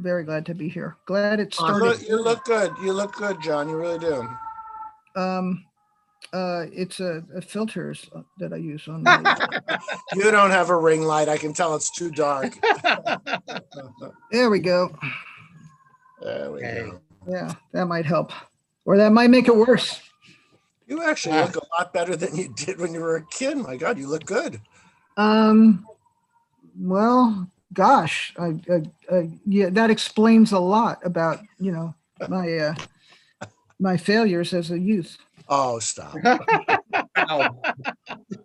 very glad to be here. Glad it Oh, started. you look good. You look good, John. You really do. It's a filters that I use on my. You don't have a ring light. I can tell it's too dark. There we go. There we go. Yeah, that might help, or that might make it worse. You actually look a lot better than you did when you were a kid. My God, you look good. Well, gosh, yeah, that explains a lot about my failures as a youth. Oh, stop.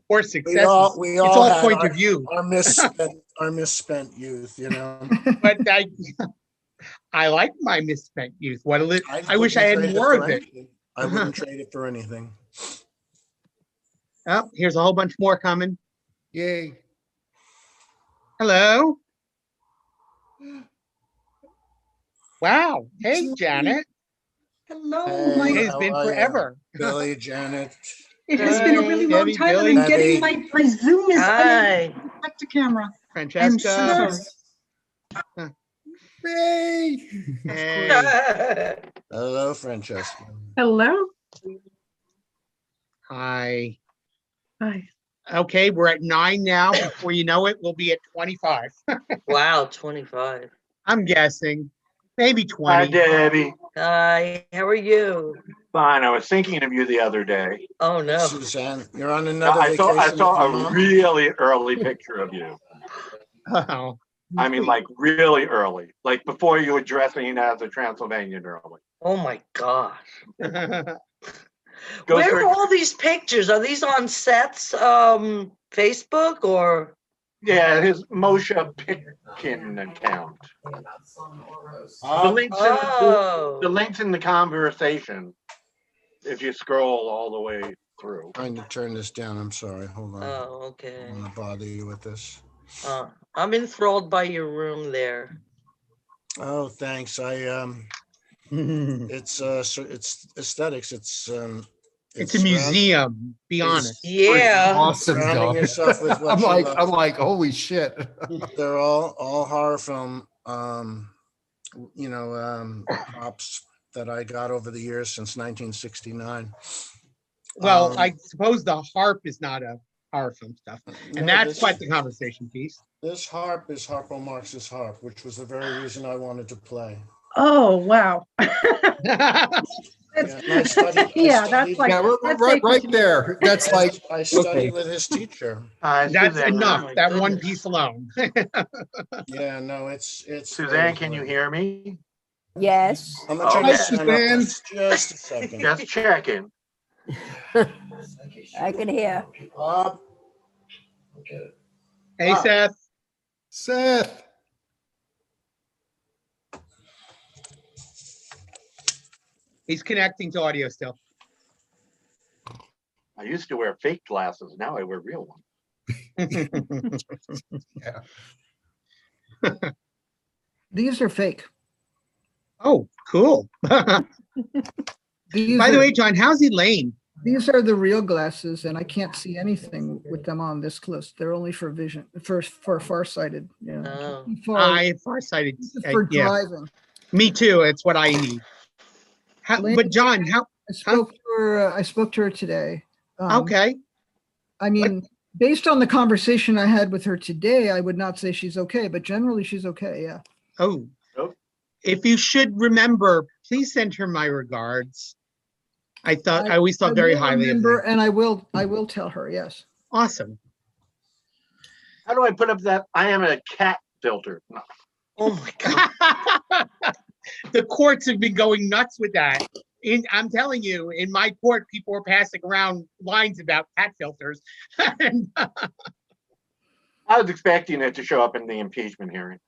Or success. We It's all all had point of view. our misspent youth, you know. But I like my misspent youth. I wish I had more of it. I wouldn't trade it for anything. Oh, here's a whole bunch more coming. Yay. Hello. Wow. Hey, Janet. Hello. Hey, It's been forever. Billy, Janet. It has been a really long Debbie, time. Billy. I'm getting my Zoom is Hi. back to camera. Francesca. Hey. Hey. Hello, Francesca. Hello. Hi. Hi. Okay, we're at 9 now. Before you know it, we'll be at 25. Wow, 25. I'm guessing. Maybe Hi, 20. Debbie. Hi, how are you? Fine. I was thinking of you the other day. Oh, no. Suzanne, you're on another I vacation. saw with your a mom? really early picture of you. Oh. I mean, like really early, like before you were dressing as a Transylvanian early. Oh, my gosh. Go Where through- are all these pictures? Are these on sets, Facebook or? Yeah, his Moshe Pitkin account. The link's in the conversation. If you scroll all the way through. Trying to turn this down. I'm sorry. Hold on. Oh, okay. I don't want to bother you with this. I'm enthralled by your room there. Oh, thanks. It's aesthetics. It's a museum. Be honest. Yeah. Awesome. Surrounding yourself with what I'm like, holy shit. They're all horror film, props that I got over the years since 1969. Well, I suppose the harp is not a horror film stuff. And that's quite the conversation piece. This harp is Harpo Marx's harp, which was the very reason I wanted to play. Oh, wow. That's right there. That's like I studied with his teacher. That's enough. That one piece alone. Yeah, no, it's Suzanne, can you hear me? Yes. I'm gonna turn this down Suzanne. just a second. Just checking. I can hear. Hey, Seth. Seth. He's connecting to audio still. I used to wear fake glasses. Now I wear real ones. Yeah. These are fake. Oh, cool. By the way, John, how's Elaine? These are the real glasses, and I can't see anything with them on this close. They're only for vision, for farsighted. Yeah. Farsighted. For driving. Me too. It's what I need. But John, how? I spoke to her today. Okay. I mean, based on the conversation I had with her today, I would not say she's okay, but generally she's okay. Yeah. Oh. If you should remember, please send her my regards. I always thought very highly of her. And I will tell her. Yes. Awesome. How do I put up that I am a cat filter? Oh my God. The courts have been going nuts with that. I'm telling you, in my court, people are passing around lines about cat filters. I was expecting it to show up in the impeachment hearing.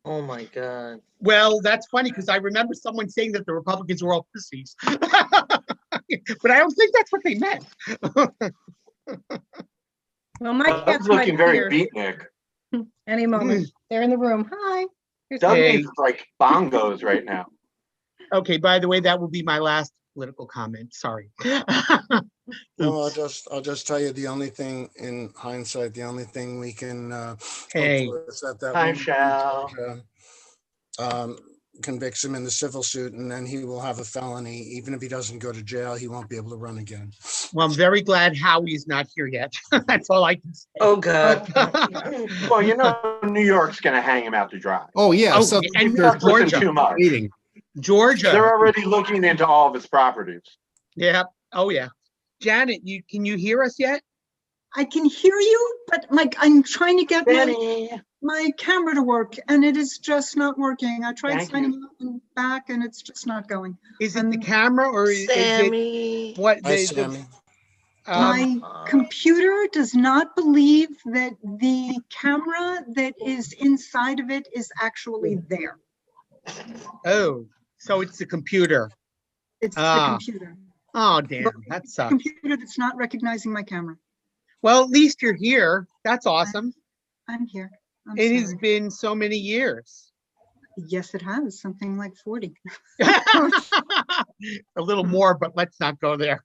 Oh my God. Well, that's funny because I remember someone saying that the Republicans were all pussies. But I don't think that's what they meant. Well, my cat's looking very here. beatnik. Any moment. They're in the room. Hi. Doug's like bongos right now. Okay, by the way, that will be my last political comment. Sorry. No, I'll just tell you the only thing in hindsight, the only thing we can Hey. hope for is that Hi, Shal. convicts him in the civil suit, and then he will have a felony. Even if he doesn't go to jail, he won't be able to run again. Well, I'm very glad Howie's not here yet. That's all I can say. Oh, God. Well, you know, New York's gonna hang him out to dry. Oh, yeah. Oh, So and they're Listen Georgia. too much. waiting. Georgia. They're already looking into all of his properties. Yeah. Oh, yeah. Janet, can you hear us yet? I can hear you, but I'm trying to get Benny, my camera to work and it is just not working. I tried Thank signing up and back and it's just not going. Is it the camera or is it Sammy. what? Hi, Sammy. My computer does not believe that the camera that is inside of it is actually there. Oh, so it's the computer. It's the Ah. computer. Oh, damn. That It's the sucks. computer that's not recognizing my camera. Well, at least you're here. That's awesome. I'm here. I'm It has sorry. been so many years. Yes, it has. Something like 40. A little more, but let's not go there.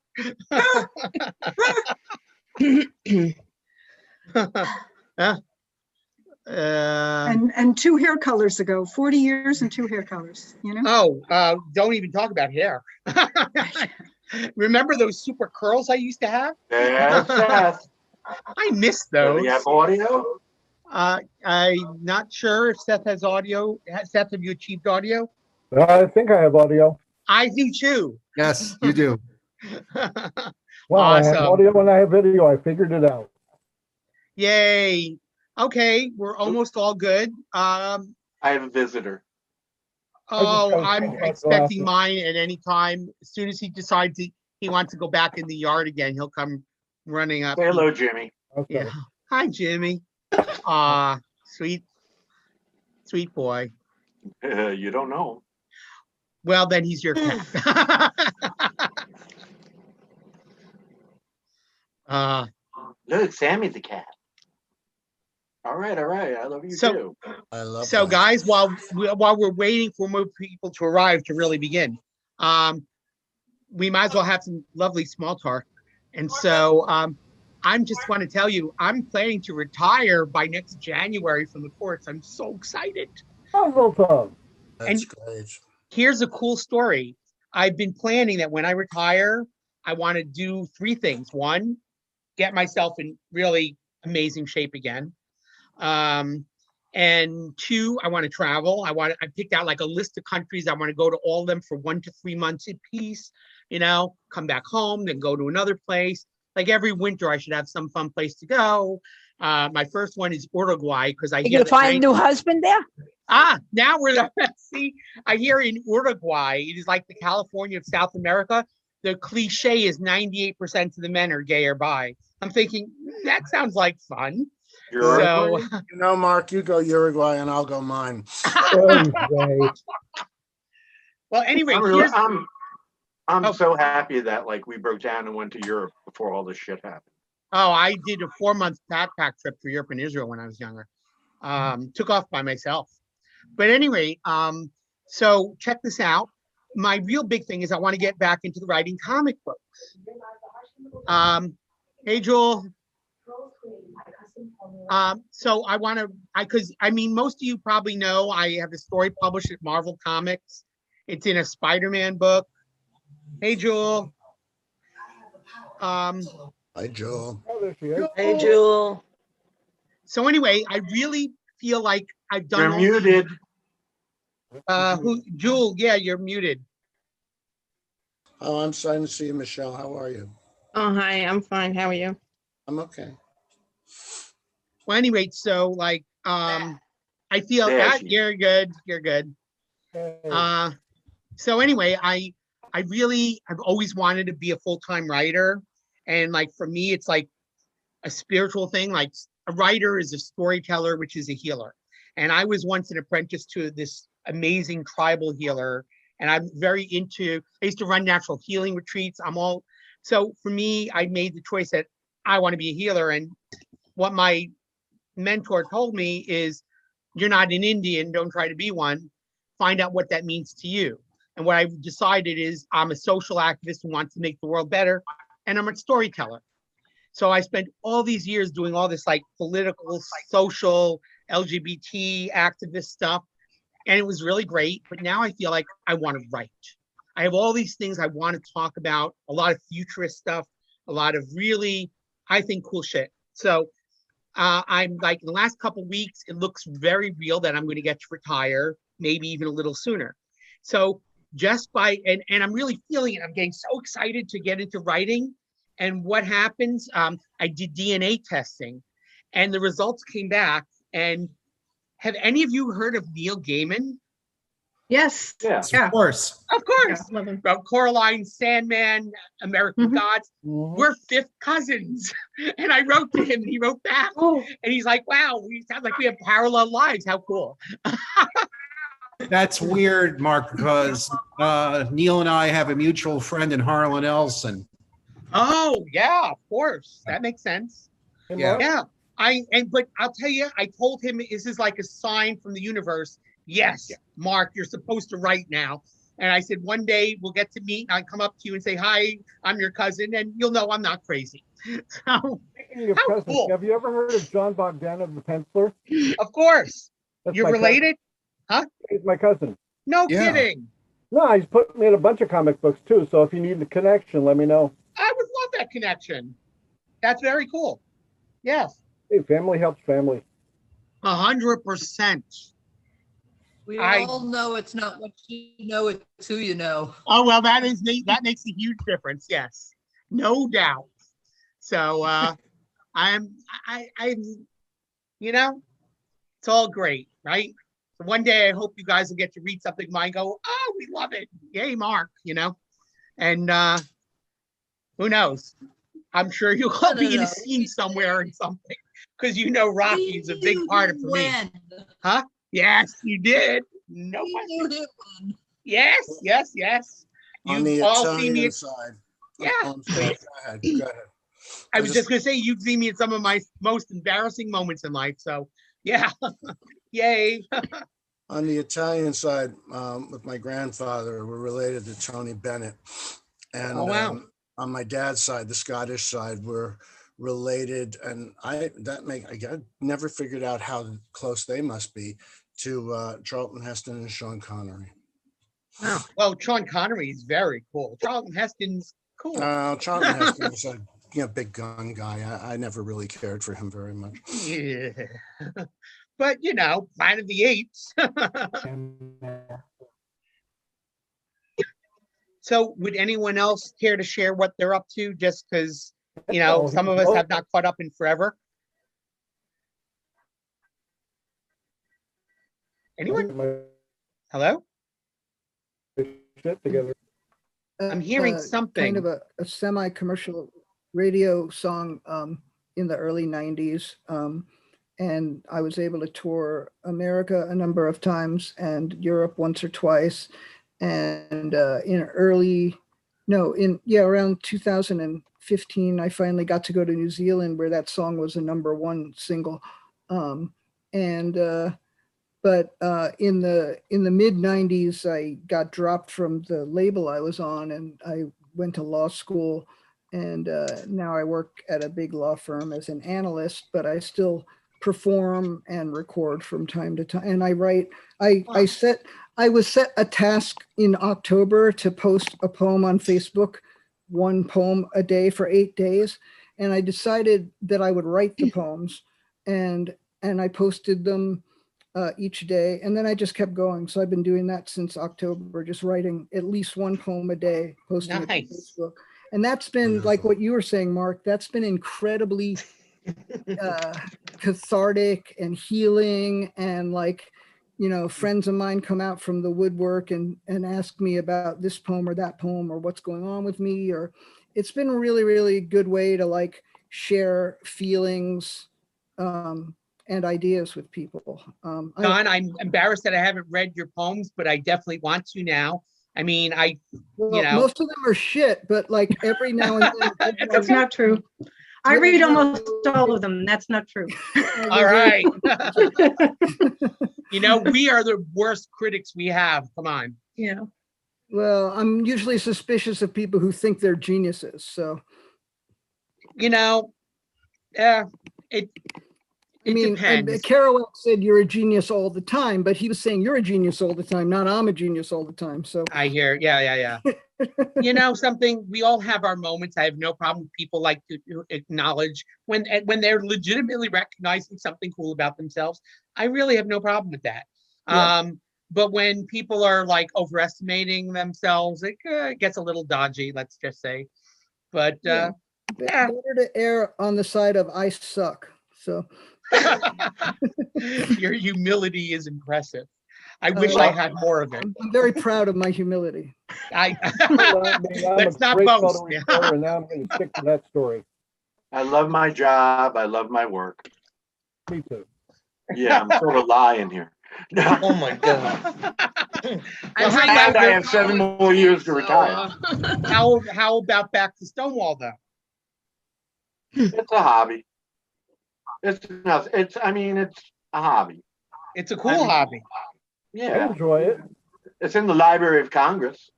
And 2 hair colors ago, 40 years and 2 hair colors, you know? Don't even talk about hair. Remember those super curls I used to have? there's Seth. I miss Do those. we have audio? I'm not sure if Seth has audio. Seth, have you achieved audio? I think I have audio. I do too. Yes, you do. Well, I have Awesome. audio and I have video. I figured it out. Yay. Okay, we're almost all good. I have a visitor. Oh, gotta I'm change my expecting glasses. mine at any time. As soon as he decides he wants to go back in the yard again, he'll come running up. Say hello, Jimmy. Okay. Yeah. Hi, Jimmy. Sweet boy. You don't know. Well, then he's your cat. Look, Sammy's the cat. All right. I love you So- too. I love So that. guys, while we're waiting for more people to arrive to really begin, we might as well have some lovely small talk. And so I'm just want to tell you, I'm planning to retire by next January from the courts. I'm so excited. Puzzle Tub. That's great. Here's a cool story. I've been planning that when I retire, I want to do 3 things. 1, get myself in really amazing shape again. And 2, I want to travel. I picked out like a list of countries. I want to go to all of them for 1 to 3 months in peace, come back home, then go to another place. Like every winter, I should have some fun place to go. My first one is Uruguay because I You hear gonna that find a new husband there? now we're see. I hear in Uruguay, it is like the California of South America. The cliche is 98% of the men are gay or bi. I'm thinking that sounds like fun. You're So Mark, you go Uruguay and I'll go mine. Anyway, well, anyway, I'm Oh. so happy that like we broke down and went to Europe before all this shit happened. I did a 4-month backpack trip for Europe and Israel when I was younger. Took off by myself. But anyway, so check this out. My real big thing is I want to get back into the writing comic books. Hey, Joel. So I want to, because most of you probably know I have a story published at Marvel Comics. It's in a Spider-Man book. Hey, Joel. Hi, Joel. oh, there she is. Hey, Jewel. So anyway, I really feel like I've done. You're all muted. Jewel? Yeah, you're muted. Oh, I'm starting to see you, Michelle. How are you? Oh, hi, I'm fine. How are you? I'm okay. Well, anyway, so like, I feel There that she is. you're good. You're good. Hey. So anyway, I've always wanted to be a full-time writer. And like, for me, it's like a spiritual thing. Like a writer is a storyteller, which is a healer. And I was once an apprentice to this amazing tribal healer. And I'm very I used to run natural healing retreats. So for me, I made the choice that I want to be a healer. And what my mentor told me is, you're not an Indian, don't try to be one. Find out what that means to you. And what I've decided is I'm a social activist who wants to make the world better, and I'm a storyteller. So I spent all these years doing all this like political, social, LGBT activist stuff. and it was really great. But now I feel like I want to write. I have all these things I want to talk about, a lot of futurist stuff, a lot of really, I think, cool shit. So I'm like, in the last couple of weeks, it looks very real that I'm going to get to retire, maybe even a little sooner. So just by, and I'm really feeling it. I'm getting so excited to get into writing. And what happens, I did DNA testing and the results came back. And have any of you heard of Neil Gaiman? Yes. Yeah. Of course. Of course. Love him. About Coraline, Sandman, American Mhm. Gods. Mhm. We're fifth cousins. And I wrote to him and he wrote back. Oh, And he's like, wow, we sound like we have parallel lives. How cool. That's weird, Mark, because Neil and I have a mutual friend in Harlan Ellison. Oh, yeah, of course. That makes sense. Hey, Yeah. Mark, Yeah. But I'll tell you, I told him this is like a sign from the universe. Yes, Mark, you're supposed to write now. And I said, one day we'll get to meet and I'll come up to you and say, hi, I'm your cousin. And you'll know I'm not crazy. So, speaking of How cousins, cool. have you ever heard of John Bogdanov, the penciler? of course, That's you're my cousin. related? He's my cousin. No Yeah. kidding. No, he's put me in a bunch of comic books too. So if you need the connection, let me know. I would love that connection. That's very cool. Yes, Hey, family helps family. 100%. We I- all know it's not what you know, it's who you know. Oh, well, that makes a huge difference. Yes, no doubt. So I'm, it's all great, right? So one day I hope you guys will get to read something of mine, go, oh, we love it. Yay, Mark, and who knows? I'm sure you'll all be in a scene somewhere in something because Rocky is a big part of it for me. Huh? Yes, you did. No We question. knew him when. Yes. On the You've all seen me. Italian side. Yeah. Oh, I'm sorry. Go ahead. Go ahead. I was just gonna say you've seen me in some of my most embarrassing moments in life. So yeah, yay. On the Italian side, with my grandfather, we're related to Tony Bennett. And Oh, wow. on my dad's side, the Scottish side, we're related. And I never figured out how close they must be to Charlton Heston and Sean Connery. Wow. Well, Sean Connery is very cool. Charlton Heston's cool. Charlton Heston was a big gun guy. I never really cared for him very much. Yeah. But Planet of the Apes. So would anyone else care to share what they're up to? Just because, some of us have not caught up in forever. Anyone? Hello? Shit together. I'm hearing something. Kind of a semi-commercial radio song in the early 90s. And I was able to tour America a number of times and Europe once or twice. And around 2015, I finally got to go to New Zealand where that song was a #1 single. But in the mid 90s, I got dropped from the label I was on and I went to law school. And now I work at a big law firm as an analyst, but I still perform and record from time to time. And I write, I was set a task in October to post a poem on Facebook, 1 poem a day for 8 days. And I decided that I would write the poems and I posted them each day. And then I just kept going. So I've been doing that since October, just writing at least 1 poem a day, posting it on Facebook. And that's been like what you were saying, Mark, that's been incredibly cathartic and healing. And friends of mine come out from the woodwork and ask me about this poem or that poem or what's going on with me. Or it's been a really, really good way to share feelings and ideas with people. Don, I'm embarrassed that I haven't read your poems, but I definitely want to now. I mean, most of them are shit, but every now and then. that's not true. I read almost all of them. That's not true. All right. We are the worst critics we have. Come on. Yeah. Well, I'm usually suspicious of people who think they're geniuses. So, I mean, depends. Kerouac said you're a genius all the time, but he was saying you're a genius all the time, not I'm a genius all the time. So I hear, yeah. You know something, we all have our moments. I have no problem with people like to acknowledge when they're legitimately recognizing something cool about themselves. I really have no problem with that. Yeah. But when people are like overestimating themselves, it gets a little dodgy, let's just say. But Yeah. Better to err on the side of I suck. So your humility is impressive. I wish I had more of it. I'm very proud of my humility. I'm Let's a not great boast. photo restorer, and now I'm going to stick to that story. I love my job. I love my work. Me too. Yeah, I'm sort of lying here. Oh my God. Well, I'm how right about And I have 7 more years to retire. how about back to Stonewall though? It's a hobby. It's nothing. It's a hobby. It's a cool hobby. I Yeah. enjoy it. It's in the Library of Congress.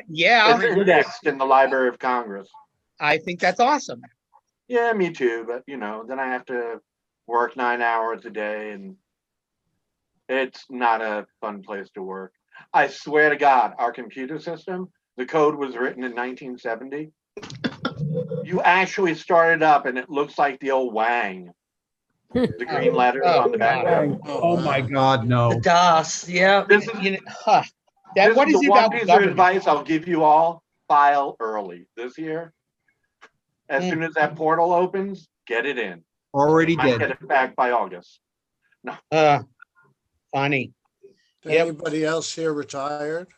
Yeah, It's indexed in the Library of Congress. I think that's awesome. Yeah, me too. But then I have to work 9 hours a day, and it's not a fun place to work. I swear to God, our computer system, the code was written in 1970. You actually start it up, and it looks like the old Wang, the green letters on the back. Oh my God, no. The DOS, yeah. This is What is the it one about piece of government? advice I'll give you all: file early this year. As soon as that portal opens, get it in. Already You might did. get it back by August. Funny. Anybody else here retired?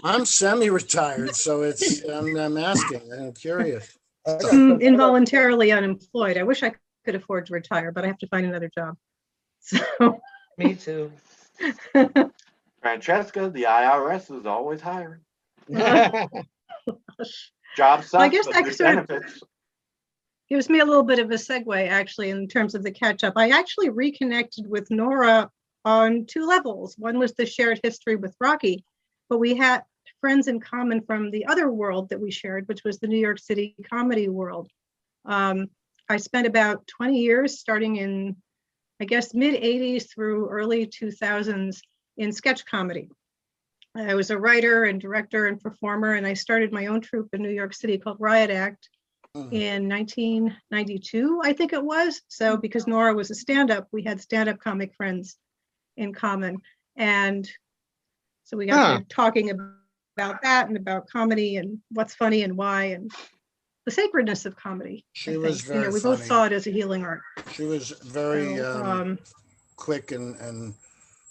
I'm semi-retired, so I'm asking. I'm curious. Involuntarily unemployed. I wish I could afford to retire, but I have to find another job. So Me too. Francesca, the IRS is always hiring. I Job sucks, guess but that good sort of benefits. gives me a little bit of a segue, actually, in terms of the catch up. I actually reconnected with Nora on 2 levels. One was the shared history with Rocky, but we had friends in common from the other world that we shared, which was the New York City comedy world. I spent about 20 years, starting in, I guess, mid 80s through early 2000s in sketch comedy. I was a writer and director and performer, and I started my own troupe in New York City called Riot Act in 1992, I think it was. So because Nora was a stand-up, we had stand-up comic friends in common. And so we got to talking about that and about comedy and what's funny and why and the sacredness of comedy. She was very we funny. both saw it as a healing art. She was very quick and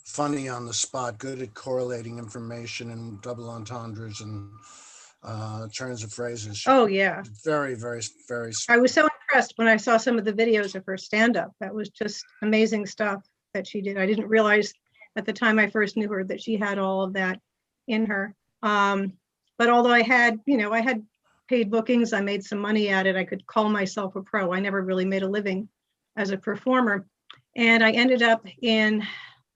funny on the spot, good at correlating information and double entendres and turns of phrases. Oh yeah. Very, very, very. I was so impressed when I saw some of the videos of her stand-up. That was just amazing stuff that she did. I didn't realize at the time I first knew her that she had all of that in her. But although I had paid bookings, I made some money at it. I could call myself a pro. I never really made a living as a performer. And I ended up in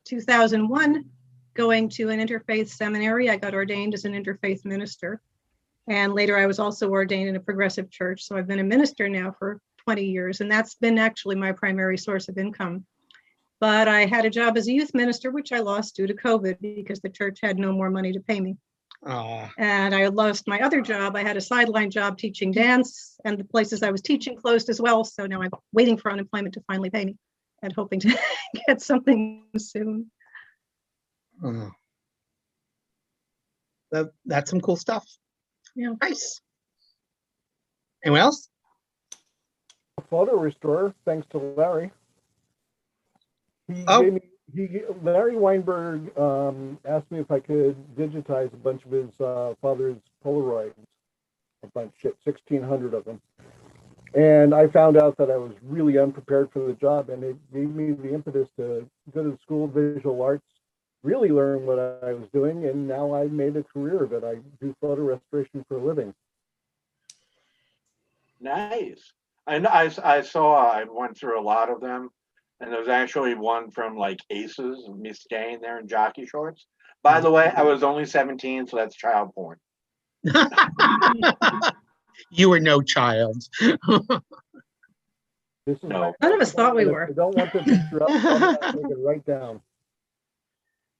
2001 going to an interfaith seminary. I got ordained as an interfaith minister. And later I was also ordained in a progressive church. So I've been a minister now for 20 years, and that's been actually my primary source of income. But I had a job as a youth minister, which I lost due to COVID because the church had no more money to pay me. And I lost my other job. I had a sideline job teaching dance, and the places I was teaching closed as well. So now I'm waiting for unemployment to finally pay me and hoping to get something soon. That's some cool stuff. Yeah. Nice. Anyone else? A photo restorer, thanks to Larry. Larry Weinberg asked me if I could digitize a bunch of his father's Polaroids, a bunch, 1,600 of them. And I found out that I was really unprepared for the job, and it gave me the impetus to go to the School of Visual Arts, really learn what I was doing, and now I've made a career of it. I do photo restoration for a living. Nice. And I went through a lot of them, and there was actually one from like Aces of me staying there in jockey shorts. By the way, I was only 17, so that's child porn. You were no child. This is No. None of us thought we and if were. you don't want the picture up, tell me, I'll take it right down.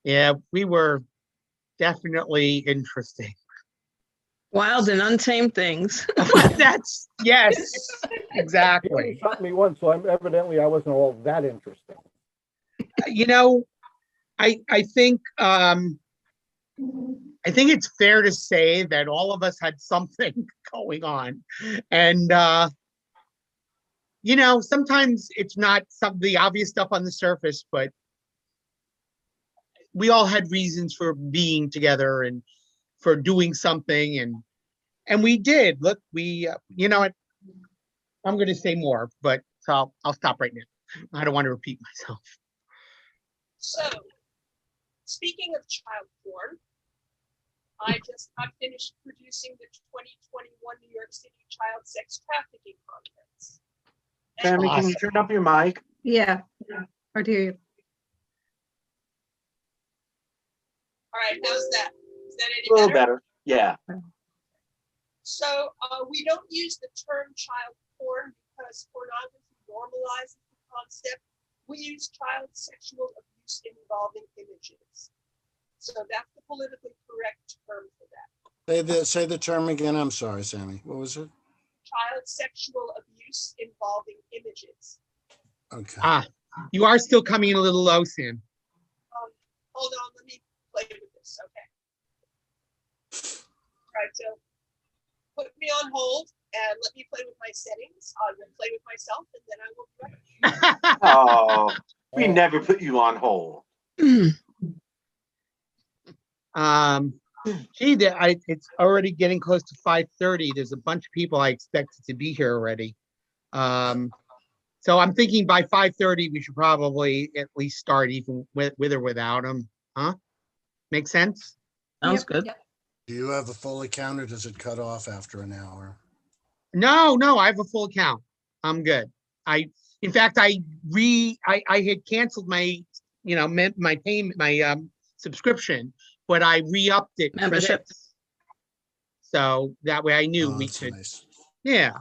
Yeah, we were definitely interesting. Wild and untamed things. That's, yes, He only exactly. shot me once, so I wasn't all that interesting. You know, I think it's fair to say that all of us had something going on. And you know, sometimes it's not some of the obvious stuff on the surface, but we all had reasons for being together and for doing something, and we did. Look, we you know what? I'm going to say more, but I'll stop right now. I don't want to repeat myself. So, speaking of child porn, I just got finished producing the 2021 New York City Child Sex Trafficking Conference. Sammy, can you turn up your mic? Yeah, hard to hear you. All right, how's that? Is that A any little better? better. Yeah. So we don't use the term child porn because pornography normalizes the concept. We use child sexual abuse involving images. So that's the politically correct term for that. Say the term again. I'm sorry, Sammy. What was it? Child sexual abuse involving images. Okay. You are still coming in a little low, Sam. Hold on, let me play with this, okay? All right, so put me on hold and let me play with my settings. I will play with myself and then I will correct you. Oh, we never put you on hold. Gee, it's already getting close to 5:30. There's a bunch of people I expected to be here already. So I'm thinking by 5:30 we should probably at least start even with or without them. Huh? Make sense? Sounds good. Yep. Do you have a full account or does it cut off after an hour? No, I have a full account. I'm good. In fact, I had canceled my, my payment, my subscription, but I re-upped it. Membership. So that way I knew Oh, we that's could. nice. Yeah.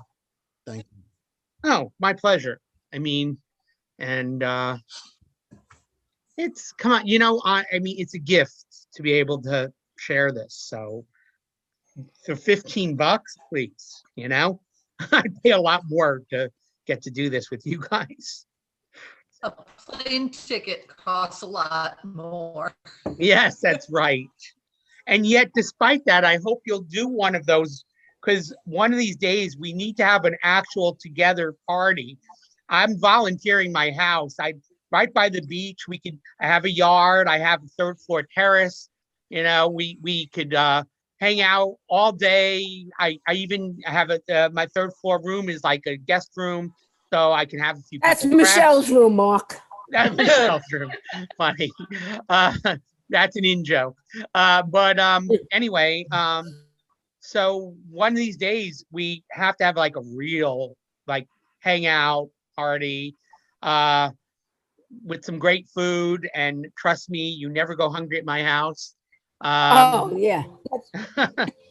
Thank you. Oh, my pleasure. I mean, and it's, come on, I mean, it's a gift to be able to share this. So for $15, please, I'd pay a lot more to get to do this with you guys. A plane ticket costs a lot more. Yes, that's right. And yet, despite that, I hope you'll do one of those, because one of these days we need to have an actual together party. I'm volunteering my house. Right by the beach. I have a yard. I have a third floor terrace. We could hang out all day. I even have my third floor room is like a guest room, so I can have a few. That's Michelle's room, Mark. That's Michelle's room. Funny. That's an in joke. But anyway, so one of these days we have to have like a real hangout party with some great food, and trust me, you never go hungry at my house. Oh, yeah.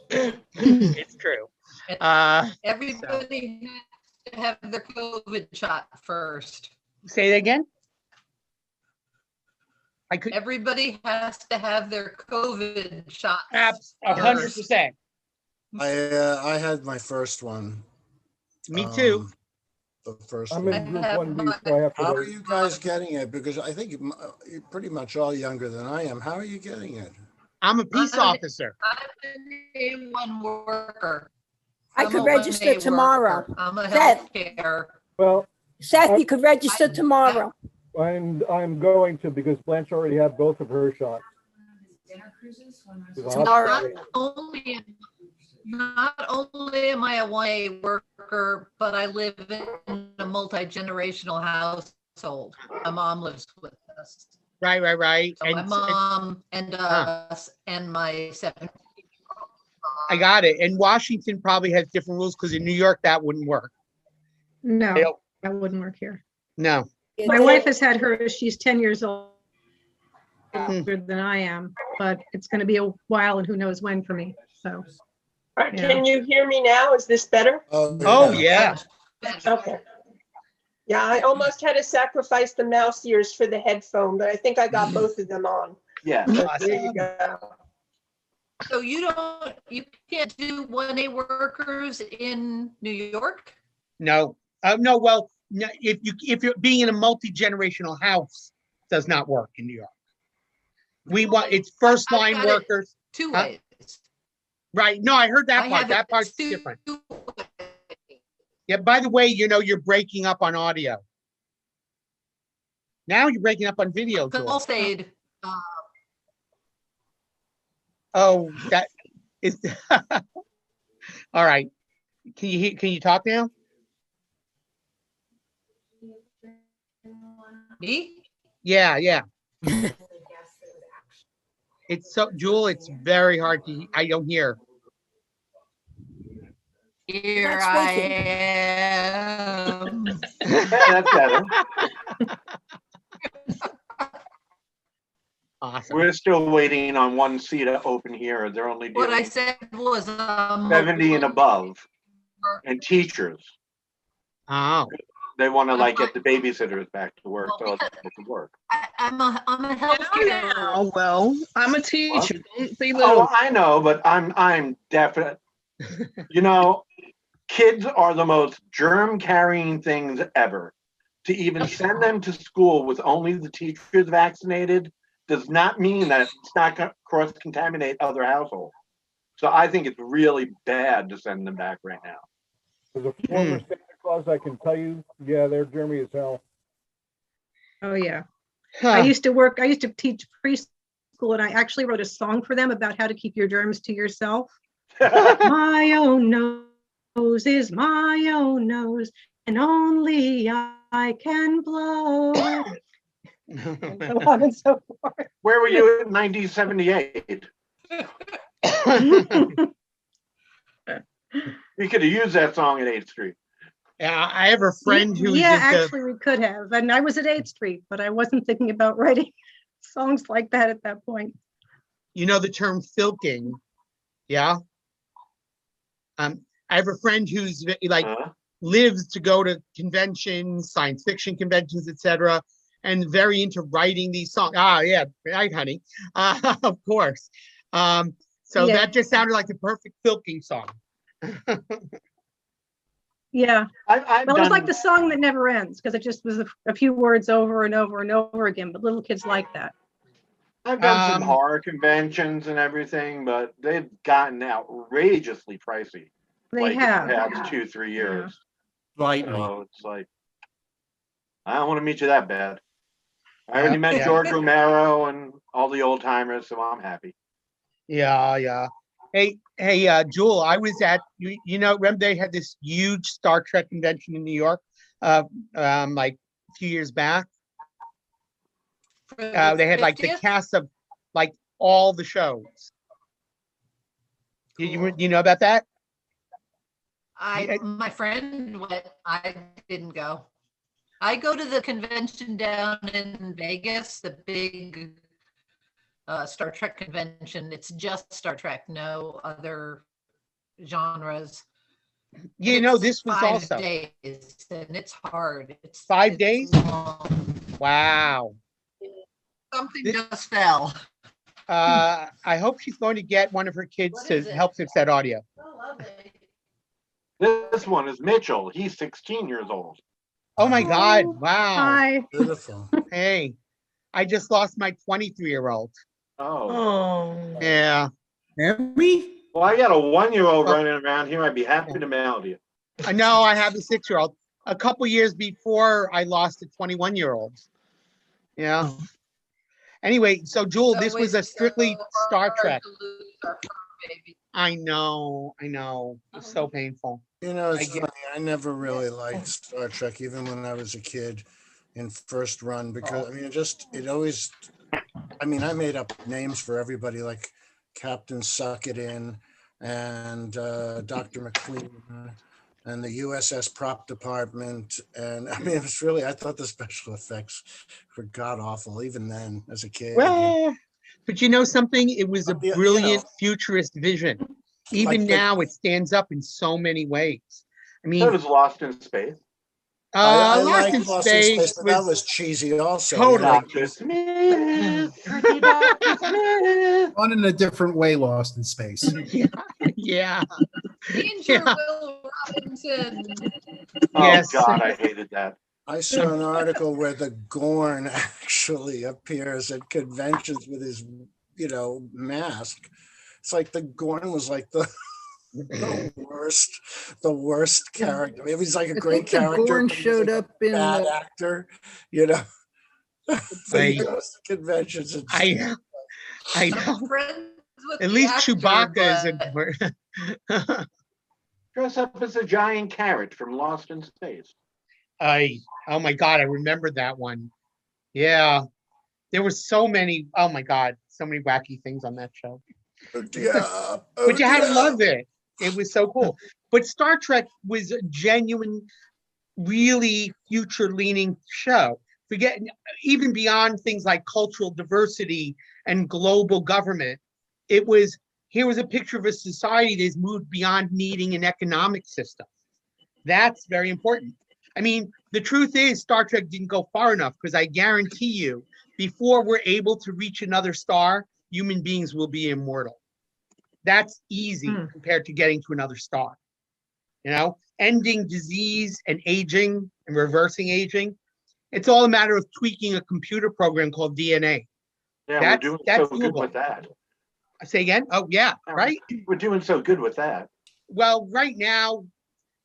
It's true. Everybody has to have their COVID shot first. Say that again. Everybody has to have their COVID shot. 100%. I had my first one. Me too. The first I'm one. in group 1B, so I have to How are wait. you guys getting it? Because I think you're pretty much all younger than I am. How are you getting it? I'm a peace officer. I'm an A1 worker. I could register tomorrow. I'm a Seth. healthcare. Well, Seth, you could register tomorrow. I'm going to, because Blanche already had both of her shots. Not only am I a 1A worker, but I live in a multi-generational household. My mom lives with us. Right. So my mom and us and my 7. I got it. And Washington probably has different rules because in New York that wouldn't work. No, that wouldn't work here. No. My wife has had hers. She's 10 years older than I am, but it's going to be a while and who knows when for me. So All right, can you hear me now? Is this better? Oh, yeah. Okay. Yeah, I almost had to sacrifice the mouse ears for the headphone, but I think I got both of them on. Yeah. So there you go. So you can't do 1A workers in New York? No, no, well, no, if you're being in a multi-generational house, does not work in New York. We want, it's first line got it workers. Two Huh? ways. Right, no, I heard that I part, have that it part's two different. ways. Yeah, by the way, you're breaking up on audio. Now you're breaking up on video, Call Joel. stayed. Oh, that is, all right. Can you talk now? Me? Yeah. It's so, Jewel, it's very hard to, I don't hear. Here Not I speaking. am. Yeah, that's better. Awesome. We're still waiting on one seat to open here. They're only What I doing said was 70 and above, and teachers. Oh. They want to like get the babysitters back to work, so it's able to work. I'm a healthcare. Oh, well, I'm a teacher. Don't be Oh, little. I know, but I'm definite. You know, kids are the most germ-carrying things ever. To even send them to school with only the teachers vaccinated does not mean that it's not going to cross-contaminate other households. So I think it's really bad to send them back right now. As a former Santa Claus, I can tell you, yeah, they're germy as hell. Oh, yeah. I used to teach preschool, and I actually wrote a song for them about how to keep your germs to yourself. My own nose is my own nose, and only I can blow. And so on and so forth. Where were you in 1978? We could have used that song at 8th Street. Yeah, I have a friend who's yeah, into, actually we could have. And I was at 8th Street, but I wasn't thinking about writing songs like that at that point. you know the term filking, yeah? I have a friend who's like lives to go to conventions, science fiction conventions, etc., and very into writing these songs. Ah, yeah, right, honey. Of course. So Yeah. that just sounded like the perfect filking song. Yeah. I've Well, it was done- like the song that never ends because it just was a few words over and over and over again. But little kids like that. I've done some horror conventions and everything, but they've gotten outrageously pricey. They like have. in the past 2-3 years. Lightning. So it's like, I don't want to meet you that bad. I already met Yeah. George Romero and all the old timers, so I'm happy. Yeah. Hey, Jewel, I was at, you know, remember they had this huge Star Trek convention in New York, like a few years back? They had like the 50th? cast of like all the shows. You know about that? My friend went, I didn't go. I go to the convention down in Vegas, the big Star Trek convention. It's just Star Trek, no other genres. You know, this was 5 also days, and it's hard. It's 5 days. long. Wow. Something just fell. I hope she's going to get one of her kids What to is it? help fix that audio. Oh, lovely. This one is Mitchell. He's 16 years old. Oh my God! Wow. Hi. Beautiful. Hey, I just lost my 23-year-old. Oh. Oh. Yeah. Emmy? Well, I got a 1-year-old running around here. I'd be happy to mail to you. I know I have a 6-year-old. A couple years before I lost a 21-year-old. Yeah. Anyway, so Jewel, this was a strictly Star Trek. I know. It's so painful. You know, it's I get- funny. I never really liked Star Trek, even when I was a kid in first run, because I mean, it always, I mean, I made up names for everybody like Captain Suck It In and Dr. McQueen and the USS Prop Department. And I mean, it was really, I thought the special effects were god awful, even then as a kid. Well, but you know something? It was a Yeah, you brilliant know. futurist vision. Even Like the- now, it stands up in so many ways. I So mean, does Lost in Space. I Lost like in Lost in Space, Space but that was was cheesy also. Totally. Like, Dr. Smith, tricky Dr. Smith. One in a different way, Lost in Space. yeah. Danger, Yeah. Will Robinson. Oh Yes. God, I hated that. I saw an article where the Gorn actually appears at conventions with his, mask. It's like the Gorn was like the worst character. Maybe he's like a I great think the character, Gorn but he's showed like up a in bad the, actor, So he I- goes to conventions and I I'm know. friends with At the least actor, Chewbacca is but a. Dress up as a giant carrot from Lost in Space. Oh my God, I remember that one. Yeah. There were so many, oh my God, so many wacky things on that show. yeah, But you had to love it. It was so cool. But Star Trek was a genuine, really future-leaning show. Forget even beyond things like cultural diversity and global government. It was here was a picture of a society that's moved beyond needing an economic system. That's very important. I mean, the truth is Star Trek didn't go far enough because I guarantee you, before we're able to reach another star, human beings will be immortal. That's easy compared to getting to another star. Ending disease and aging and reversing aging. It's all a matter of tweaking a computer program called DNA. Yeah, That's we're doing so good doable. with that. Say again? Oh, yeah, right? We're doing so good with that. Well, right now,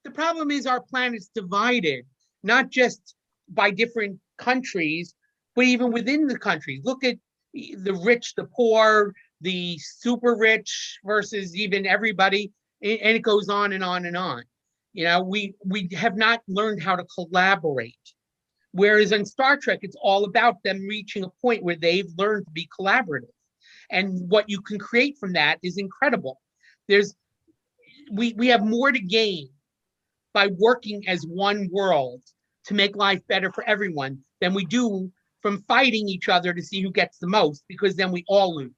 the problem is our planet's divided, not just by different countries, but even within the countries. Look at the rich, the poor, the super rich versus even everybody, and it goes on and on and on. We have not learned how to collaborate. Whereas in Star Trek, it's all about them reaching a point where they've learned to be collaborative. And what you can create from that is incredible. We have more to gain by working as one world to make life better for everyone than we do from fighting each other to see who gets the most, because then we all lose.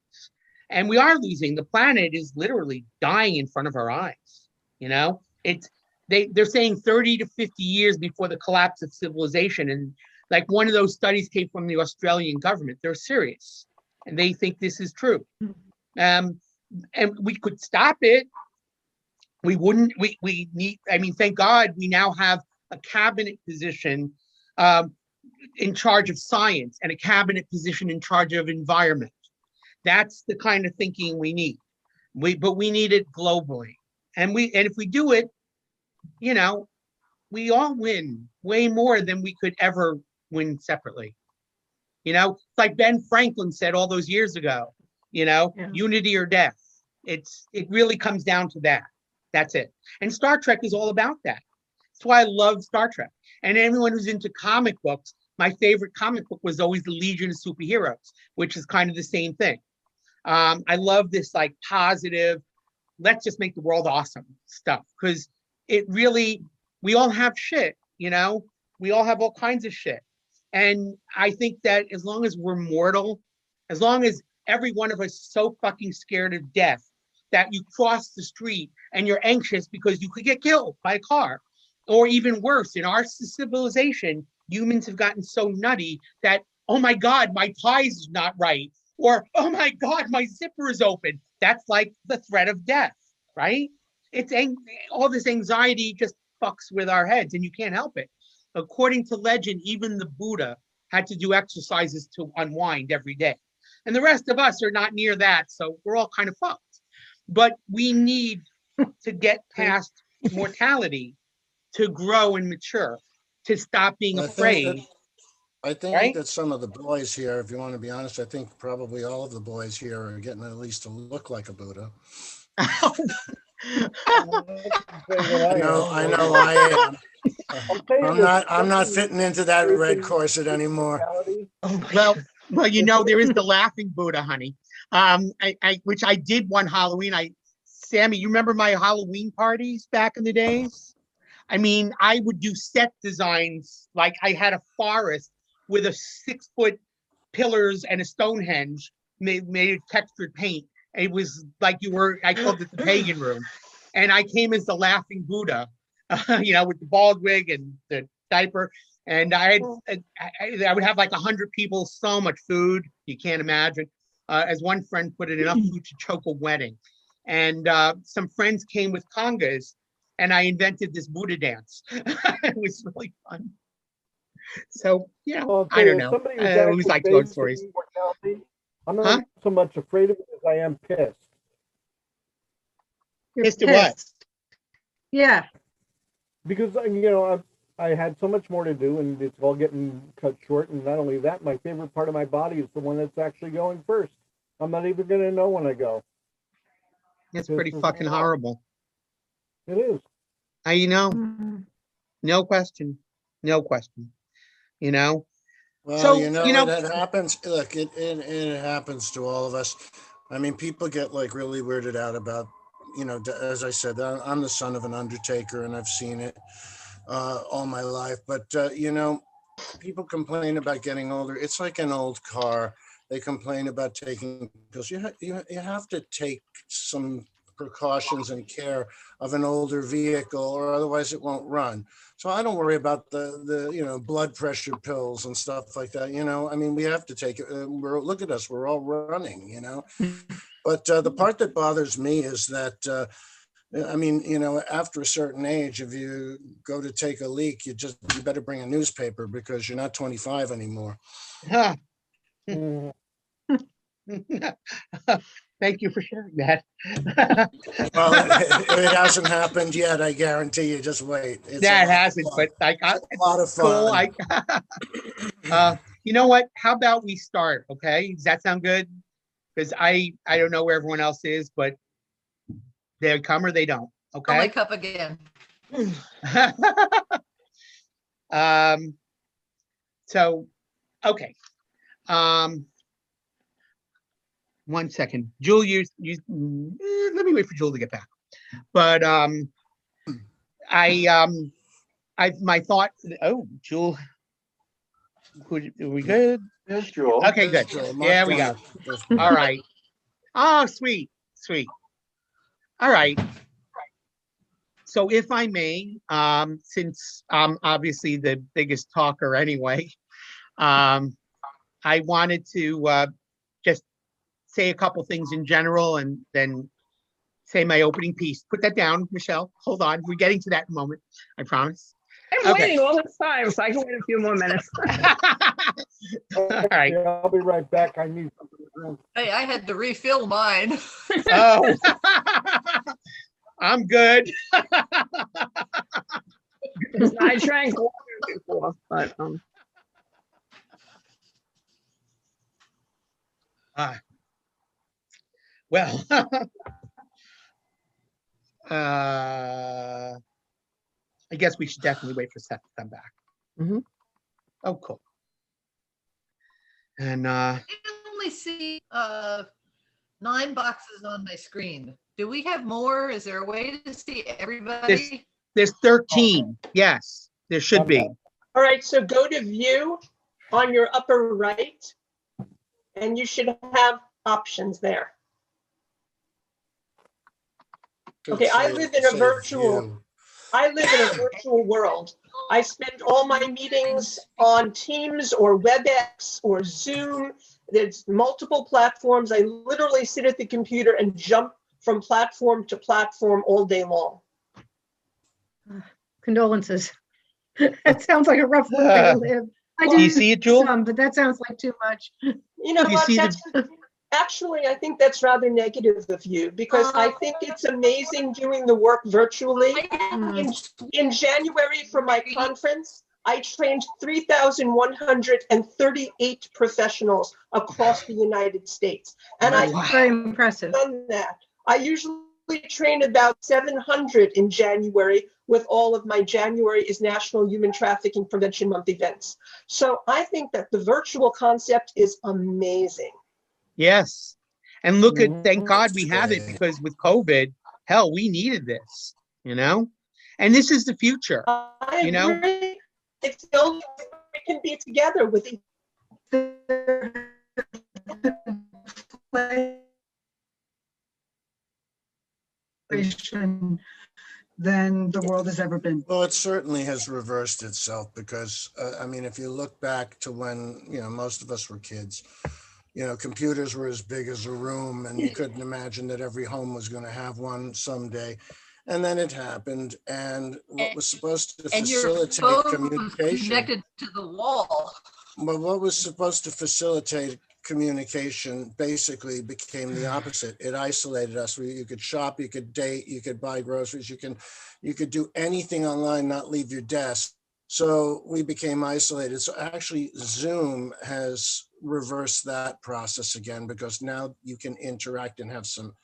And we are losing. The planet is literally dying in front of our eyes. They're saying 30 to 50 years before the collapse of civilization. And like one of those studies came from the Australian government. They're serious and they think this is true. And we could stop it. We wouldn't, we need, thank God we now have a cabinet position in charge of science and a cabinet position in charge of environment. That's the kind of thinking we need. But we need it globally. And if we do it, we all win way more than we could ever win separately. It's like Ben Franklin said all those years ago, unity or death. It really comes down to that. That's it. And Star Trek is all about that. That's why I love Star Trek. And anyone who's into comic books, my favorite comic book was always the Legion of Superheroes, which is kind of the same thing. I love this like positive, let's just make the world awesome stuff, because it really, we all have shit, we all have all kinds of shit. And I think that as long as we're mortal, as long as every one of us is so fucking scared of death that you cross the street and you're anxious because you could get killed by a car, or even worse, in our civilization, humans have gotten so nutty that, oh my God, my tie is not right. Or, oh my God, my zipper is open. That's like the threat of death, right? All this anxiety just fucks with our heads and you can't help it. According to legend, even the Buddha had to do exercises to unwind every day. And the rest of us are not near that, so we're all kind of fucked. But we need to get past mortality to grow and mature, to stop being afraid. I think right? that some of the boys here, if you want to be honest, I think probably all of the boys here are getting at least to look like a Buddha. I know I am. I'm not fitting into that red corset anymore. Well, there is the laughing Buddha, honey. Which I did one Halloween. Sammy, you remember my Halloween parties back in the days? I would do set designs. Like I had a forest with a 6-foot pillars and a Stonehenge made of textured paint. It was like I called it the pagan room. And I came as the laughing Buddha, with the bald wig and the diaper. And I would have like 100 people, so much food, you can't imagine. As one friend put it, enough food to choke a wedding. And some friends came with congas, and I invented this Buddha dance. It was really fun. So, I don't know. I always like those stories. I'm not so much afraid of it as I am pissed. You're Pissed at what? Yeah. Because I had so much more to do, and it's all getting cut short. And not only that, my favorite part of my body is the one that's actually going first. I'm not even going to know when I go. It's pretty fucking horrible. It is. No question. No question. Well, So, it happens. Look, it happens to all of us. I mean, people get like really weirded out about, as I said, I'm the son of an undertaker, and I've seen it all my life. But, people complain about getting older. It's like an old car. They complain about taking pills. You have to take some precautions and care of an older vehicle, or otherwise it won't run. So I don't worry about the blood pressure pills and stuff like that. I mean, we have to take it. Look at us, we're all running. But the part that bothers me is that after a certain age, if you go to take a leak, you better bring a newspaper, because you're not 25 anymore. Thank you for sharing that. Well, it hasn't happened yet. I guarantee you. Just wait. It hasn't, but it's a lot of fun. Cool. You know what? How about we start? Okay, does that sound good? Because I don't know where everyone else is, but they come or they don't. Okay. I'll make up again. So, okay. 1 second, Jewel. You let me wait for Jewel to get back. But my thought. Oh, Jewel. Are we good? Yes, Jewel. Okay, good. Yeah, we go. All right. Oh, sweet. All right. So, if I may, since I'm obviously the biggest talker anyway, I wanted to just say a couple things in general and then say my opening piece. Put that down, Michelle. Hold on. We're getting to that in a moment. I promise. I'm waiting all this time, so I can wait a few more minutes. All right. I'll be right back. I need something to drink. Hey, I had to refill mine. Oh, I'm good. I drank water before, but well, I guess we should definitely wait for Seth to come back. Mm-hmm. Oh, cool. And I only see 9 boxes on my screen. Do we have more? Is there a way to see everybody? There's 13. Yes, there should be. All right, so go to view on your upper right, and you should have options there. Okay, I live in a virtual world. I spend all my meetings on Teams or WebEx or Zoom. There's multiple platforms. I literally sit at the computer and jump from platform to platform all day long. Condolences. That sounds like a rough way to live. Do you see it, Jewel? But that sounds like too much. You know what? Actually, I think that's rather negative of you, because I think it's amazing doing the work virtually. In January for my conference, I trained 3,138 professionals across the United States. And very impressive. Done that. I usually train about 700 in January with all of my January is National Human Trafficking Prevention Month events. So I think that the virtual concept is amazing. Yes. And look at, thank God we have it, because with COVID, hell, we needed this, And this is the future, I agree. It's the only way we can be together with each other. situation than the world has ever been. Well, it certainly has reversed itself because, I mean, if you look back to when, most of us were kids, computers were as big as a room and you couldn't imagine that every home was going to have one someday. And then it happened. And what was supposed to And your facilitate phone was communication, connected to the wall. well, what was supposed to facilitate communication basically became the opposite. It isolated us. You could shop, you could date, you could buy groceries, you could do anything online, not leave your desk. So we became isolated. So actually Zoom has reversed that process again, because now you can interact and have some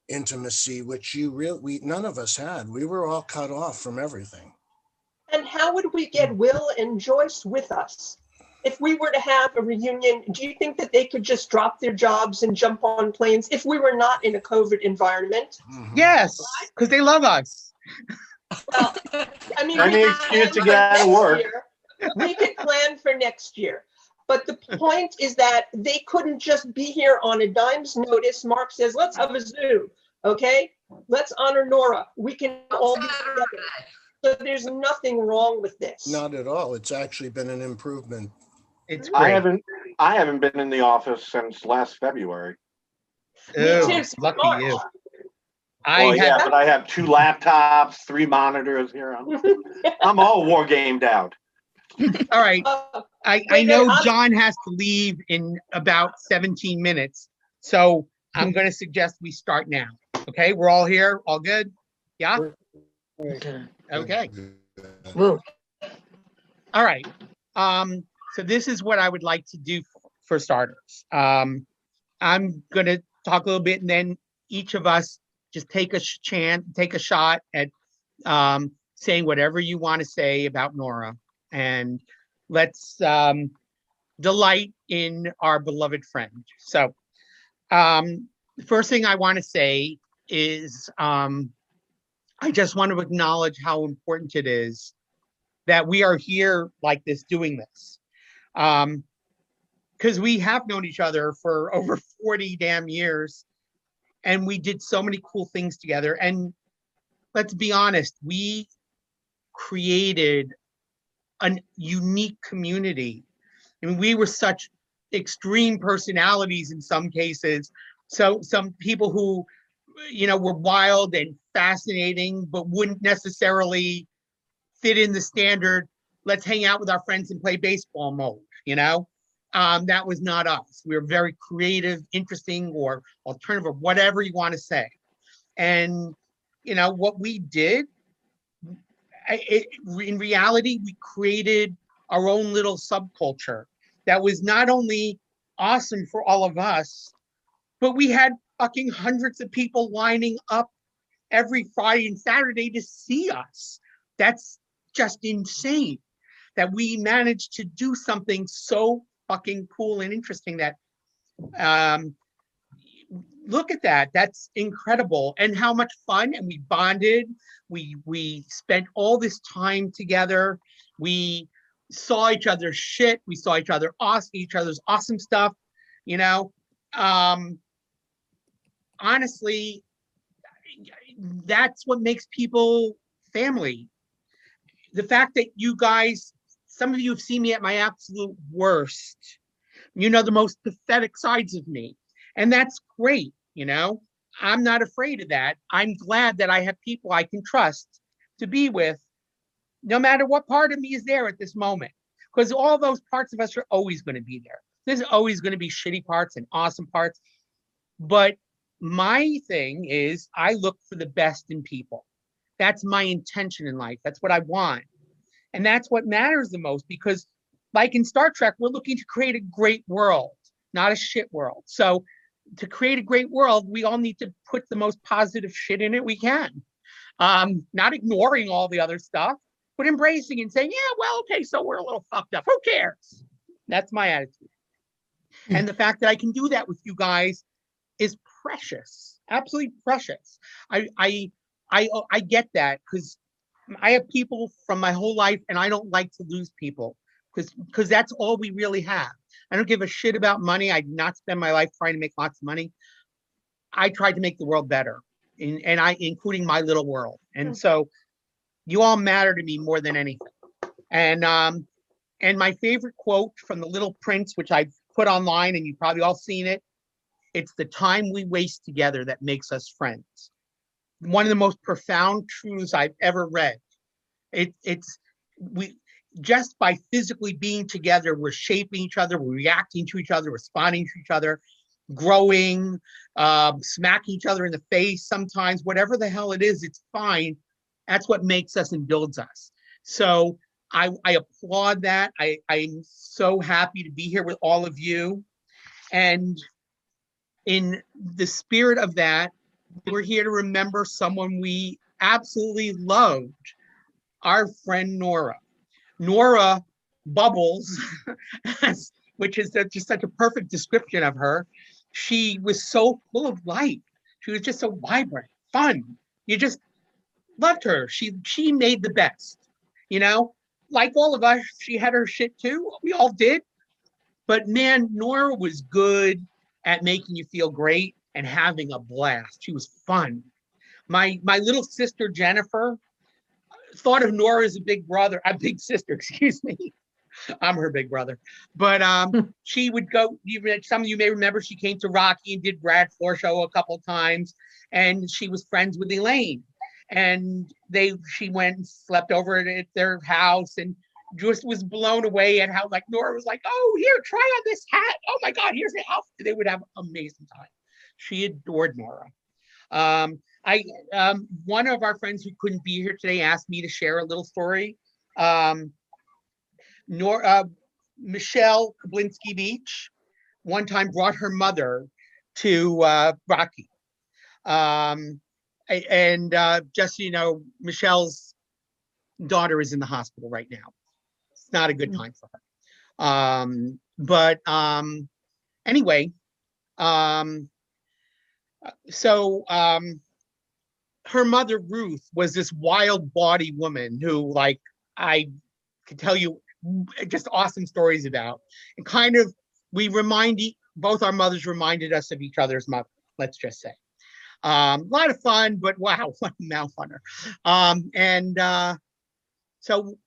intimacy, which we none of us had. We were all cut off from everything. And how would we get Will and Joyce with us? If we were to have a reunion, do you think that they could just drop their jobs and jump on planes if we were not in a COVID environment? Yes, because they love us. Well, I mean, Any excuse to get out of work. We could plan for next year. But the point is that they couldn't just be here on a dime's notice. Mark says, let's have a Zoom, okay? Let's honor Nora. We can all be together. So there's nothing wrong with this. Not at all. It's actually been an improvement. It's great. I haven't been in the office since last February. Ew, Me too, lucky March. you. But I have 2 laptops, 3 monitors here. I'm all war gamed out. All right. I know John has to leave in about 17 minutes. So I'm going to suggest we start now. Okay. We're all here. All good? Yeah. Okay. Woo. All right. So this is what I would like to do for starters. I'm going to talk a little bit, and then each of us just take a shot at saying whatever you want to say about Nora, and let's delight in our beloved friend. So the first thing I want to say is I just want to acknowledge how important it is that we are here like this, doing this. Because we have known each other for over 40 damn years, and we did so many cool things together. And let's be honest, we created a unique community. I mean, we were such extreme personalities in some cases. So some people who, were wild and fascinating, but wouldn't necessarily fit in the standard, let's hang out with our friends and play baseball mode, that was not us. We were very creative, interesting, or alternative, or whatever you want to say. And, what we did, in reality, we created our own little subculture that was not only awesome for all of us, but we had fucking hundreds of people lining up every Friday and Saturday to see us. That's just insane that we managed to do something so fucking cool and interesting. That look at that. That's incredible. And how much fun. And we bonded. We spent all this time together. We saw each other's shit. We saw each other's awesome stuff. Honestly, that's what makes people family. The fact that you guys, some of you have seen me at my absolute worst, the most pathetic sides of me. And that's great. I'm not afraid of that. I'm glad that I have people I can trust to be with, no matter what part of me is there at this moment, because all those parts of us are always going to be there. There's always going to be shitty parts and awesome parts. But my thing is, I look for the best in people. That's my intention in life. That's what I want. And that's what matters the most, because like in Star Trek, we're looking to create a great world, not a shit world. So to create a great world, we all need to put the most positive shit in it we can. Not ignoring all the other stuff, but embracing and saying, yeah, well, okay, so we're a little fucked up. Who cares? That's my attitude. And the fact that I can do that with you guys is precious, absolutely precious. I get that, because I have people from my whole life, and I don't like to lose people, because that's all we really have. I don't give a shit about money. I did not spend my life trying to make lots of money. I tried to make the world better. and I, including my little world. And so you all matter to me more than anything. And my favorite quote from The Little Prince, which I've put online and you've probably all seen it, it's the time we waste together that makes us friends. One of the most profound truths I've ever read. We just by physically being together, we're shaping each other, we're reacting to each other, responding to each other, growing, smacking each other in the face sometimes, whatever the hell it is, it's fine. That's what makes us and builds us. So I applaud that. I'm so happy to be here with all of you. And in the spirit of that, we're here to remember someone we absolutely loved, our friend Nora. Nora Bubbles, which is just such a perfect description of her. She was so full of life. She was just so vibrant, fun. You just loved her. She made the best, you know? Like all of us, she had her shit too. We all did. But man, Nora was good at making you feel great and having a blast. She was fun. My little sister, Jennifer, thought of Nora as a big sister, excuse me. I'm her big brother. But she would go, some of you may remember, she came to Rocky and did Brad Floor show a couple of times, and she was friends with Elaine. And she went and slept over at their house and just was blown away at how like Nora was like, oh, here, try on this hat. Oh my God, here's the outfit. They would have an amazing time. She adored Nora. One of our friends who couldn't be here today asked me to share a little story. Michelle Kablinsky Beach one time brought her mother to Rocky. Just so you know, Michelle's daughter is in the hospital right now. It's not a good time for her. Anyway, her mother, Ruth, was this wild body woman who, like, I could tell you just awesome stories about. And kind of, both our mothers reminded us of each other's mother, let's just say. A lot of fun, but wow, what a mouth funner. So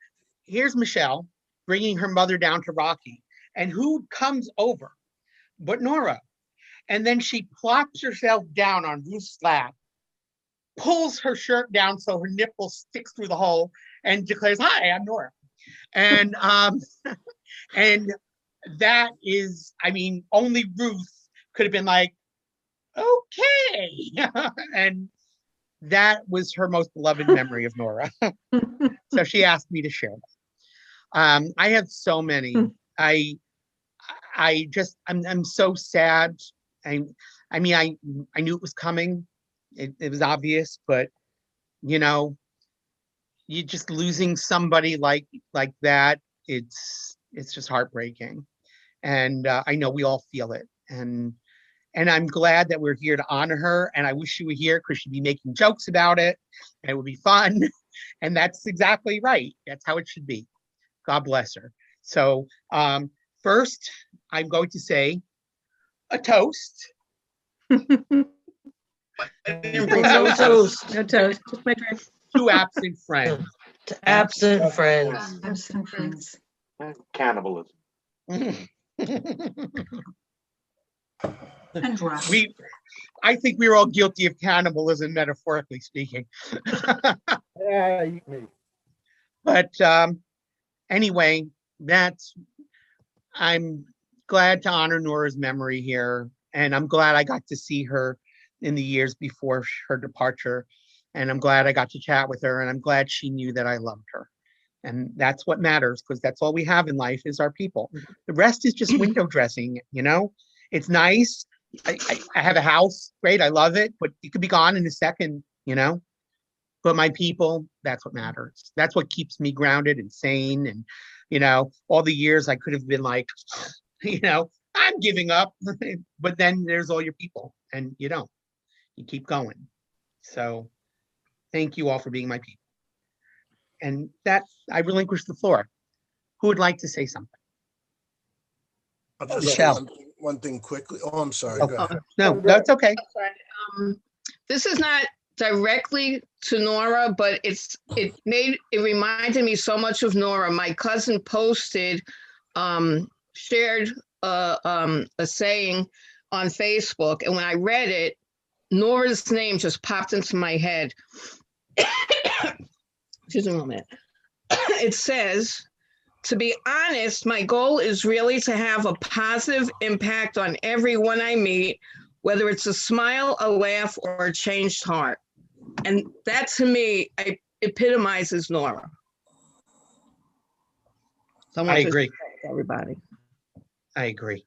here's Michelle bringing her mother down to Rocky. And who comes over but Nora? And then she plops herself down on Ruth's lap, pulls her shirt down so her nipple sticks through the hole, and declares, "Hi, I'm Nora." And and that is, I mean, only Ruth could have been like, okay. And that was her most beloved memory of Nora. So she asked me to share that. I have so many. I'm so sad. I knew it was coming. It was obvious, but you know, you just losing somebody like that, it's just heartbreaking. And I know we all feel it. And I'm glad that we're here to honor her. And I wish she were here because she'd be making jokes about it. And it would be fun. And that's exactly right. That's how it should be. God bless her. So first, I'm going to say a toast. No toast. No toast. Just my drink. To absent friends. To absent friends. Absent friends. Cannibalism. And rust. I think we were all guilty of cannibalism, metaphorically speaking. Yeah, eat me. But anyway, I'm glad to honor Nora's memory here. And I'm glad I got to see her in the years before her departure. And I'm glad I got to chat with her. And I'm glad she knew that I loved her. And that's what matters, because that's all we have in life is our people. The rest is just window dressing, you know? It's nice. I have a house, great, I love it, but it could be gone in a second, you know? But my people, that's what matters. That's what keeps me grounded and sane. And, you know, all the years I could have been like, you know, I'm giving up. But then there's all your people and you don't. You keep going. So thank you all for being my people. And that, I relinquish the floor. Who would like to say something? I'll just Michelle. say one thing quickly. Oh, I'm sorry. Oh, Go ahead. no, that's okay. This is not directly to Nora, but it reminded me so much of Nora. My cousin posted, shared a saying on Facebook, and when I read it, Nora's name just popped into my head. Excuse me a moment. It says, to be honest, my goal is really to have a positive impact on everyone I meet, whether it's a smile, a laugh, or a changed heart. And that to me epitomizes Nora. I agree. Everybody. I agree.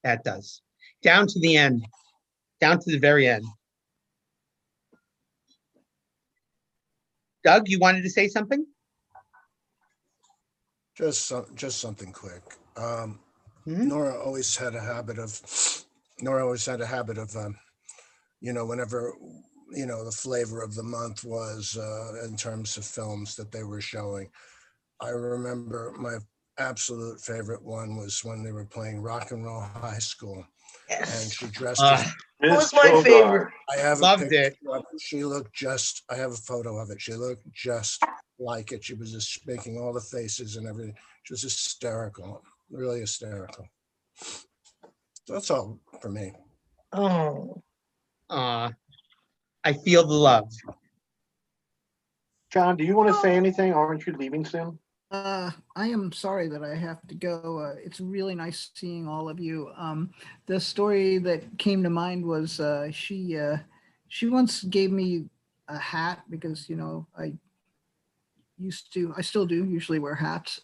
That does. Down to the end. Down to the very end. Doug, you wanted to say something? Just something quick. Nora always had a habit of, whenever, the flavor of the month was in terms of films that they were showing. I remember my absolute favorite one was when they were playing Rock and Roll High School. Yes. And she dressed as That was my favorite. I have Loved a picture it. of it. She looked just, I have a photo of it. She looked just like it. She was just making all the faces and everything. She was hysterical, really hysterical. So that's all for me. Oh. I feel the love. John, do you want to say anything? Aren't you leaving soon? I am sorry that I have to go. It's really nice seeing all of you. The story that came to mind was she once gave me a hat because, I still do usually wear hats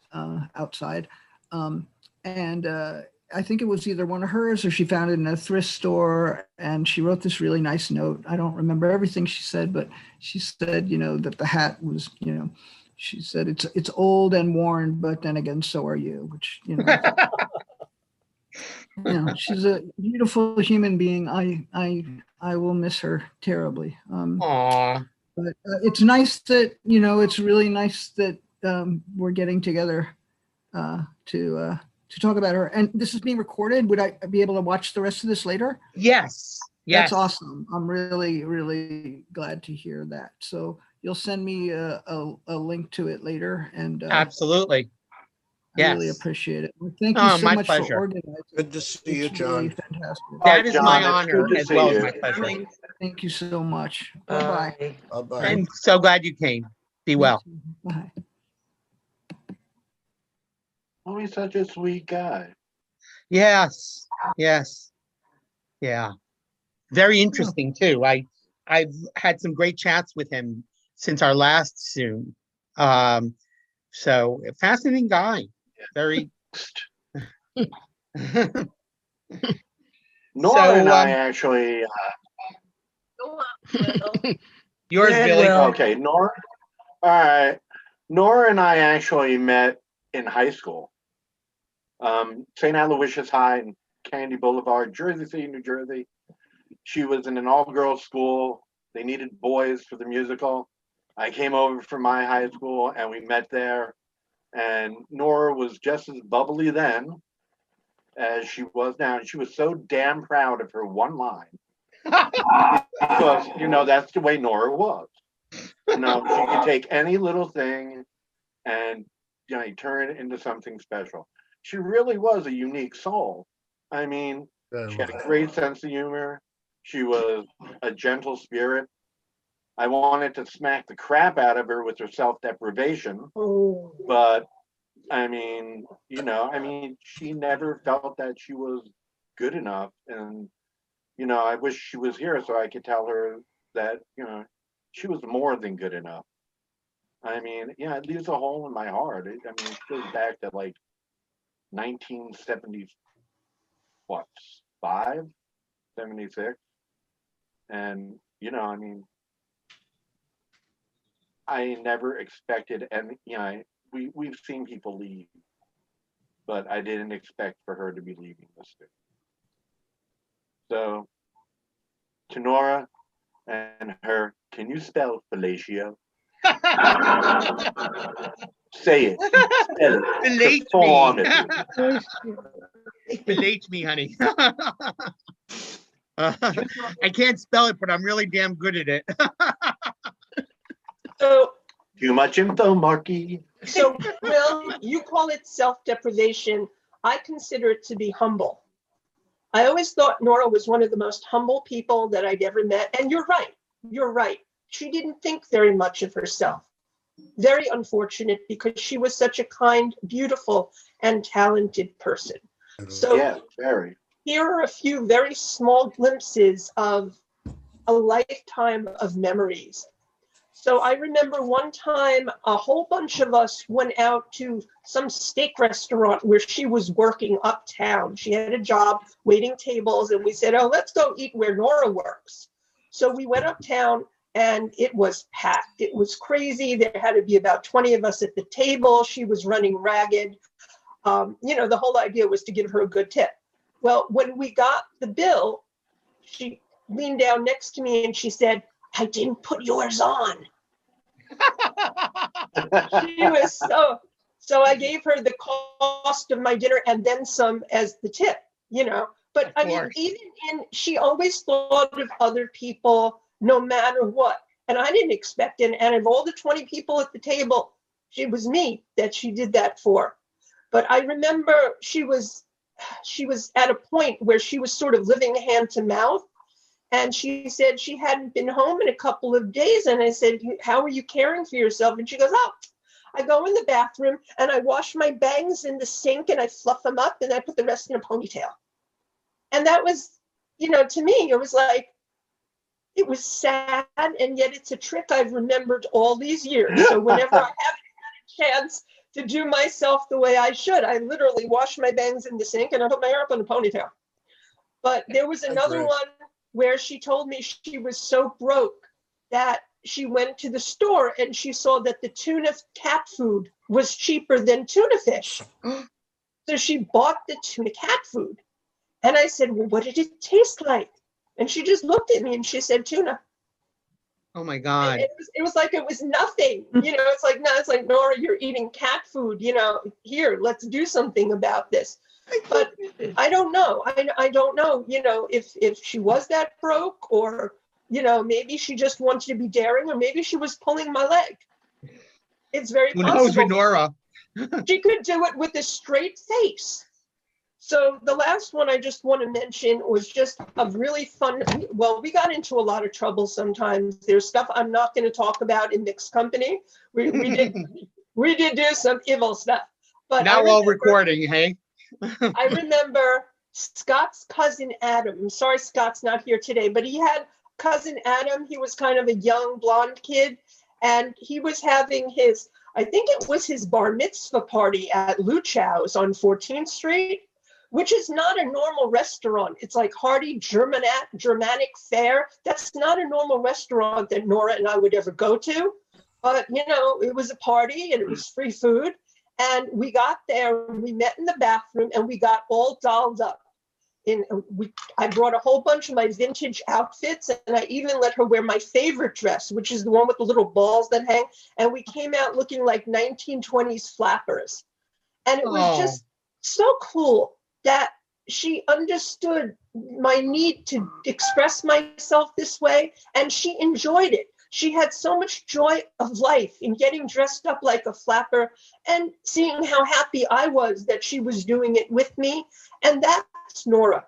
outside. And I think it was either one of hers or she found it in a thrift store, and she wrote this really nice note. I don't remember everything she said, but she said, that the hat was, she said it's old and worn, but then again, so are you, which, she's a beautiful human being. I will miss her terribly. But it's nice that, it's really nice that we're getting together to talk about her. And this is being recorded. Would I be able to watch the rest of this later? Yes. Yes. That's awesome. I'm really, really glad to hear that. So you'll send me a link to it later. And absolutely. I really Yes. appreciate it. Well, thank you so my much pleasure. for organizing. Good to see you, It's really John. fantastic. That is John, my it's honor good to as see well as you. my pleasure. Thank you so much. Bye-bye. Bye-bye. I'm so glad you came. Be well. Bye. Oh, he's such a sweet guy. Yes. Yes. Yeah. Very interesting too. I've had some great chats with him since our last Zoom. So fascinating guy. Very. Nora and I actually. Yours, Billy. Okay, Nora. All right. Nora and I actually met in high school. St. Aloysius High in Candy Boulevard, Jersey City, New Jersey. She was in an all-girls school. They needed boys for the musical. I came over from my high school and we met there. And Nora was just as bubbly then as she was now. And she was so damn proud of her one line. Because, that's the way Nora was. She could take any little thing and turn it into something special. She really was a unique soul. I mean, she had a great sense of humor. She was a gentle spirit. I wanted to smack the crap out of her with her self-deprivation, but she never felt that she was good enough. And, I wish she was here so I could tell her that, she was more than good enough. It leaves a hole in my heart. It goes back to like 76. And, I never expected, and, we've seen people leave, but I didn't expect for her to be leaving this thing. So, to Nora and her, can you spell fellatio? Say it. Spell it. Fellate me, honey. I can't spell it, but I'm really damn good at it. So, Too much info, Marky. so Will, you call it self-deprivation. I consider it to be humble. I always thought Nora was one of the most humble people that I'd ever met. And you're right. You're right. She didn't think very much of herself. Very unfortunate because she was such a kind, beautiful, and talented person. So Yeah, very. here are a few very small glimpses of a lifetime of memories. So I remember one time a whole bunch of us went out to some steak restaurant where she was working uptown. She had a job waiting tables, and we said, oh, let's go eat where Nora works. So we went uptown and it was packed. It was crazy. There had to be about 20 of us at the table. She was running ragged. The whole idea was to give her a good tip. Well, when we got the bill, she leaned down next to me and she said, I didn't put yours on. She was so I gave her the cost of my dinner and then some as the tip, But I mean, she always thought of other people no matter what. And I didn't expect it. And of all the 20 people at the table, it was me that she did that for. But I remember she was at a point where she was sort of living hand to mouth. And she said she hadn't been home in a couple of days. And I said, how are you caring for yourself? And she goes, oh, I go in the bathroom and I wash my bangs in the sink and I fluff them up and I put the rest in a ponytail. And that was, to me, it was like, it was sad. And yet it's a trick I've remembered all these years. So whenever I have a chance to do myself the way I should, I literally wash my bangs in the sink and I put my hair up in a ponytail. But there was another one where she told me she was so broke that she went to the store and she saw that the tuna cat food was cheaper than tuna fish. So she bought the tuna cat food. And I said, well, what did it taste like? And she just looked at me and she said, tuna. Oh my God. It was like it was nothing. It's like, no, it's like, Nora, you're eating cat food, here, let's do something about this. But I don't know. I don't know, if she was that broke or, maybe she just wanted to be daring or maybe she was pulling my leg. It's very possible. Who knows with Nora? She could do it with a straight face. So the last one I just want to mention was just a really fun. Well, we got into a lot of trouble sometimes. There's stuff I'm not going to talk about in mixed company. We did do some evil stuff. But now all recording, hey? I remember Scott's cousin Adam. I'm sorry Scott's not here today, but he had cousin Adam. He was kind of a young blonde kid, and he was having I think it was his bar mitzvah party at Luchow's on 14th Street, which is not a normal restaurant. It's like hearty Germanic fare. That's not a normal restaurant that Nora and I would ever go to. But, it was a party and it was free food. And we got there, we met in the bathroom and we got all dolled up. I brought a whole bunch of my vintage outfits and I even let her wear my favorite dress, which is the one with the little balls that hang. And we came out looking like 1920s flappers. And it was just so cool that she understood my need to express myself this way and she enjoyed it. She had so much joy of life in getting dressed up like a flapper and seeing how happy I was that she was doing it with me. And that's Nora.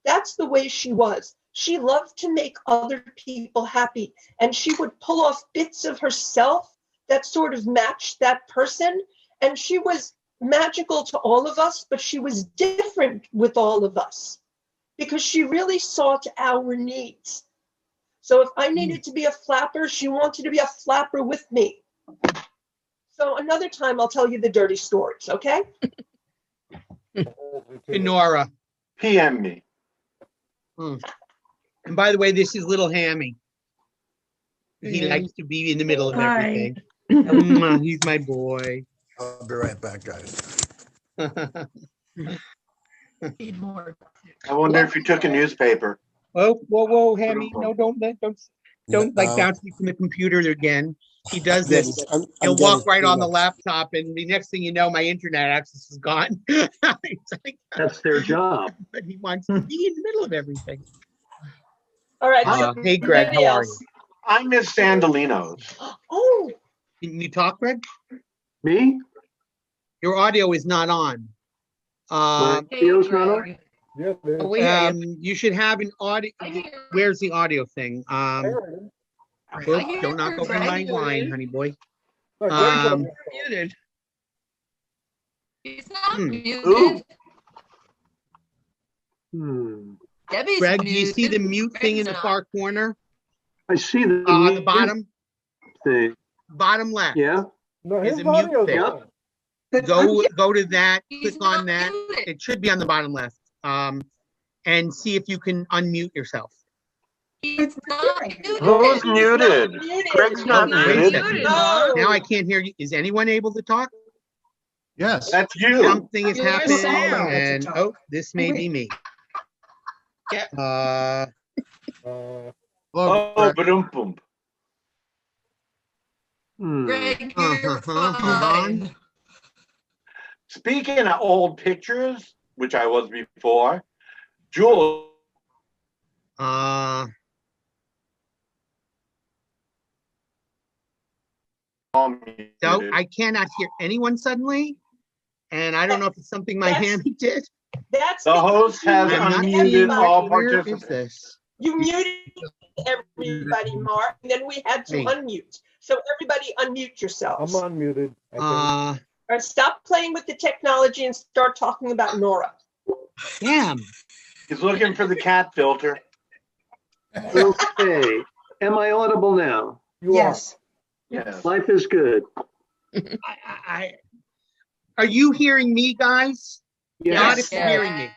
That's the way she was. She loved to make other people happy. And she would pull off bits of herself that sort of matched that person. And she was magical to all of us, but she was different with all of us because she really saw to our needs. So if I needed to be a flapper, she wanted to be a flapper with me. So another time I'll tell you the dirty stories, okay? Nora. PM me. And by the way, this is little Hammy. He likes to be in the middle of everything. He's my boy. I'll be right back, guys. Need more. I wonder if you took a newspaper. Oh, whoa, Hammy! No, don't like bounce me from the computer again. He does this. He'll walk right on the laptop, and the next thing you know, my internet access is gone. That's their job. But he wants to be in the middle of everything. All right. Hey, Greg, how are you? I miss Sandalinos. Oh, Can you talk, Greg? Me? Your audio is not on. My audio's not on? Yeah, Oh, we hear You should have an audio. Where's the audio thing? Oops, don't knock over my wine, honey boy. Muted. He's not muted. Ooh. Debbie's Greg, muted. do you see the mute thing in the Greg's far corner? I see the On the bottom? thing. Bottom left. Yeah. No, Is his a mute audio's thing. on. Go to that, He's click on not that. muted. It should be on the bottom left. And see if you can unmute yourself. He's not muted. Who's muted? Muted. Greg's not Oh, wait a muted. second. No. Now I can't hear you. Is anyone able to talk? Yes. That's you. Something is You are happening, Sam. and this may be me. Yeah. Hello, Oh, Greg. ba-dum-bum. Greg, you're Hold fine. on. Speaking of old pictures, which I was before, Jules. So I cannot hear anyone suddenly, and I don't know if it's something my hammy did. That's The host has I'm not unmuted seeing all where is participants. this? You muted everybody, Mark, and then we had to Hey. unmute. So everybody unmute I'm yourselves. unmuted. I think. Or stop playing with the technology and start talking about Nora. Damn. He's looking for the cat filter. Okay. Am I audible now? You Yes. Yes. Life is good. Are you hearing me, guys? Not if Yes. you're hearing me.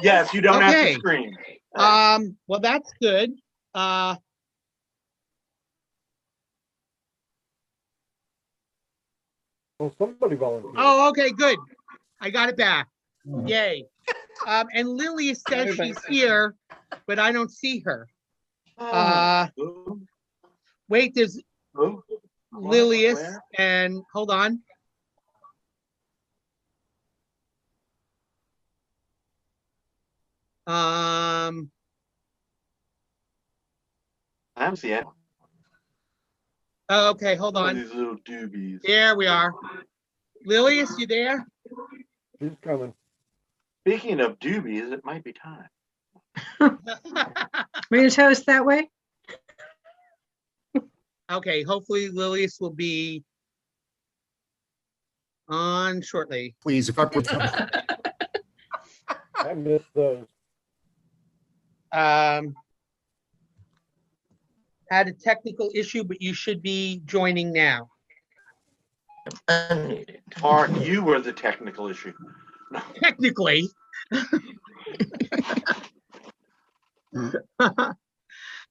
Yes, you don't have Okay. to scream. Well, that's good. Well, somebody volunteered. Oh, okay, good. I got it back. Yay. And Lily says she's here, but I don't see her. Wait, there's Who? Lilius Where? and hold on. I don't see it. Oh, okay, hold Oh, on. these little doobies. There we are. Lilius, you there? She's coming. Speaking of doobies, it might be time. Bring your toast that way. Okay, hopefully Lilius will be on shortly. Please, if I I missed those. Had a technical issue, but you should be joining now. Or you were the technical issue. No. Technically.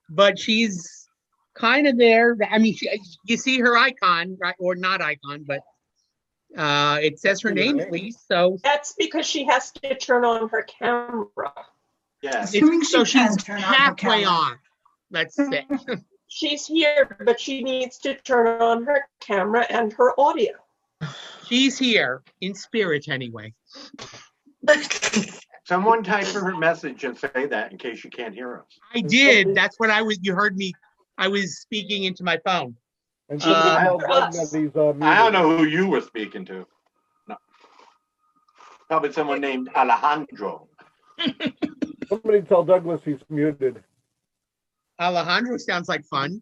But she's kind of there. I mean, you see her icon, right? Or not icon, but it says her name at least. So That's because she has to turn on her camera. Yes. Assuming so she can she's turn on her halfway camera. on. Let's say. She's here, but she needs to turn on her camera and her audio. She's here in spirit anyway. Someone type her message and say that in case you can't hear us. I did. That's what I was. You heard me. I was speaking into my phone. And somebody tell Doug that he's muted. I don't know who you were speaking to. No. Probably someone named Alejandro. Somebody tell Douglas he's muted. Alejandro sounds like fun.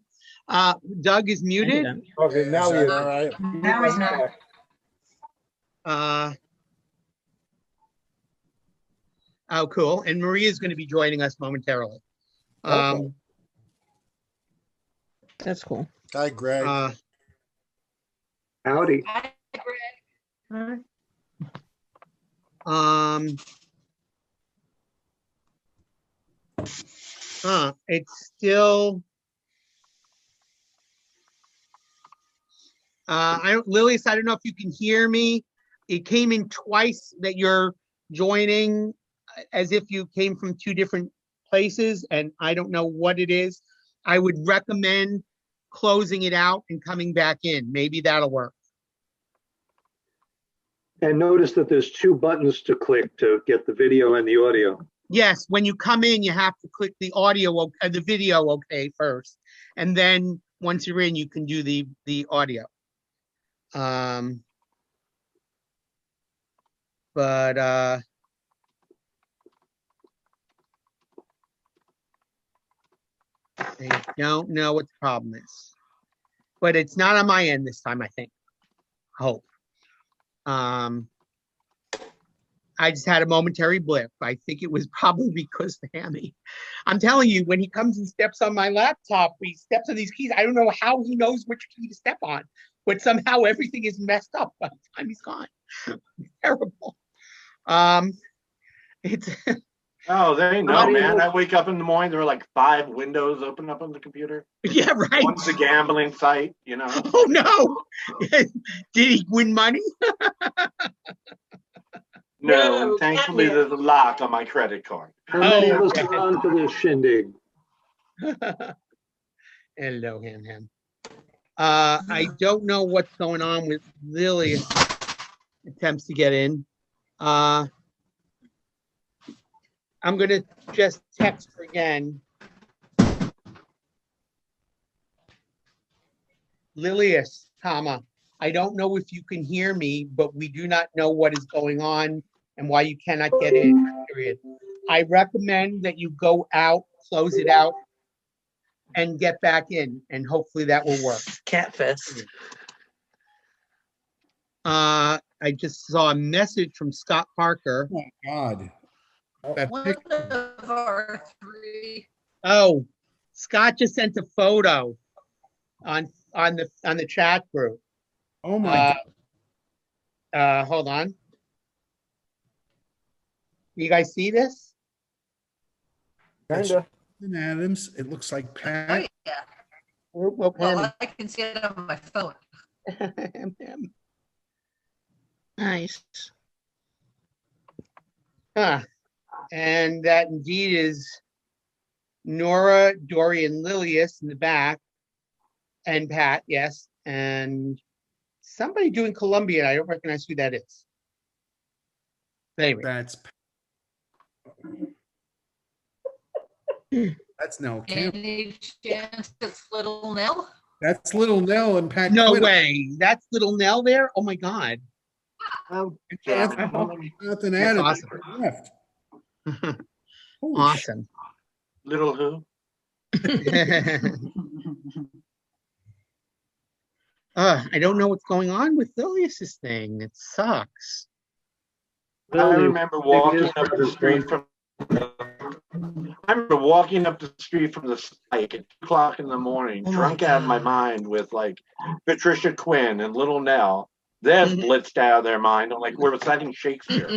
Doug is muted. Okay, now he is. All right. Now he's not. Oh, cool. And Maria is going to be joining us momentarily. Okay. That's cool. Hi, Greg. Howdy. Hi, Greg. It's still. Lilius, I don't know if you can hear me. It came in twice that you're joining as if you came from two different places, and I don't know what it is. I would recommend closing it out and coming back in. Maybe that'll work. And notice that there's two buttons to click to get the video and the audio. Yes, when you come in, you have to click the audio, the video okay first. And then once you're in, you can do the audio. But I don't know what the problem is. But it's not on my end this time, I think. I hope. I just had a momentary blip. I think it was probably because of Hammy. I'm telling you, when he comes and steps on my laptop, he steps on these keys. I don't know how he knows which key to step on, but somehow everything is messed up by the time he's gone. Terrible. It's Oh, they know, man. I wake up in the morning, there are like 5 windows open up on the computer. Yeah, right. One's a gambling site, you know. Oh no! Did he win money? No, and thankfully there's a lock on my credit card. How many of us are on for this shindig? Hello, Ham. I don't know what's going on with Lily's attempts to get in. I'm gonna just text her again. Lilius, I don't know if you can hear me, but we do not know what is going on and why you cannot get in, period. I recommend that you go out, close it out, and get back in, and hopefully that will work. Catfist. I just saw a message from Scott Parker. Oh my God. That One picture. of our 3. Oh, Scott just sent a photo on the chat group. Oh my God. Hold on. You guys see this? Kinda. Adams. It looks like Oh, Pat. yeah. Well, Well, I can see it on my phone. Nice. And that indeed is Nora, Dory, and Lilius in the back, and Pat, yes, and somebody doing Colombian. I don't recognize who that is. Anyway, That's Nell Camp. Any chance it's Little Nell? That's Little Nell and Pat. no Quinn. way. That's little Nell there. Oh my God. Oh, Nothing That's added. awesome. Left. Holy Awesome. Little who? I don't know what's going on with Lilius's thing. It sucks. I remember walking up the street from the spike at 2:00 in the morning, Oh my drunk out of my God. mind with like Patricia Quinn and Little Nell. They're Mhm. blitzed out of their mind. I'm like, we're reciting Shakespeare.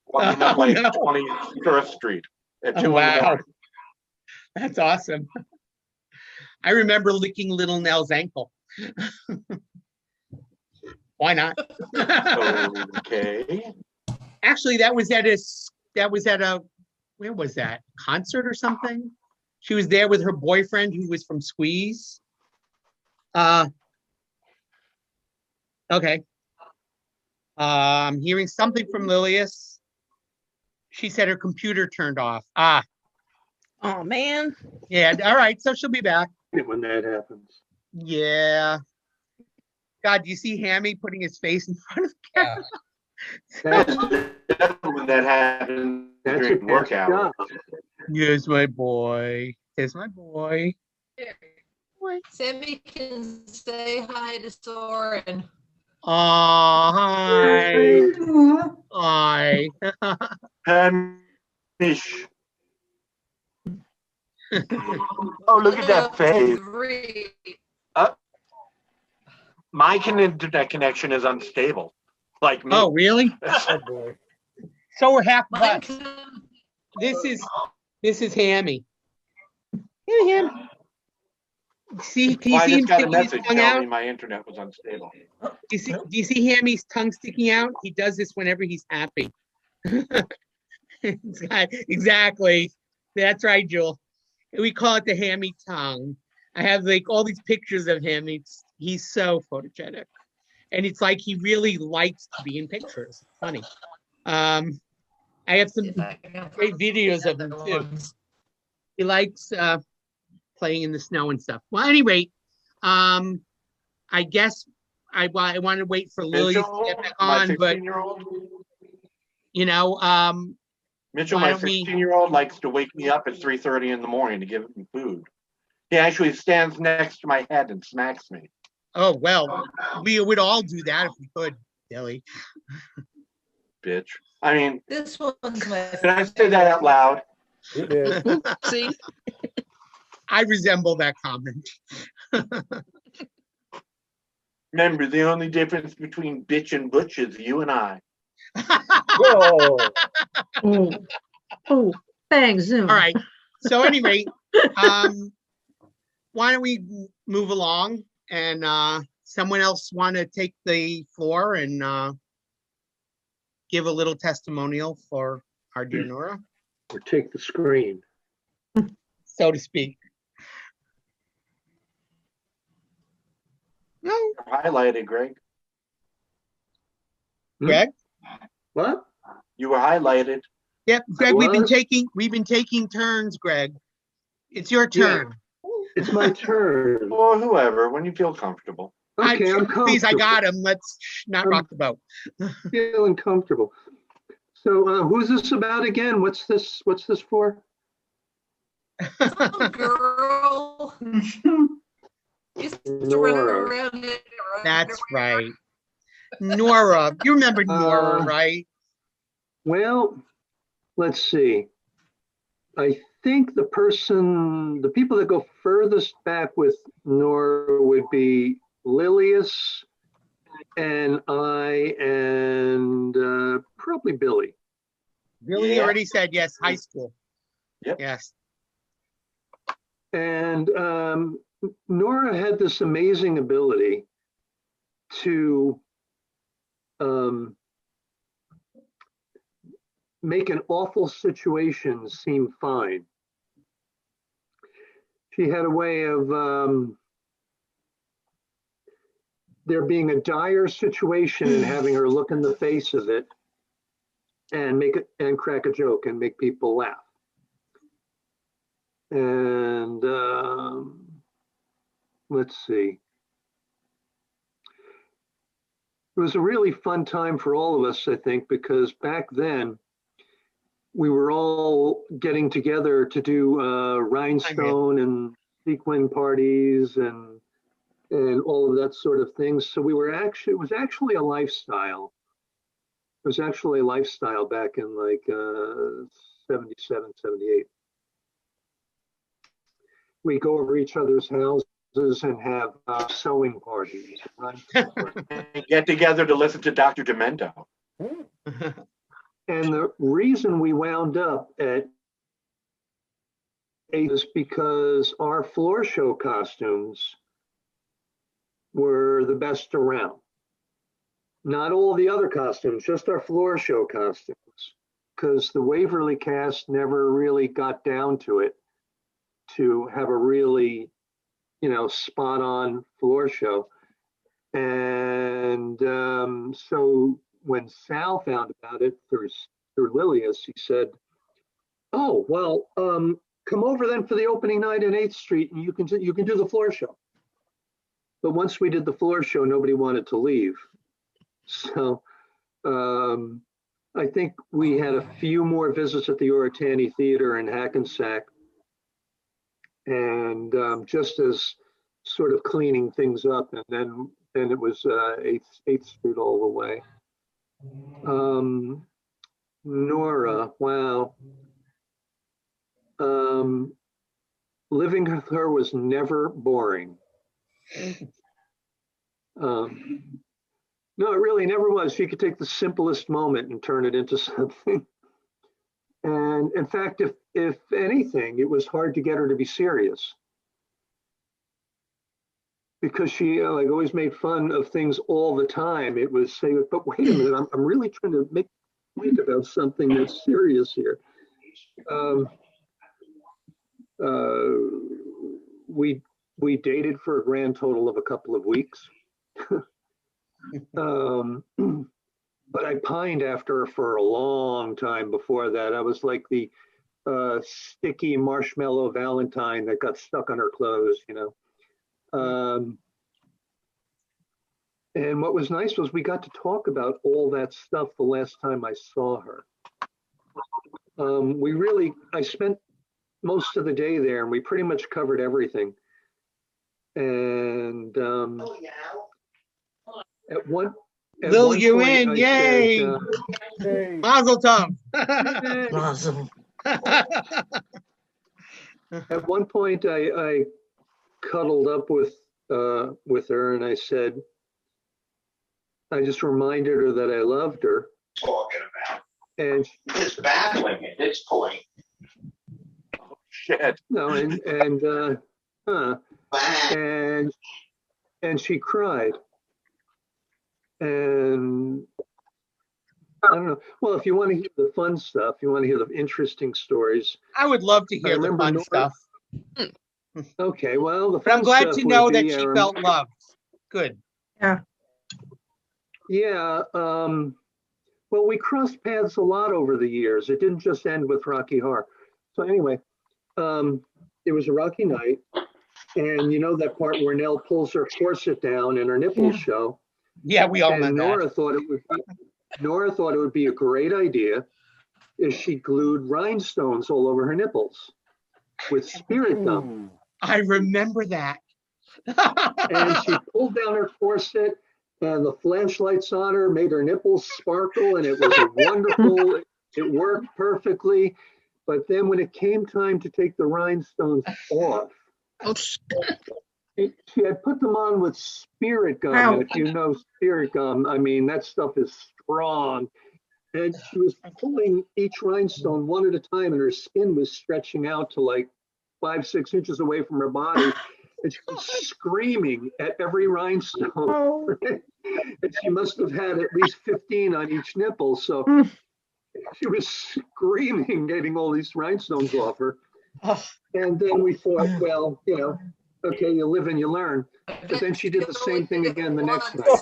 Walking up Oh, like no. 21st Street at 2 Oh, in the wow. morning. That's awesome. I remember licking little Nell's ankle. Why not? Okay. Actually, that was at a where was that? Concert or something? She was there with her boyfriend who was from Squeeze. Okay. I'm hearing something from Lilius. She said her computer turned off. Oh, man. Yeah. All right. So she'll be back. When that happens. Yeah. God, do you see Hammy putting his face in front of the camera? That's when that happens That's during a work Pat's hours. job. Here's my boy. There's my boy. Sammy can say hi to Soren. Oh, hi. Hi. Panish. Oh, look at that face. 3. My internet connection is unstable. Like me. Oh, really? Oh, boy. So we're half Mine butts. can- This is Hammy. Hey, Ham. See, can you Well, I see him just got a sticking his message tongue telling out? me my internet was unstable. Do you see Hammy's tongue sticking out? He does this whenever he's happy. Exactly. That's right, Jewel. We call it the Hammy tongue. I have like all these pictures of him. He's so photogenic. And it's like he really likes to be in pictures. Funny. I have some if I can great find videos the of him other too. ones. He likes playing in the snow and stuff. Well, anyway, I guess I want to wait for Lily to Mitchell, get back my on, but 16-year-old. you know, Mitchell, why my don't we? 16-year-old likes to wake me up at 3:30 in the morning to give him food. He actually stands next to my head and smacks me. Oh well, we would all do that if we could, Billy. Bitch. I mean, This one's my can I say that out loud? You did. See, I resemble that comment. Remember, the only difference between bitch and butch is you and I. Whoa. Oh, bang, zoom. All right. So anyway, why don't we move along and someone else want to take the floor and give a little testimonial for our dear Nora, Or take the screen. so to speak. No, Highlighted, Greg. Greg. What? You were highlighted. Yep, Greg. We've been Was? taking turns, Greg. It's your Yeah. turn. It's my turn. Or whoever, when you feel comfortable. Okay, I'm Please, I comfortable. got him. Let's not rock the boat. Feeling comfortable. So who's this about again? What's this for? Some girl used to run Nora. around it. That's right. Nora. You remember Nora, right? Well, let's see. I think the people that go furthest back with Nora would be Lilius and I and probably Billy. Billy already said yes, high school. Yep. Yes. And Nora had this amazing ability to make an awful situation seem fine. She had a way of there being a dire situation and having her look in the face of it and make it and crack a joke and make people laugh. And let's see. It was a really fun time for all of us, I think, because back then we were all getting together to do rhinestone and sequin parties and all of that sort of thing. So it was actually a lifestyle. It was actually a lifestyle back in like 77, 78. We go over each other's houses and have sewing parties. Right? And get together to listen to Dr. Demento. And the reason we wound up at 8 is because our floor show costumes were the best around. Not all the other costumes, just our floor show costumes. Because the Waverly cast never really got down to it to have a really, spot on floor show. And so when Sal found about it through Lilius, he said, "Oh, well, come over then for the opening night in 8th Street and you can do the floor show." But once we did the floor show, nobody wanted to leave. So I think we had a few more visits at the Oritani Theater in Hackensack. And just as sort of cleaning things up, and then it was 8th Street all the way. Nora, wow. Living with her was never boring. No, it really never was. She could take the simplest moment and turn it into something. And in fact, if anything, it was hard to get her to be serious. Because she always made fun of things all the time. It was saying, but wait a minute, I'm really trying to make a point about something that's serious here. We dated for a grand total of a couple of weeks. But I pined after her for a long time before that. I was like the sticky marshmallow Valentine that got stuck on her clothes, And what was nice was we got to talk about all that stuff the last time I saw her. I spent most of the day there and we pretty much covered everything. And at one Lil, you point in, I yay! said, Hey, Mazel tov. Awesome. at one point I cuddled up with her and I said, I just reminded her that I loved her. Talking about And it's baffling at this point. Shit. no, and she cried. And I don't know. Well, if you want to hear the fun stuff, you want to hear the interesting stories. I would love to hear the remember fun Nora- stuff. Okay, well, the But I'm fun glad stuff to know would that be, she felt loved. Good. Yeah. Well, we crossed paths a lot over the years. It didn't just end with Rocky Horror. So anyway, it was a rocky night. And you know that part where Nell pulls her corset down and her nipples show? Yeah, we all know And that. Nora thought it would be a great idea if she glued rhinestones all over her nipples with spirit gum. I remember that. And she pulled down her corset and the flashlights on her made her nipples sparkle and it was wonderful. It worked perfectly. But then when it came time to take the rhinestones off, she had put them on with spirit gum. Ow. And if you know spirit gum, I mean, that stuff is strong. And she was pulling each rhinestone one at a time and her skin was stretching out to like 5-6 inches away from her body. And she was screaming at every rhinestone. Oh. And she must have had at least 15 on each nipple. So she was screaming, getting all these rhinestones off her. And then we thought, well, you know, okay, you live and you learn. But then she did the same thing again the next night.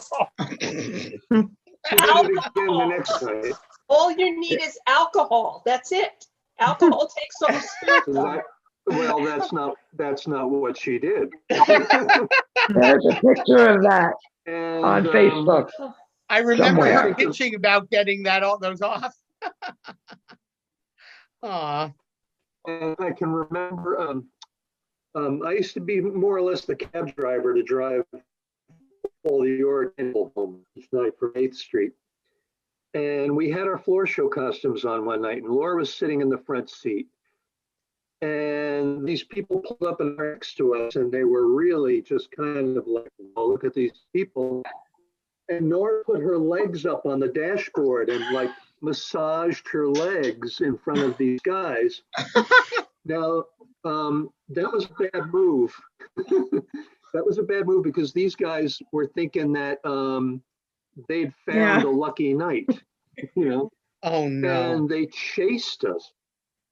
She did it again the next night. All you need is alcohol. That's it. Alcohol takes all the spirit. Well, that's not what she did. There's a picture of that on Facebook. I remember somewhere. her pitching about getting those off. Aw. And I can remember, I used to be more or less the cab driver to drive all the Oregon home each night from 8th Street. And we had our floor show costumes on one night, and Laura was sitting in the front seat. And these people pulled up next to us, and they were really just kind of like, oh, look at these people. And Nora put her legs up on the dashboard and like massaged her legs in front of these guys. Now, that was a bad move. That was a bad move because these guys were thinking that they'd found a lucky night, you know. Oh no. And they chased us.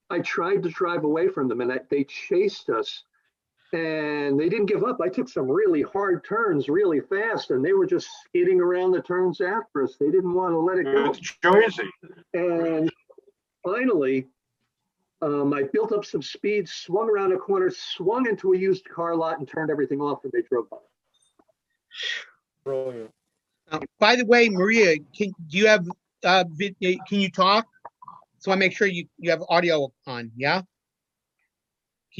I tried to drive away from them and they chased us and they didn't give up. I took some really hard turns really fast and they were just skidding around the turns after us. They didn't want to let it go. It's Jersey. And finally, I built up some speed, swung around a corner, swung into a used car lot and turned everything off and they drove by. Brilliant. By the way, Maria, do you have can you talk? So I make sure you have audio on, yeah? Can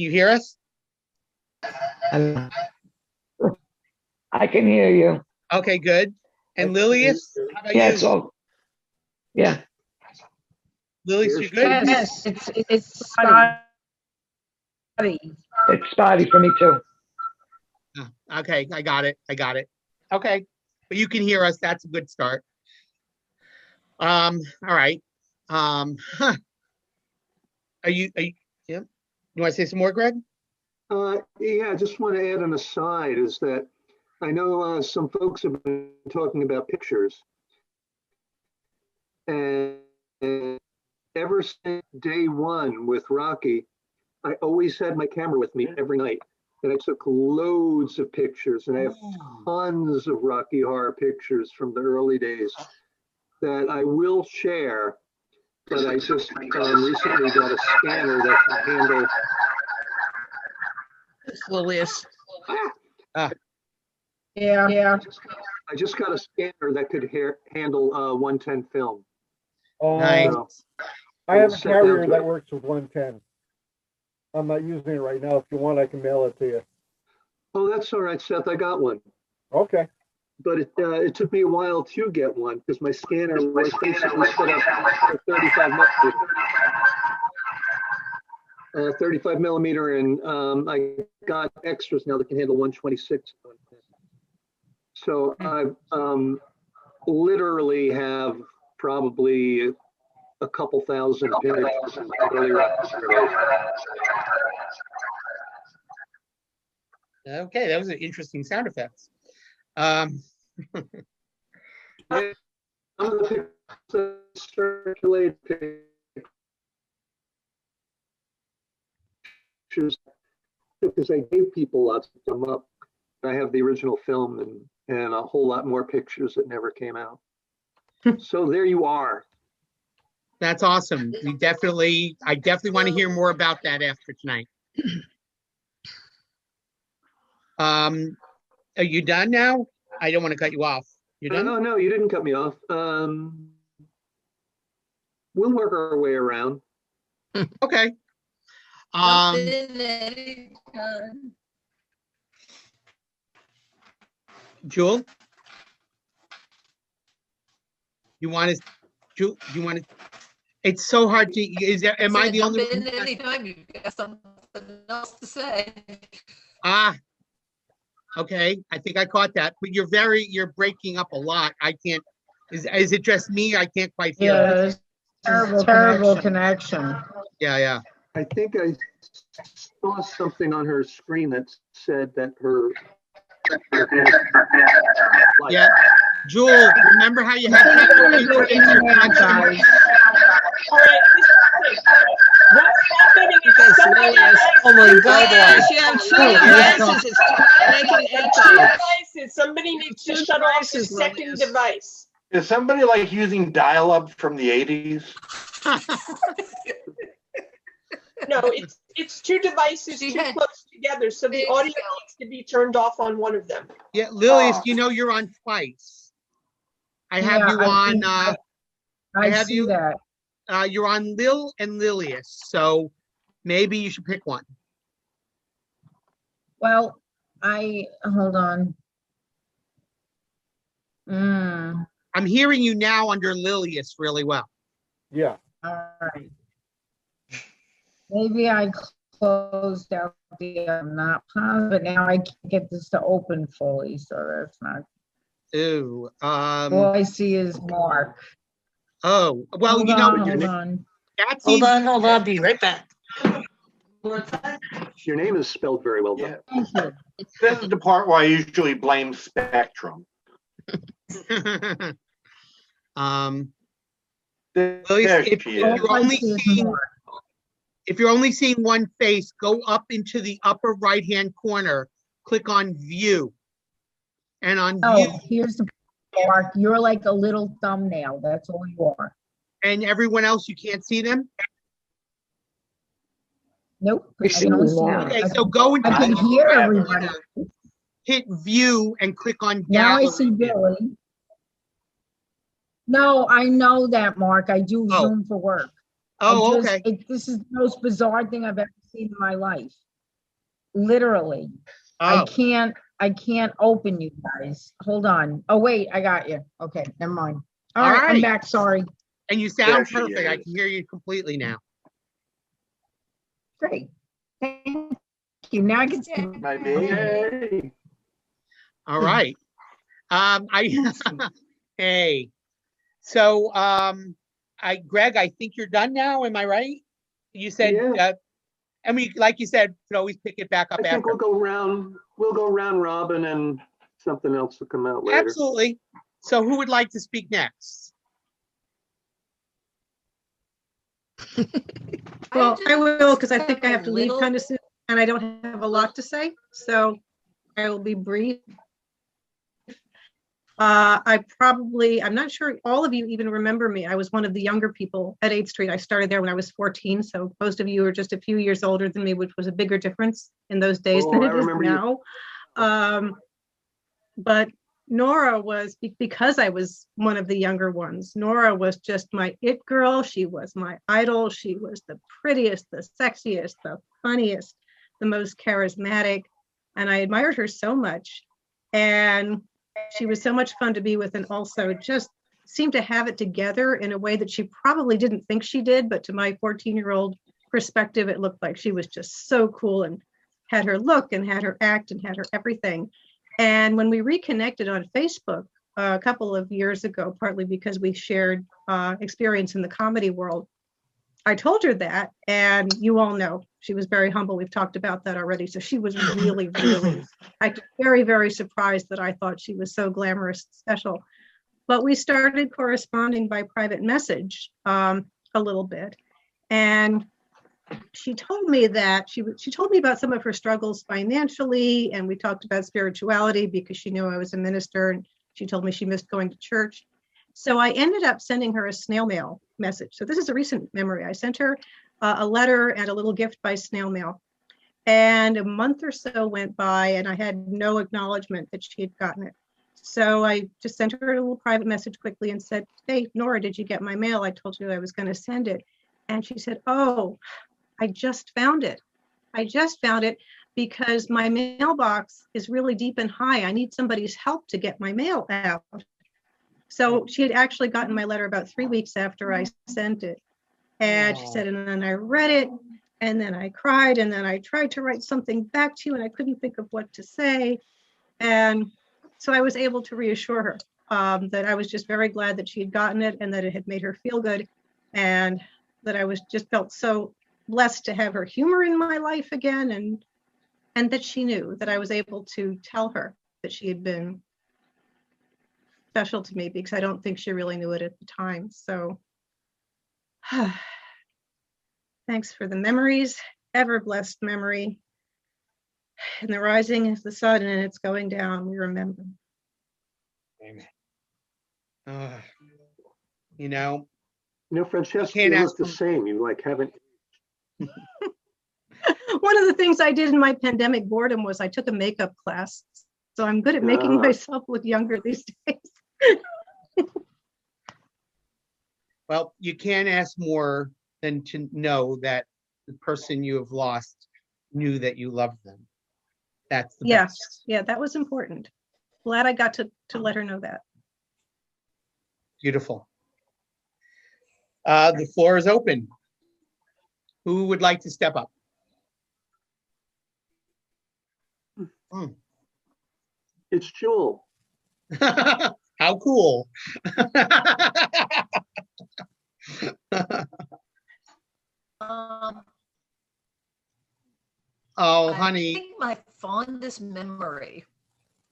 you hear us? I can hear you. Okay, good. And Lilius, how about Yeah, you? it's all. Yeah. Lilius, you good? Yes, it's spotty. It's spotty for me too. Okay, I got it. Okay, but you can hear us. That's a good start. All right. Are you yeah? You want to say some more, Greg? Yeah, I just want to add an aside is that I know some folks have been talking about pictures. And ever since day one with Rocky, I always had my camera with me every night. And I took loads of pictures and I have tons of Rocky Horror pictures from the early days that I will share. But I just recently got a scanner that can handle. Lilius. I I just got a scanner that could handle 110 film. Nice. So I have a set down carrier to that it. works with 110. I'm not using it right now. If you want, I can mail it to you. Oh, that's all right, Seth. I got one. Okay. But it took me a while to get one because my scanner was basically set up for 35 millimeter, and I got extras now that can handle 126. So I literally have probably a couple thousand pictures. Okay, that was an interesting sound effects. Some of the pictures circulate pictures because I gave people lots of them up. I have the original film and a whole lot more pictures that never came out. So there you are. That's awesome. I definitely want to hear more about that after tonight. Are you done now? I don't want to cut you off. You done? Oh, no, you didn't cut me off. We'll work our way around. Okay. Jewel, you want to? It's so hard to. Am I the only one? Anytime you've got something else to say. Ah, okay. I think I caught that. But you're breaking up a lot. I can't. Is it just me? I can't quite hear. Yeah, it's terrible connection. Yeah. I think I saw something on her screen that said that her. Yeah. Jewel, remember how you had technical connection? All right, this is the thing. What's happening is somebody has Oh my God, you have two devices, it's making two echo. devices. Somebody needs to shut off the second device. Is somebody like using dial-up from the 80s? No, it's two devices too close together, so the audio needs to be turned off on one of them. Yeah, Lilius, you're on twice. I have you on. I have see you. That. You're on Lil and Lilius, so maybe you should pick one. Well, hold on. I'm hearing you now under Lilius really well. Yeah. All right. Maybe I closed out I'm not positive, but now I can't get this to open fully, so that's not. Ooh. All I see is Mark. Oh, well, hold on. Hold on. I'll be right back. Your name is spelled very well. Yeah. This is the part where I usually blame Spectrum. If you're only seeing one face, go up into the upper right-hand corner, click on View. And on View. Here's the Mark. You're like a little thumbnail. That's all you are. And everyone else, you can't see them? Nope. I can only see you. Okay, so go into. I can hear everybody. Hit View and click on Now Gallery. I see Billy. No, I know that, Mark. I do Zoom for work. Oh, okay. This is the most bizarre thing I've ever seen in my life. Literally. Oh. I can't open you guys. Hold on. Oh, wait, I got you. Okay, never mind. All right, I'm back. Sorry. And you sound perfect. I can hear you completely now. Great. Thank you. Now I can see my baby. All right. Hey. So Greg, I think you're done now. Am I right? You said, and we, like you said, could always pick it back up I think after. We'll go round robin and something else will come out later. Absolutely. So who would like to speak next? Well, I will, because I think I have to leave kind of soon and I don't have a lot to say. So I will be brief. I'm not sure all of you even remember me. I was one of the younger people at 8th Street. I started there when I was 14. So most of you are just a few years older than me, which was a bigger difference in those days than it is now. But Nora was, because I was one of the younger ones, Nora was just my it girl. She was my idol. She was the prettiest, the sexiest, the funniest, the most charismatic. And I admired her so much. And she was so much fun to be with, and also just seemed to have it together in a way that she probably didn't think she did. But to my 14-year-old perspective, it looked like she was just so cool and had her look and had her act and had her everything. And when we reconnected on Facebook a couple of years ago, partly because we shared experience in the comedy world, I told her that, and you all know she was very humble. We've talked about that already. So she was really, really, very, very surprised that I thought she was so glamorous and special. But we started corresponding by private message a little bit. And she told me that she told me about some of her struggles financially, and we talked about spirituality because she knew I was a minister, and she told me she missed going to church. So I ended up sending her a snail mail message. So this is a recent memory. I sent her a letter and a little gift by snail mail. And a month or so went by, and I had no acknowledgement that she had gotten it. So I just sent her a little private message quickly and said, "Hey, Nora, did you get my mail? I told you I was going to send it." And she said, "Oh, I just found it. I just found it because my mailbox is really deep and high. I need somebody's help to get my mail out." So she had actually gotten my letter about 3 weeks after I sent it. And she said, and then I read it, and then I cried, and then I tried to write something back to you, and I couldn't think of what to say. And so I was able to reassure her that I was just very glad that she had gotten it and that it had made her feel good, and that I was just felt so blessed to have her humor in my life again, and that she knew that I was able to tell her that she had been special to me, because I don't think she really knew it at the time. So thanks for the memories, ever blessed memory. And the rising is the sun and it's going down, we remember. Amen. You know, Francesca, you look the same. You like haven't. One of the things I did in my pandemic boredom was I took a makeup class. So I'm good at making myself look younger these days. Well, you can't ask more than to know that the person you have lost knew that you loved them. That's the best. Yeah, that was important. Glad I got to let her know that. Beautiful. The floor is open. Who would like to step up? It's Jewel. How cool. Oh, honey. I think my fondest memory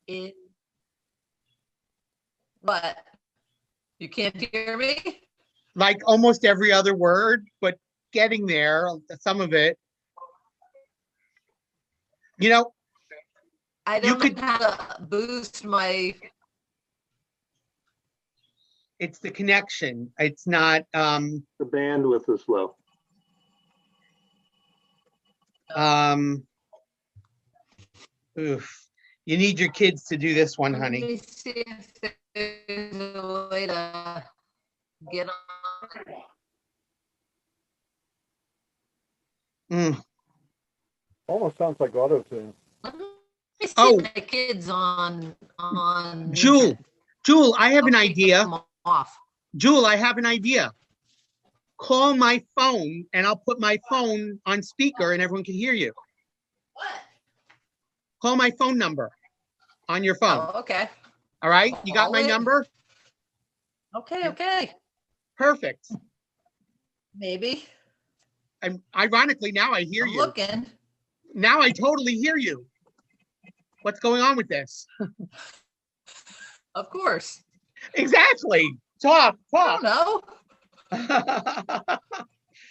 is what? You can't hear me? Like almost every other word, but getting there, some of it. You know, I don't know how to boost my. It's the connection. It's not. The bandwidth is low. Oof. You need your kids to do this one, honey. Let me see if there's a way to get on. Almost sounds like auto tune. Let me see my kids on. Jewel, I have an idea. Off. Jewel, I have an idea. Call my phone and I'll put my phone on speaker and everyone can hear you. What? Call my phone number on your phone. Oh, okay. All right, you got my number? Okay. Perfect. Maybe. Ironically, now I hear you. Looking. Now I totally hear you. What's going on with this? Of course. Exactly. Talk. I don't know.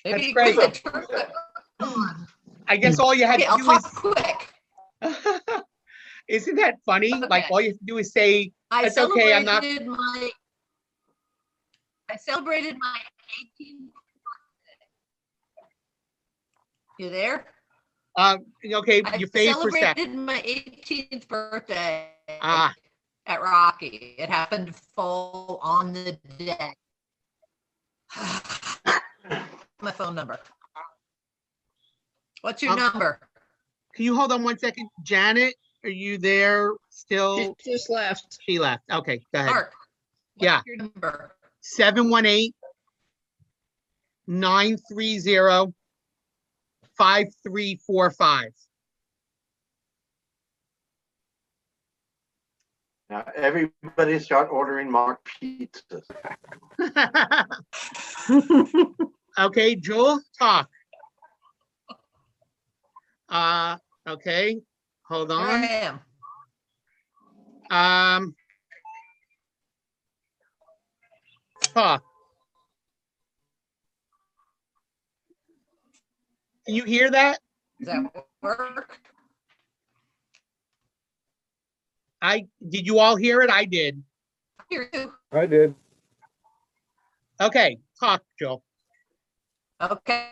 That's great. I guess all you had to do talk is quick. Isn't that funny? Okay. Like all you have to do is say, "It's okay, I'm not." I celebrated my 18th birthday. You there? Okay, you fade for a sec. I celebrated my 18th birthday. at Rocky. It happened to fall on the day. My phone number. What's your number? Can you hold on one second? Janet, are you there still? She just left. She left. Okay, go ahead. Mark, what's Yeah. your number? 718-930-5345. Now, everybody start ordering Mark pizzas. Okay, Joel, talk. Okay, hold Here on. I am. Talk. Can you hear that? Does that work? Did you all hear it? I did. Hear you. I did. Okay, talk, Joel. Okay.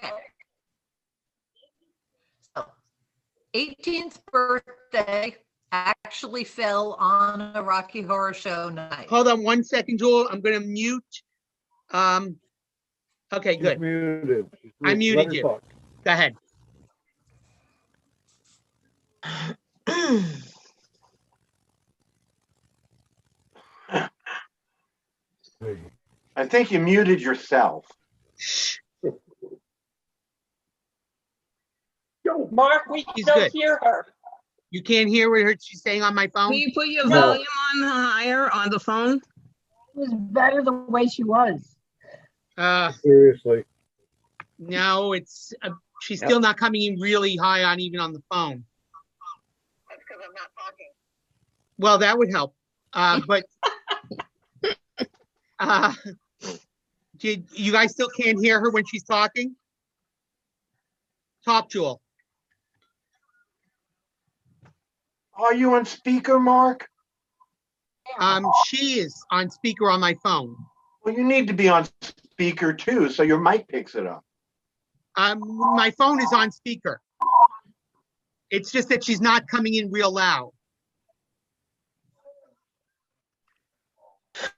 So, 18th birthday actually fell on a Rocky Horror Show night. Hold on one second, Joel. I'm gonna mute. Okay, She's good. muted. I Let muted her you. talk. Go ahead. I think you muted yourself. Mark, we He's don't good. hear her. You can't hear what she's saying on my phone? Can you put your No. volume on the higher on the phone? It was better the way she was. Seriously. No, it's she's still not coming in really high on even on the phone. That's because I'm not talking. Well, that would help. But you guys still can't hear her when she's talking? Talk, Jewel. Are you on speaker, Mark? She is on speaker on my phone. Well, you need to be on speaker too, so your mic picks it up. My phone is on speaker. It's just that she's not coming in real loud.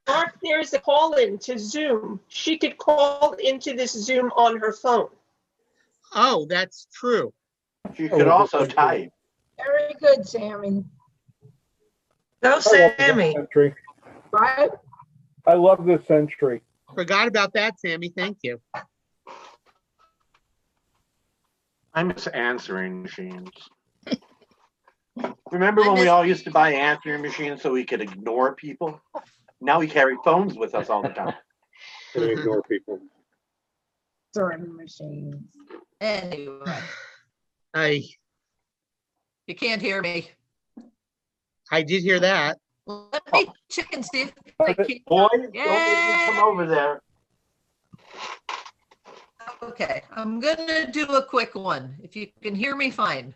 Mark, there's a call in to Zoom. She could call into this Zoom on her phone. Oh, that's true. You could also type. Very good, Sammy. Go, Sammy. Right? I love this century. Forgot about that, Sammy. Thank you. I miss answering machines. Remember when we all used to buy answering machines so we could ignore people? Now we carry phones with us all the time. And ignore people. Certain machines. Anyway, You can't hear me. I did hear that. Let me check and see if I can. Boy, don't make me come over there. Okay, I'm gonna do a quick one. If you can hear me, fine.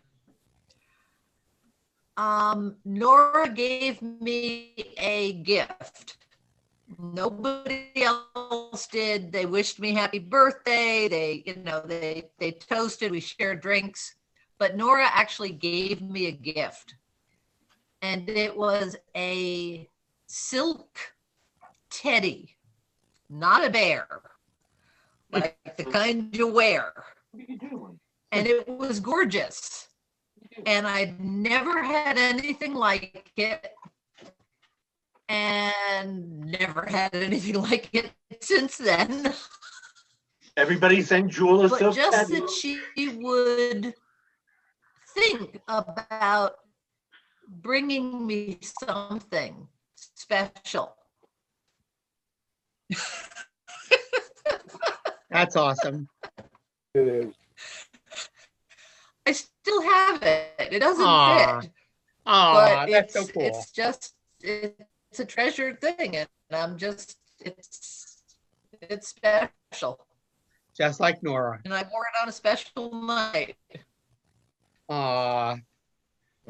Nora gave me a gift. Nobody else did. They wished me happy birthday. They toasted. We shared drinks. But Nora actually gave me a gift. And it was a silk teddy, not a bear, like the kind you wear. And it was gorgeous. And I'd never had anything like it. And never had anything like it since then. Everybody saying Jewel is But so just petty. that she would think about bringing me something special. That's awesome. It is. I still have it. It doesn't Aw. fit. Aw, But that's so cool. It's just, it's a treasured thing. And I'm just, it's special. Just like Nora. And I wore it on a special night. Aw.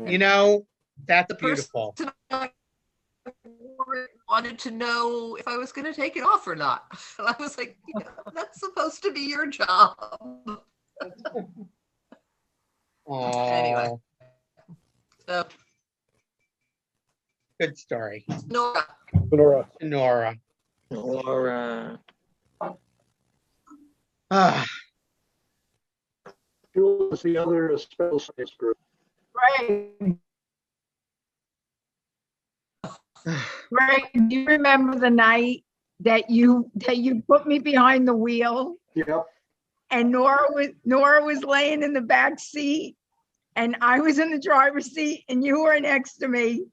You know, that's The person beautiful. I wore it wanted to know if I was going to take it off or not. And I was like, that's supposed to be your job. Aw. Anyway. So Good story. Nora. Nora. Nora. Nora. Ah, Jewel is the other special science group. Greg. Greg, do you remember the night that you put me behind the wheel Yep. and Nora was laying in the back seat and I was in the driver's seat and you were next to me?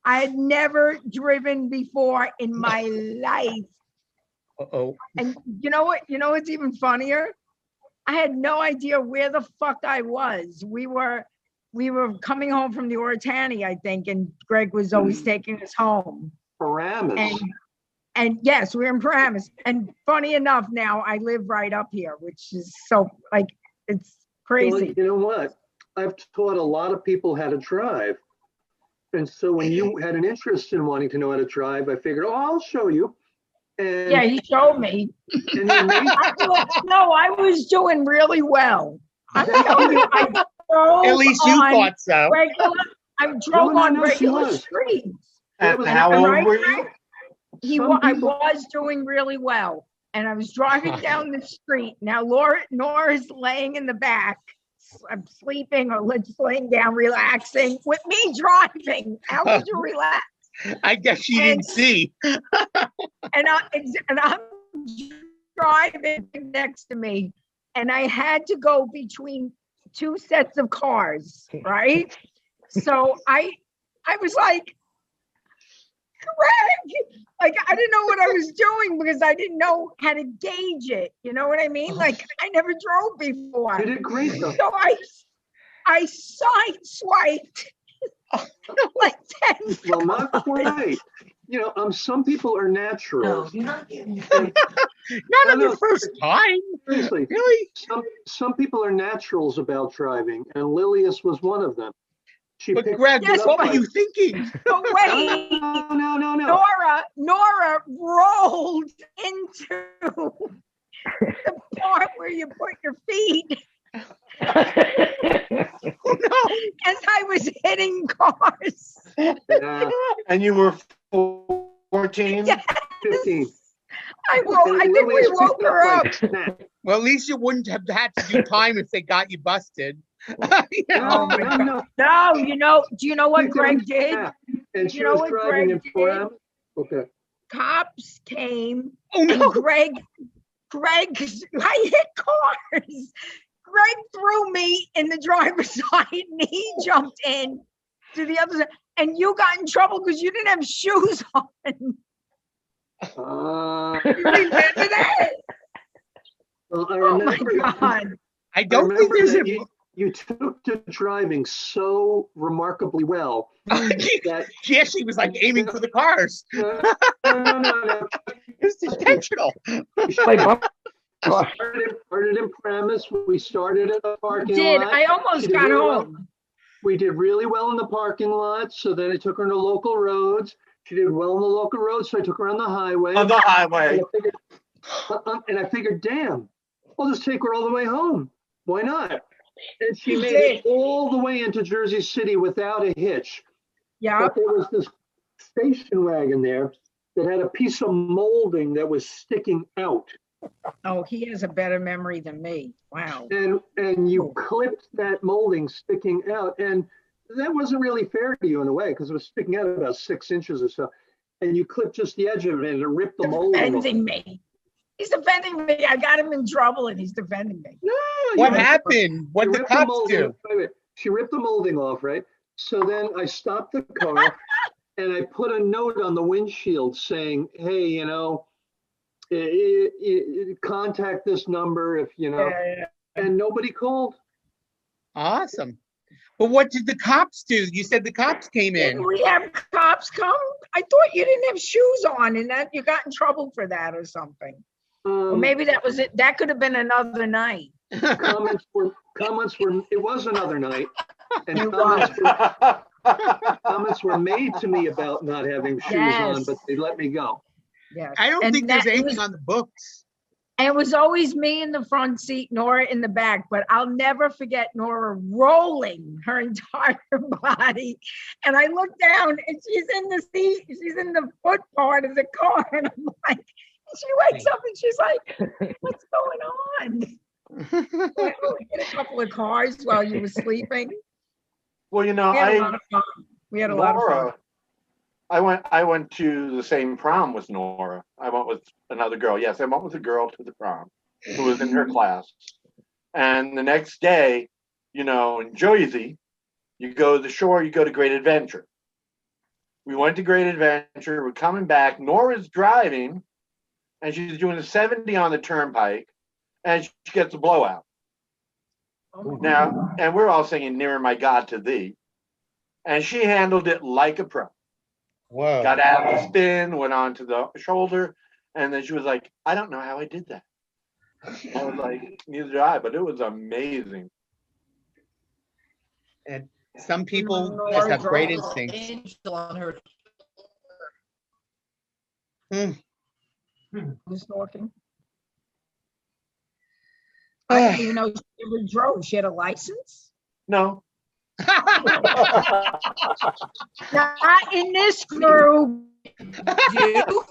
I had never driven before in my life. uh-oh. And you know what? You know what's even funnier? I had no idea where the fuck I was. We were coming home from the Oritani, I think, and Greg was always taking us home. Paramus. And yes, we're in Paramus. And funny enough, now I live right up here, which is so like it's crazy. Well, you know what? I've taught a lot of people how to drive. And so when you had an interest in wanting to know how to drive, I figured, oh, I'll show you. And Yeah, he showed me. And you made no, I was doing really well. I'm telling you, I drove At least you on thought so. I drove on she regular was. streets. And how old Right, were you? Some I people- was doing really well, and I was driving down the street. Now, Nora's laying in the back. I'm sleeping or just laying down, relaxing with me driving. How could you relax? I guess she didn't see. And I'm driving next to me, and I had to go between two sets of cars, right? So I was like, Greg, like I didn't know what I was doing because I didn't know how to gauge it. You know what I mean? Like I never drove before. You did great though. So I sideswiped like 10 Well, not quite. You know, some people are naturals. Not Not on the first time. Seriously, Really? some people are naturals about driving, and Lilius was one of them. She But picked Greg, it up what were like- you thinking? But wait, No. Nora rolled into the part where you put your feet. Oh no! As I was hitting cars. Yeah, And you were 14? Yes. 15. I think we Lilius woke picked her up. like snap. Well, at least you wouldn't have had to do time if they got you busted. Oh my God. No, do you know what Picked it Greg up did? snap. And she You know was what driving Greg in Paramus. Okay. Cops came Oh no! and Greg, I hit cars. Greg threw me in the driver's side and he jumped in to the other side. And you got in trouble because you didn't have shoes on. You remember that? Well, I Oh my remember, God. I don't think remember there's that a. you took to driving so remarkably well that Yeah, she was like aiming for the cars. no. It's intentional. Started in premise. We started at the parking Did lot. I almost She did got really well. home? We did really well in the parking lot, so then I took her to local roads. She did well on the local roads, so I took her on the highway. On the highway. And I figured, damn, I'll just take her all the way home. Why not? And she You made did. it all the way into Jersey City without a hitch. Yeah. But there was this station wagon there that had a piece of molding that was sticking out. Oh, he has a better memory than me. Wow. And you clipped that molding sticking out. And that wasn't really fair to you in a way, because it was sticking out about 6 inches or so. And you clipped just the edge of it and it ripped the molding off. Defending me. He's defending me. I got him in trouble and he's defending me. No, What you- happened? What she did the ripped cops molding- do? wait. She ripped the molding off, right? So then I stopped the car and I put a note on the windshield saying, hey, you know, contact this number if, you know, and nobody called. Awesome. But what did the cops do? You said the cops came in. Didn't we have cops come? I thought you didn't have shoes on and that you got in trouble for that or something. Or maybe that was it. That could have been another night. Comments were, it was another night. And It comments were made to me about not having shoes on, Yes. but they let me go. Yes. I don't And think there's that- it anything was- on the books. And it was always me in the front seat, Nora in the back. But I'll never forget Nora rolling her entire body. And I look down and she's in the seat. She's in the foot part of the car. And I'm like, she wakes up and she's like, what's going on? I only hit a couple of cars while you were sleeping. Well, you know, We had a lot of fun. We had a lot of fun. Nora, I went to the same prom with Nora. I went with another girl. Yes, I went with a girl to the prom who was in her class. And the next day, you know, in Jersey, you go to the shore, you go to Great Adventure. We went to Great Adventure. We're coming back. Nora's driving, and she's doing a 70 on the turnpike, and she gets a blowout. Now, and we're all singing "Nearer My God to Thee," and she handled it like a pro. Whoa. Got out of the spin, went on to the shoulder, and then she was like, I don't know how I did that. I was like, neither do I, but it was amazing. And some people just have great instincts. Angel on her. Who's talking? I didn't even know she ever drove. She had a license? No. Not in this group. You?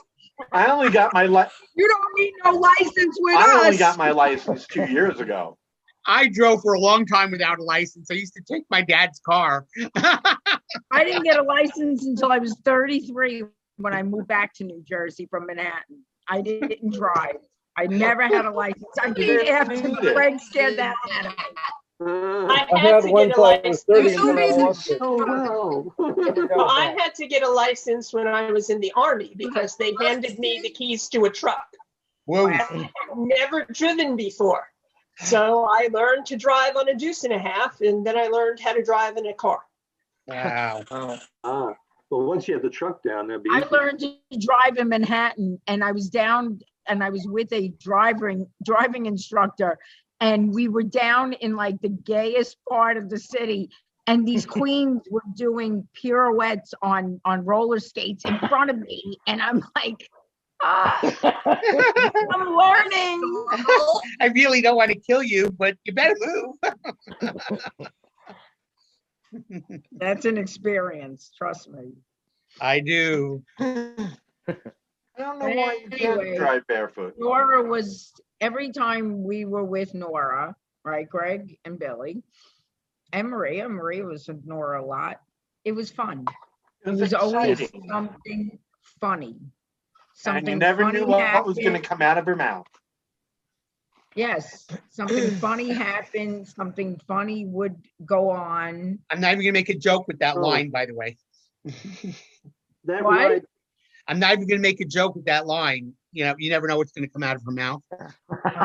I only got my You don't need no license with us. I only got my license 2 years ago. I drove for a long time without a license. I used to take my dad's car. I didn't get a license until I was 33 when I moved back to New Jersey from Manhattan. I didn't drive. I never had a license. I think after Craig scared that out of me. I I had had to one get a till I was license. 30 There's and no then I reason. lost it. Oh, wow. Well, I had to get a license when I was in the Army because they handed me the keys to a truck. Whoa. I had never driven before. So I learned to drive on a deuce and a half, and then I learned how to drive in a car. Wow. Ah, well, once you have the truck down, that'd be I easy. learned to drive in Manhattan, and I was down and I was with a driving instructor, and we were down in like the gayest part of the city, and these queens were doing pirouettes on roller skates in front of me, and I'm like, I'm learning. I really don't want to kill you, but you better move. That's an experience, trust me. I do. I don't know why you can't Anyway, drive barefoot. Nora was, every time we were with Nora, right, Greg and Billy, and Maria was with Nora a lot. It was fun. It was always exciting. something funny. And you Something never funny knew what was going to happened. come out of her mouth. Yes, something funny happened. Something funny would go on. I'm not even gonna make a joke with that line, by the way. That What? ride, I'm not even gonna make a joke with that line. You know, you never know what's gonna come out of her mouth.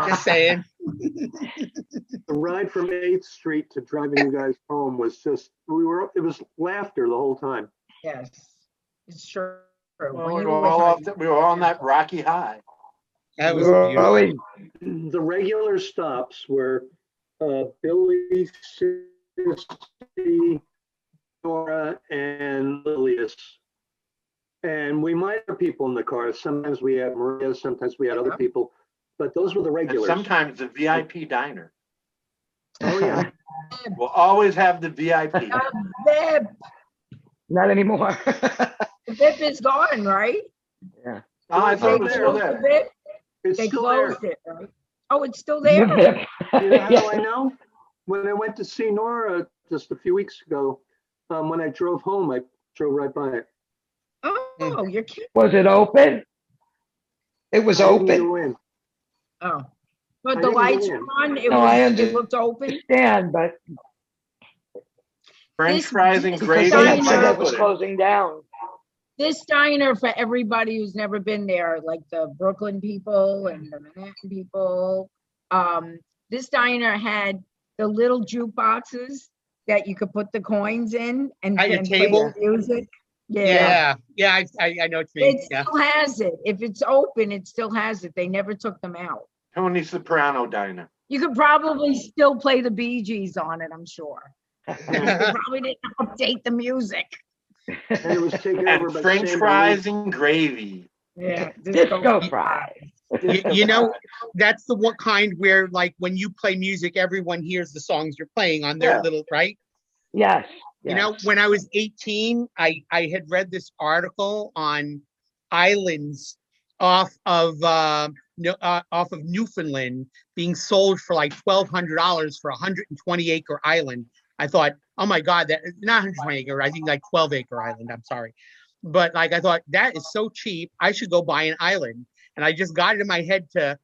Just saying. the ride from 8th Street to driving you guys home was just, it was laughter the whole time. Yes, it's true. Well, When we you were were all with her, we were on that rocky high. That was We're beautiful. always The regular stops were Billy, Sissy, Nora, and Lilius. And we might have people in the car. Sometimes we had Maria, sometimes we had other people, but those were the And regulars. sometimes the VIP diner. Oh, yeah. We'll always have the VIP. VIP. not anymore. The VIP is gone, right? Yeah. Oh, I They thought it was still closed the there. VIP. It's They still there. closed it, right? Oh, it's still The there? VIP. You know how I know? When I went to see Nora just a few weeks ago, when I drove home, I drove right by it. Oh, you're kidding. Was it open? It was I didn't open. go in. Oh, but I the didn't go lights in. were on. It No, I was. It looked open. understand, but French This- fries and this because gravy. they had and said diner- that was pudding. closing down. This diner, for everybody who's never been there, like the Brooklyn people and the Manhattan people, this diner had the little jukeboxes that you could put the coins in and At your and play table? the music. Yeah, I know what you mean. It Yeah. still has it. If it's open, it still has it. They never took them out. Tony Soprano diner. You could probably still play the Bee Gees on it, I'm sure. They probably didn't update the music. And it was taken And over by French Sam fries and gravy. Yeah, Disco fries. You know, that's the what kind where like when you play music, everyone hears the songs you're playing on their little right. Yes. You know, when I was 18, I had read this article on islands off of off of Newfoundland being sold for like $1,200 for a 120-acre island. I thought, oh my God, that not 120 acre, I think like 12-acre island. I'm sorry. But like I thought that is so cheap. I should go buy an island. And I just got it in my head to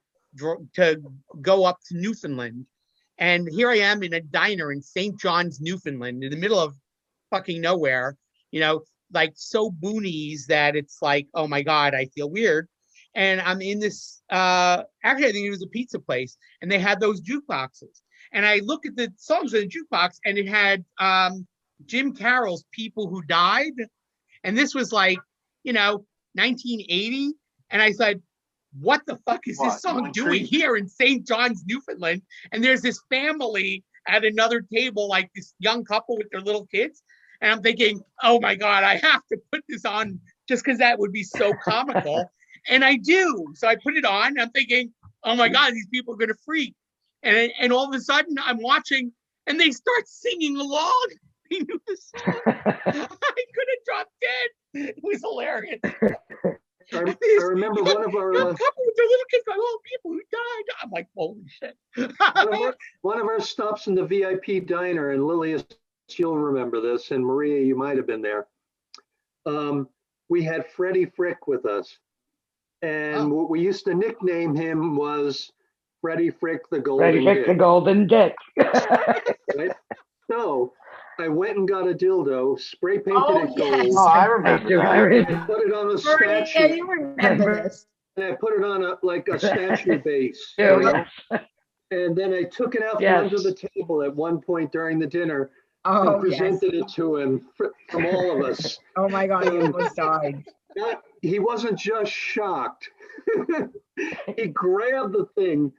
go up to Newfoundland. And here I am in a diner in St. John's, Newfoundland, in the middle of fucking nowhere, you know, like so boonies that it's like, oh my God, I feel weird. And I'm in this, actually, I think it was a pizza place, and they had those jukeboxes. And I look at the songs on the jukebox, and it had Jim Carroll's People Who Died. And this was like, you know, 1980. And I said, what the fuck is this song doing here in St. John's, Newfoundland? And there's this family at another table, like this young couple with their little kids. And I'm thinking, oh my God, I have to put this on just because that would be so comical. And I do. So I put it on. And I'm thinking, oh my God, these people are going to freak. And all of a sudden I'm watching and they start singing along. They knew the song. I could have dropped dead. It was hilarious. I remember one of our couple with their little kids going, oh, people who died. I'm like, holy shit. one of our stops in the VIP diner, and Lily, you'll remember this, and Maria, you might have been there. We had Freddie Frick with us, and what we used to nickname him was Freddie Frick the Golden Freddie Frick Dick. the Golden Dick. Right? So I went and got a dildo, spray painted it gold. Oh, I remember that. I put it on a Bernie, statue. yeah, you remember this. And I put it on a statue base. Yeah. You know? And then I took it out from under the table at one point during the dinner and presented it to him from all of us. Oh my God, he almost died. He wasn't just shocked. He grabbed the thing,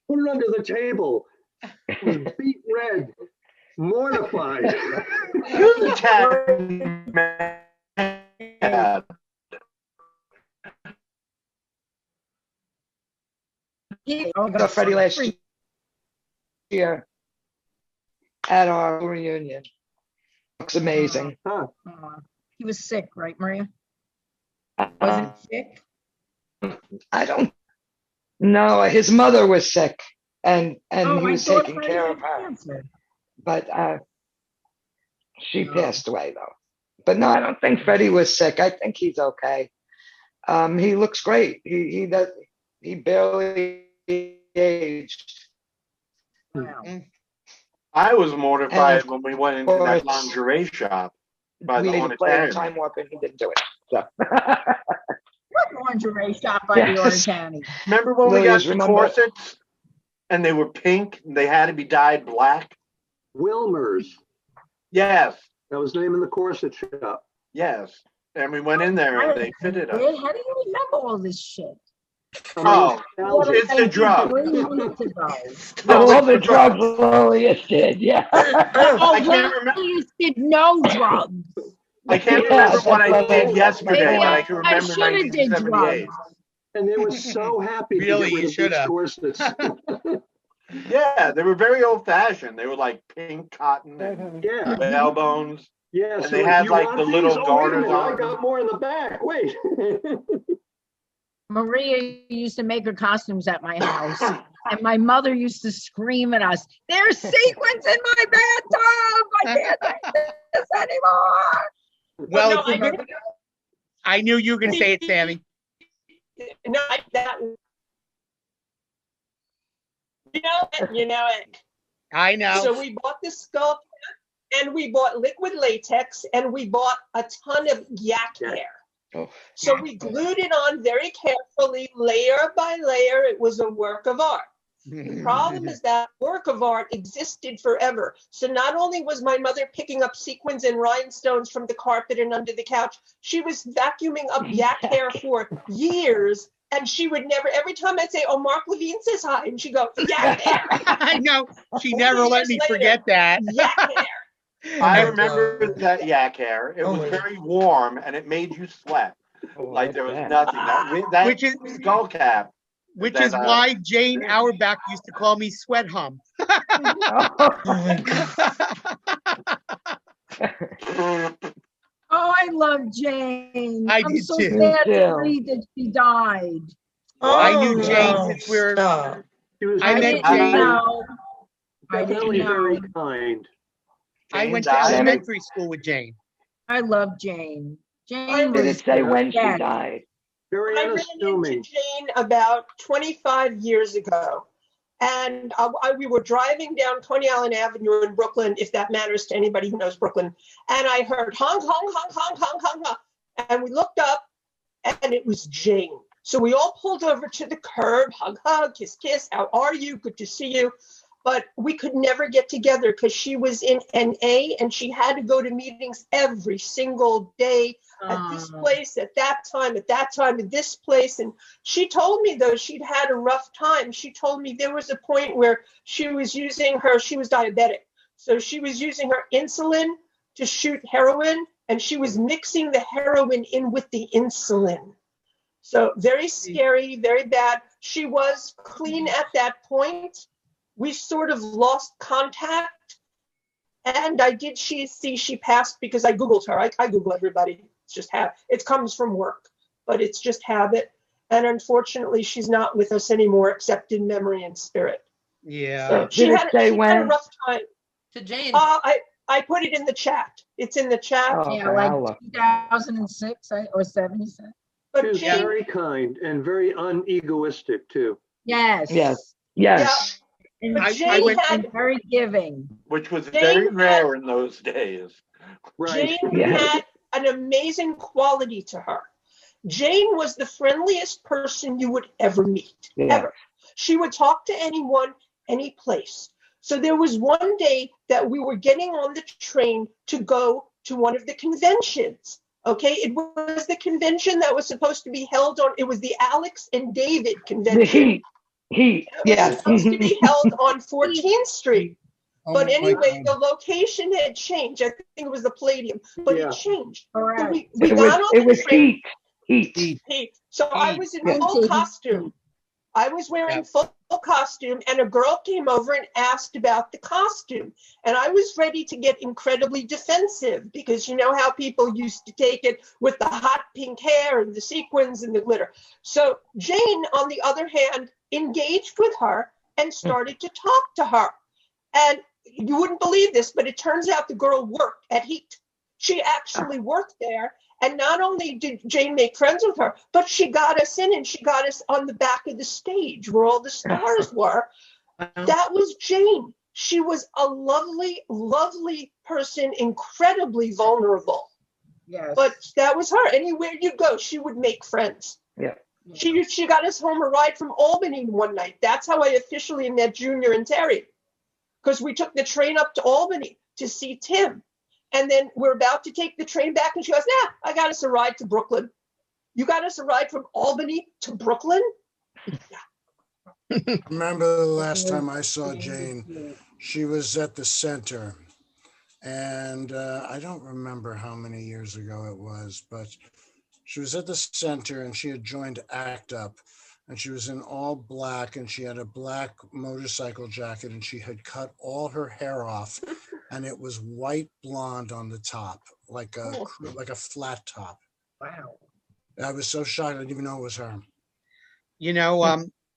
put it under the table, was beat red, mortified. You're the man. I got Freddie last year at our reunion. Looks amazing. He was sick, right, Maria? Wasn't sick? I don't know. His mother was sick, and he I was thought taking Freddie care had of her. cancer. But she passed away though. But no, I don't think Freddie was sick. I think he's okay. He looks great. He barely aged. Wow. I was mortified when we went into that lingerie shop by the We had to play Hornetarian. Time Warp and he didn't do it. So. What lingerie shop by the Ortani? Remember when we Lilies, got the remember? corsets and they were pink and they had to be dyed black? Wilmer's. Yes, That was the name of the corset shop. yes. And we went in there and they fitted us. Hey, how do you remember all this shit? Oh, it's the drug. 3 minutes ago. All the drugs Lilius did, yeah. Oh, I can't remember. you did no drugs. I can't remember what I did yesterday, but I can I remember should have did 1978. drugs. And they were so happy Really, to you get rid should of have. these corsets. Yeah, they were very old fashioned. They were like pink cotton and Yeah. whale bones. Yeah. And so they had you like want the these? little Oh, wait a garters minute, on I got more in the back. Wait. Maria used to make her costumes at my house, and my mother used to scream at us, "There's sequins in my bathtub! I can't take this anymore!" Well, No, I knew you were going to say it, Sammy. No, you know it. I know. So we bought this skull cap, and we bought liquid latex, and we bought a ton of yak hair. Oh. So we glued it on very carefully, layer by layer. It was a work of art. The problem is that work of art existed forever. So not only was my mother picking up sequins and rhinestones from the carpet and under the couch, she was vacuuming up yak hair for years. And she would never, every time I'd say, "Oh, Mark Levine says hi," and she'd go, "Yak hair." I know. She never let me forget that. Yak hair. I remember that yak hair. It was very warm and it made you sweat. Like there was nothing. That Which is skull cap Which Then, is why Jane Auerbach used to call me Sweat Hum. Oh my God. Oh, I love Jane. I I'm did so too. sad Me to too. read that she died. I Oh knew Jane no, since we're. stop. She was I I met didn't Jane. know. I definitely didn't know. very kind. I Jane went to died. elementary school with Jane. I love Jane. I Jane Did was it say the when she best. died? Very I ran into unassuming. Jane about 25 years ago. And we were driving down Coney Island Avenue in Brooklyn, if that matters to anybody who knows Brooklyn. And I heard honk, honk, honk, honk, honk, honk, honk. And we looked up and it was Jane. So we all pulled over to the curb, hug, hug, kiss, kiss. How are you? Good to see you. But we could never get together because she was in NA and she had to go to meetings every single day at this place, at that time, at this place. And she told me, though, she'd had a rough time. She told me there was a point where she was diabetic. So she was using her insulin to shoot heroin, and she was mixing the heroin in with the insulin. So very scary, very bad. She was clean at that point. We sort of lost contact. And I did see she passed because I Googled her. I Google everybody. It's just it comes from work, but it's just habit. And unfortunately, she's not with us anymore, except in memory and spirit. Yeah. So she had a rough time. To Jane. I put it in the chat. It's in the chat. Oh, Yeah, okay, like I'll look. 2006 or 77. But She was Jane, very kind and very unegoistic too. Yes. Yes. yeah, Yes. And but I Jane went- had and very giving. Which was Jane very had- rare in those days. Right. Jane Yes. had an amazing quality to her. Jane was the friendliest person you would ever meet, Yeah. ever. She would talk to anyone, any place. So there was one day that we were getting on the train to go to one of the conventions. Okay, it was the convention that was supposed to be held on, it was the Alex and David The convention. heat. It was Yes. supposed to be held on 14th Street. Oh But my anyway, God. the location had changed. I think it was the Palladium, but Yeah. it changed. So Correct. we It got was on the train. heat. Hey, so I was in full Heat. costume. I was wearing Yeah. full costume, and a girl came over and asked about the costume. And I was ready to get incredibly defensive because you know how people used to take it with the hot pink hair and the sequins and the glitter. So Jane, on the other hand, engaged with her and started to talk to her. And you wouldn't believe this, but it turns out the girl worked at Heat. She actually worked there. And not only did Jane make friends with her, but she got us in and she got us on the back of the stage where all the stars were. That was Jane. She was a lovely, lovely person, incredibly vulnerable. Yes. But that was her. Anywhere you go, she would make friends. Yeah. She got us home a ride from Albany one night. That's how I officially met Junior and Terry. Because we took the train up to Albany to see Tim. And then we're about to take the train back, and she goes, "Yeah, I got us a ride to Brooklyn." You got us a ride from Albany to Brooklyn? Remember the last time I saw Jane, she was at the center. And I don't remember how many years ago it was, but she was at the center and she had joined ACT UP. And she was in all black and she had a black motorcycle jacket and she had cut all her hair off and it was white blonde on the top, like a flat top. Wow. I was so shocked. I didn't even know it was her. You know,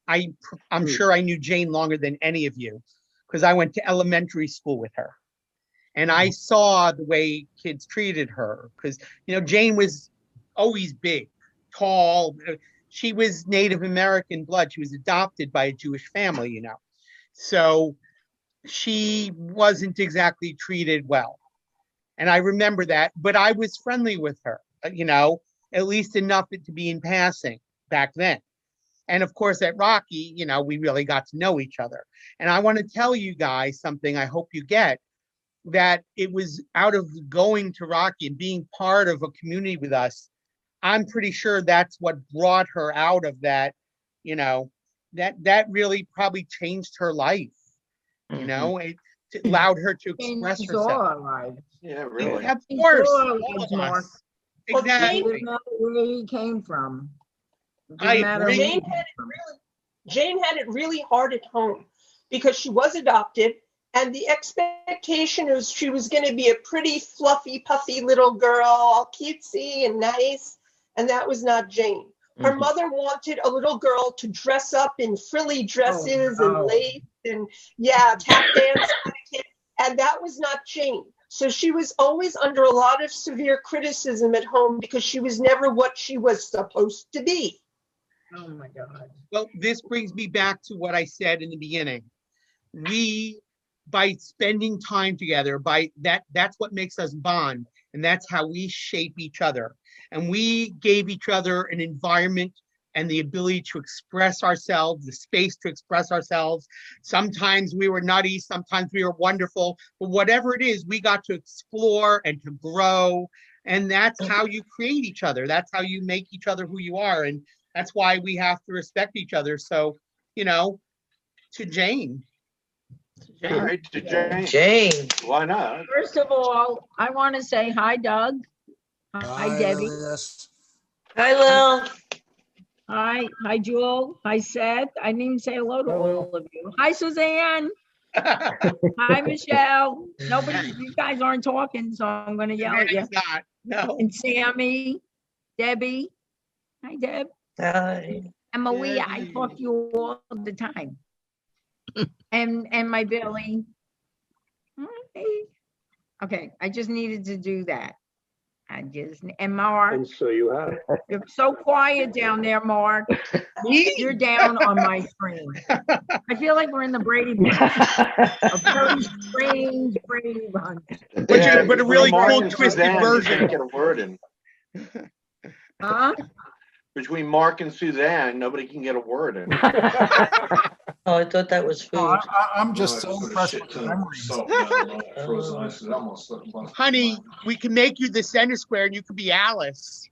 I'm sure I knew Jane longer than any of you because I went to elementary school with her. And I saw the way kids treated her because, you know, Jane was always big, tall. She was Native American blood. She was adopted by a Jewish family, you know. So she wasn't exactly treated well. And I remember that, but I was friendly with her, you know, at least enough to be in passing back then. And of course, at Rocky, you know, we really got to know each other. And I want to tell you guys something I hope you get, that it was out of going to Rocky and being part of a community with us. I'm pretty sure that's what brought her out of that, you know, that really probably changed her life. You know, it allowed her to express Changed herself. all our lives. Yeah, really. Of Changed course, all our all lives, of Mark. us. Well, It Exactly. didn't matter where he came from. It I didn't matter agree. who he Jane came had from. Jane had it really hard at home because she was adopted, and the expectation was she was going to be a pretty fluffy, puffy little girl, all cutesy and nice, and that was not Jane. Her mother wanted a little girl to dress up in frilly dresses and lace and tap dance, and that was not Jane. So she was always under a lot of severe criticism at home because she was never what she was supposed to be. Oh my God. Well, this brings me back to what I said in the beginning. By spending time together, that's what makes us bond, and that's how we shape each other. And we gave each other an environment and the ability to express ourselves, the space to express ourselves. Sometimes we were nutty, sometimes we were wonderful, but whatever it is, we got to explore and to grow. And that's how you create each other. That's how you make each other who you are. And that's why we have to respect each other. So, to Jane. All right, to Jane. Jane. Why not? First of all, I want to say hi, Doug. Hi, Debbie. Yes. Hi, Lil. Hi, Jewel. Hi, Seth. I didn't even say hello to all of you. Hi, Suzanne. Hi, Michelle. You guys aren't talking, so I'm going to yell at you. No. And Sammy, Debbie. Hi, Deb. Hi. And Malia, I talk to you all the time. and my Billy. Okay, I just needed to do that. And Mark. And so you have. You're so quiet down there, Mark. You're down on my screen. I feel like we're in the Brady Bunch. A very strange Brady Bunch. But a really cool, twisted version. Can't get a word in. Huh? Between Mark and Suzanne, nobody can get a word in. Oh, I thought that was food. I'm just so impressed with the memories. Honey, we can make you the center square and you could be Alice.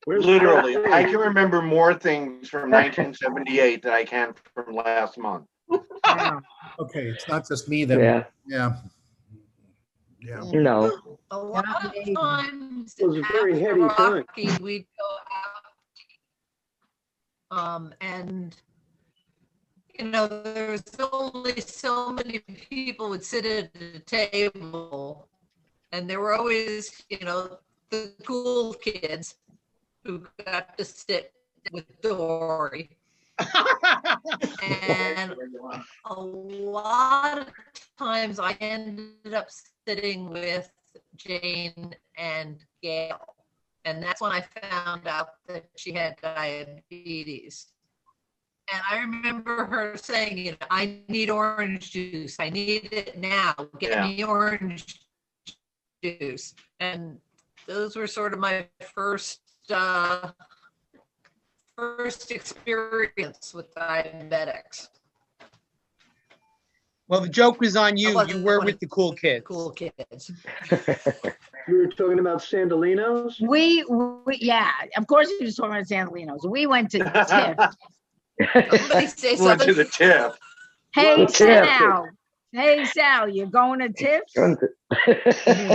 Literally, I can remember more things from 1978 than I can from last month. Okay, it's not just me then. Yeah. No. A lot of times It was a very after heady time. Rocky, we'd go out. And there's only so many people would sit at the table, and there were always, the cool kids who got to sit with Dory. And a lot of times I ended up sitting with Jane and Gail. And that's when I found out that she had diabetes. And I remember her saying, I need orange juice. I need it now. Get me orange juice. And those were sort of my first experience with diabetics. Well, the joke was on you. You were with the cool kids. Cool kids. You were talking about Sandalinos? We of course he was talking about Sandalinos. We went to TIFF. Somebody say Went to something. the TIFF. Hey, TIFF. Sal. Hey, Sal, you going to TIFF?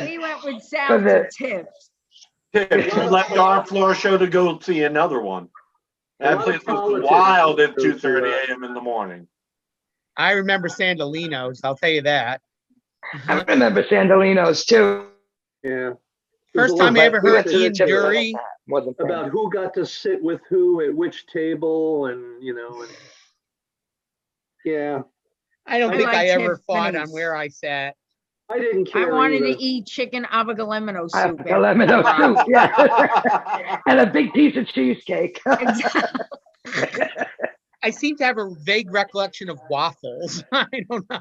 We went with Sal to TIFF. TIFF. We left our floor show to go see another one. That place was wild at 2:30 a.m. in the morning. I remember Sandalinos, I'll tell you that. I remember Sandalinos too. Yeah. First time I ever heard Ian Dury. About who got to sit with who at which table, and yeah. I don't think I ever TIFF fought minis. on where I sat. I didn't care. I wanted either. to eat chicken avagalemino soup. Avagalemino soup, yeah. And a big piece of cheesecake. I seem to have a vague recollection of waffles. I don't know.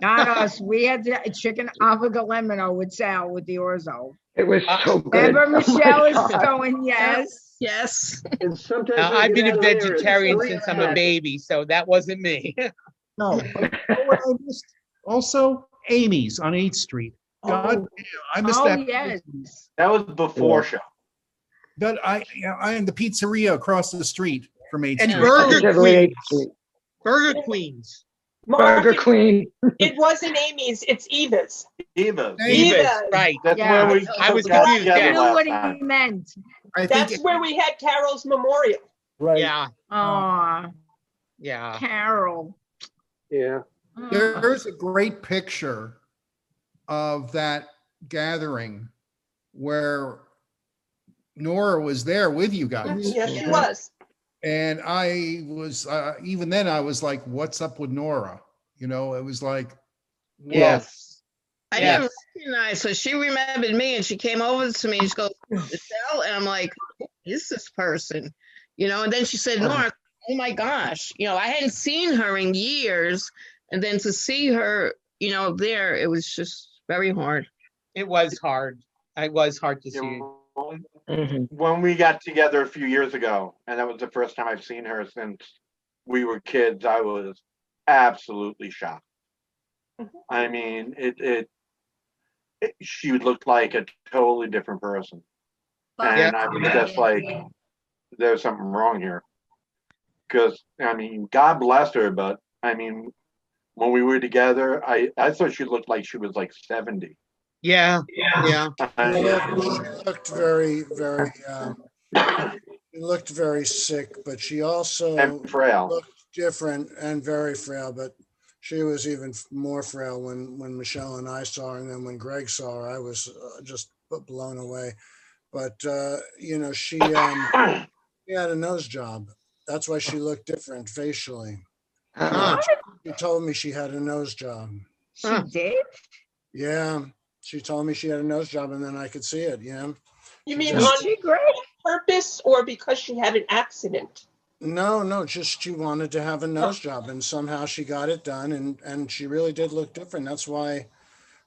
Not us. We had the chicken avagalemino with Sal with the orzo. It was so good. Remember, Oh my Michelle is God. going, yes. Yes. And sometimes Now, I I've get been a out of there at vegetarian 3 since I'm a o'clock. baby, so that wasn't me. No. But you know what I missed? Also, Amy's on 8th Street. God damn, I missed that. Yes. That was before show. But I am the pizzeria across the street from 8th And Street. Burger Definitely Queens. Burger Queens. Mark, Burger Queen. it wasn't Amy's, it's Eva's. Eva's. Eva's, right. That's Yeah. where we I was got confused, together I yes. knew last what he time. meant. I think That's where we had Carol's memorial. Right. Yeah, Aw, yeah. Carol. Yeah. there's a great picture of that gathering where Nora was there with you guys. Yes, she was. And I was, even then I was like, what's up with Nora? You know, it was like, whoa. Yes. I Yes. didn't recognize her. She remembered me and she came over to me and she goes, Michelle, and I'm like, who is this person? You know, and then she said, Nora, oh my gosh, you know, I hadn't seen her in years. And then to see her, you know, there, it was just very hard. It was hard. It was hard to see. When we got together a few years ago, and that was the first time I've seen her since we were kids, I was absolutely shocked. I mean, she looked like a totally different person. And I was just like, there's something wrong here. Because, I mean, God bless her, but I mean, when we were together, I thought she looked like she was like 70. Yeah, yeah. She looked very, very, she looked very sick, but she also And frail. looked different and very frail, but she was even more frail when Michelle and I saw her, and then when Greg saw her, I was just blown away. But, you know, she had a nose job. That's why she looked different facially. She told me she had a nose job. She did? Yeah. She told me she had a nose job, and then I could see it. Yeah. You mean just- on purpose or because she had an accident? No, just she wanted to have a nose job, and somehow she got it done, and she really did look different. That's why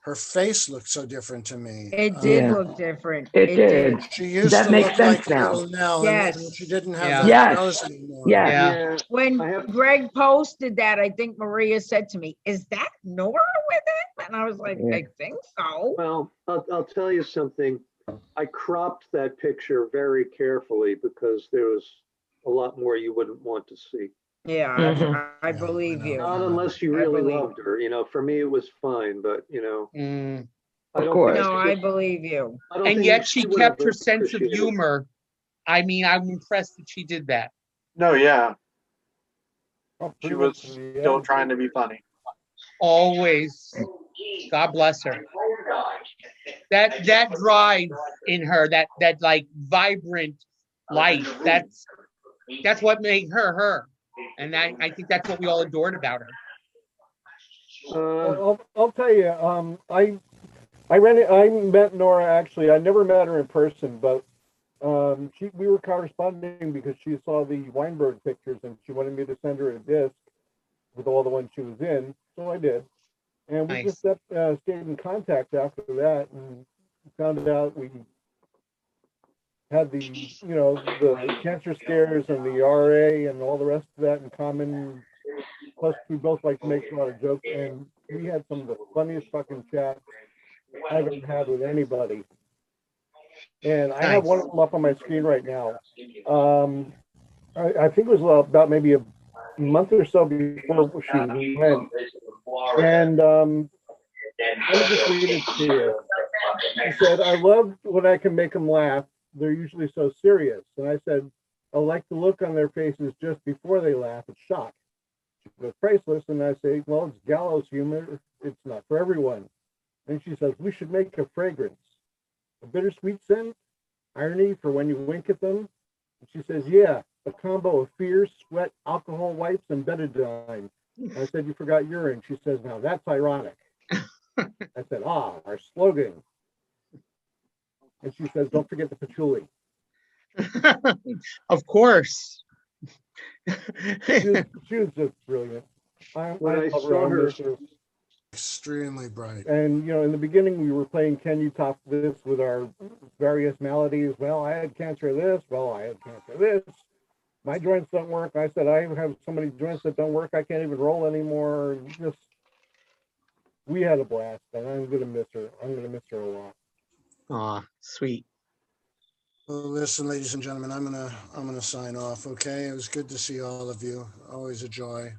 her face looked so different to me. It did Yeah. look different. It did. She used That to makes look sense like now. little Nell, Yes. and she didn't have Yeah. that Yes. nose anymore. Yes. Yeah. When I have- Greg posted that, I think Maria said to me, is that Nora with it? And I was like, Yeah. I think so. Well, I'll tell you something. I cropped that picture very carefully because there was a lot more you wouldn't want to see. Yeah, Mhm. I believe you. Not unless you I really believe- loved her. You know, for me, it was fine, but you know, Mm. I Of don't course. think No, she- I believe you. I don't And think yet she would kept have her sense of appreciated it. humor. I mean, I'm impressed that she did that. No, yeah. Oh, She pretty was much to the still end. trying to be funny. Always. God bless her. That drive in her, that like vibrant light, that's what made her her. And I think that's what we all adored about her. Well, I'll tell you, I met Nora actually. I never met her in person, but we were corresponding because she saw the Weinberg pictures and she wanted me to send her a disc with all the ones she was in, so I did. And we Nice. just stayed in contact after that, and found out we had the cancer scares and the RA and all the rest of that in common. Plus, we both like to make a lot of jokes, and we had some of the funniest fucking chats I've ever had with anybody. And I have one of them up on my screen right now. I think it was about maybe a month or so before she went. And let me just read it to you. She said, I love when I can make them laugh. They're usually so serious. And I said, I like the look on their faces just before they laugh. It's shock. She goes, priceless. And I say, well, it's gallows humor. It's not for everyone. And she says, we should make a fragrance. A bittersweet scent, irony for when you wink at them. And she says, yeah, a combo of fear, sweat, alcohol wipes, and betadine. And I said, you forgot urine. She says, now that's ironic. I said, our slogan. And she says, don't forget the patchouli. Of course. She was just brilliant. When I love saw her- miss her. Extremely bright. And, in the beginning, we were playing Can You Top This with our various maladies. Well, I had cancer of this. Well, I had cancer of this. My joints don't work. I said, I have so many joints that don't work. I can't even roll anymore. We had a blast, and I'm going to miss her. I'm going to miss her a lot. Aw, sweet. Well, listen, ladies and gentlemen, I'm gonna sign off. Okay, it was good to see all of you. Always a joy.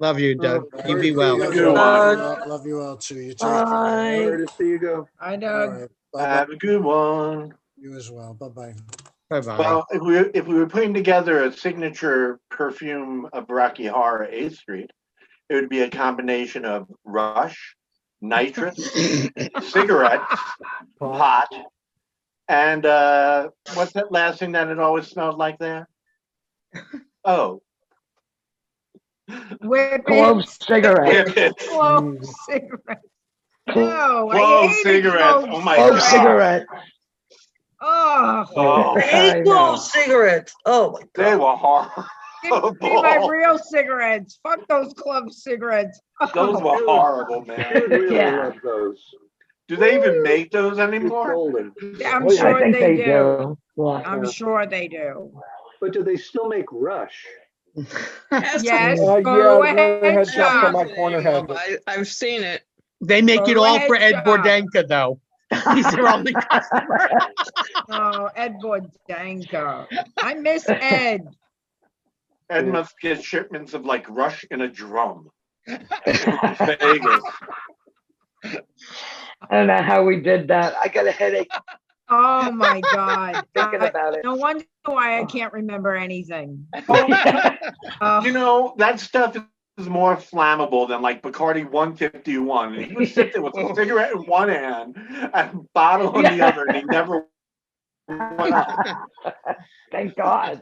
Love you, Doug. Oh, You be sorry, well. see Good one. Love you all too. You take Bye. Sorry to see you go. I All know. right. Bye-bye. Have a good one. You as well. Bye-bye. Bye-bye. Well, if we were putting together a signature perfume of Rocky Horror 8th Street, it would be a combination of Rush, nitrous, cigarettes, pot, and what's that last thing that it always smelled like there? Oh, Clove cigarettes. Whippets. Clove cigarettes. No, I Clove hated cigarettes. clove Oh my Clove God. cigarettes. Oh, Oh, I hate I know. clove cigarettes. Oh my they God. were horrible. give me my real cigarettes. Fuck those clove cigarettes. Those Oh, were horrible, You man. would really Yeah. love those. Do they even make those You anymore? sold them. I'm Oh, yeah, sure I think they they do. do. Yeah. I'm Yeah. sure they do. But do they still make Rush? Yes, Yeah, go the ahead, head shop on shop. my corner has it. I've seen it. They make it Go all ahead, for Ed shop. Bordenka, though. He's their only customer. Oh, Ed Bordenka. I miss Ed. Ed must get shipments of like Rush in a drum from Vegas. I don't know how we did that. I got a headache Oh my God. thinking about it. No wonder why I can't remember anything. You know, that stuff is more flammable than like Bacardi 151. And he would sit there with a cigarette in one hand and a bottle in the other, and he never went out. Thank God.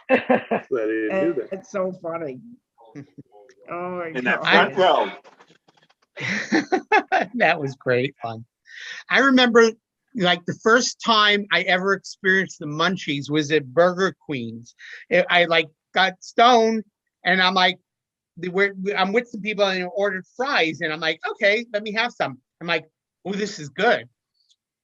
That he didn't do that. It's so funny. Oh my In that God. front row. That was great fun. I remember like the first time I ever experienced the munchies was at Burger Queen's. I like got stoned and I'm like, I'm with some people and ordered fries and I'm like, okay, let me have some. I'm like, oh, this is good.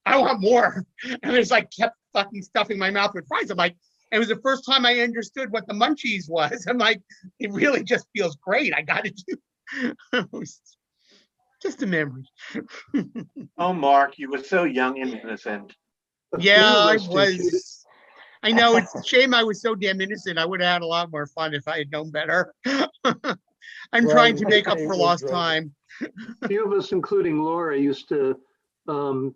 I want more. And it's like kept fucking stuffing my mouth with fries. I'm like, it was the first time I understood what the munchies was. I'm like, it really just feels great. I got to do. It was just a memory. Oh, Mark, you were so young and innocent. Yeah, I was. I know, it's a shame I was so damn innocent. I would have had a lot more fun if I had known better. I'm trying to make up for lost time. A few of us, including Laura, used to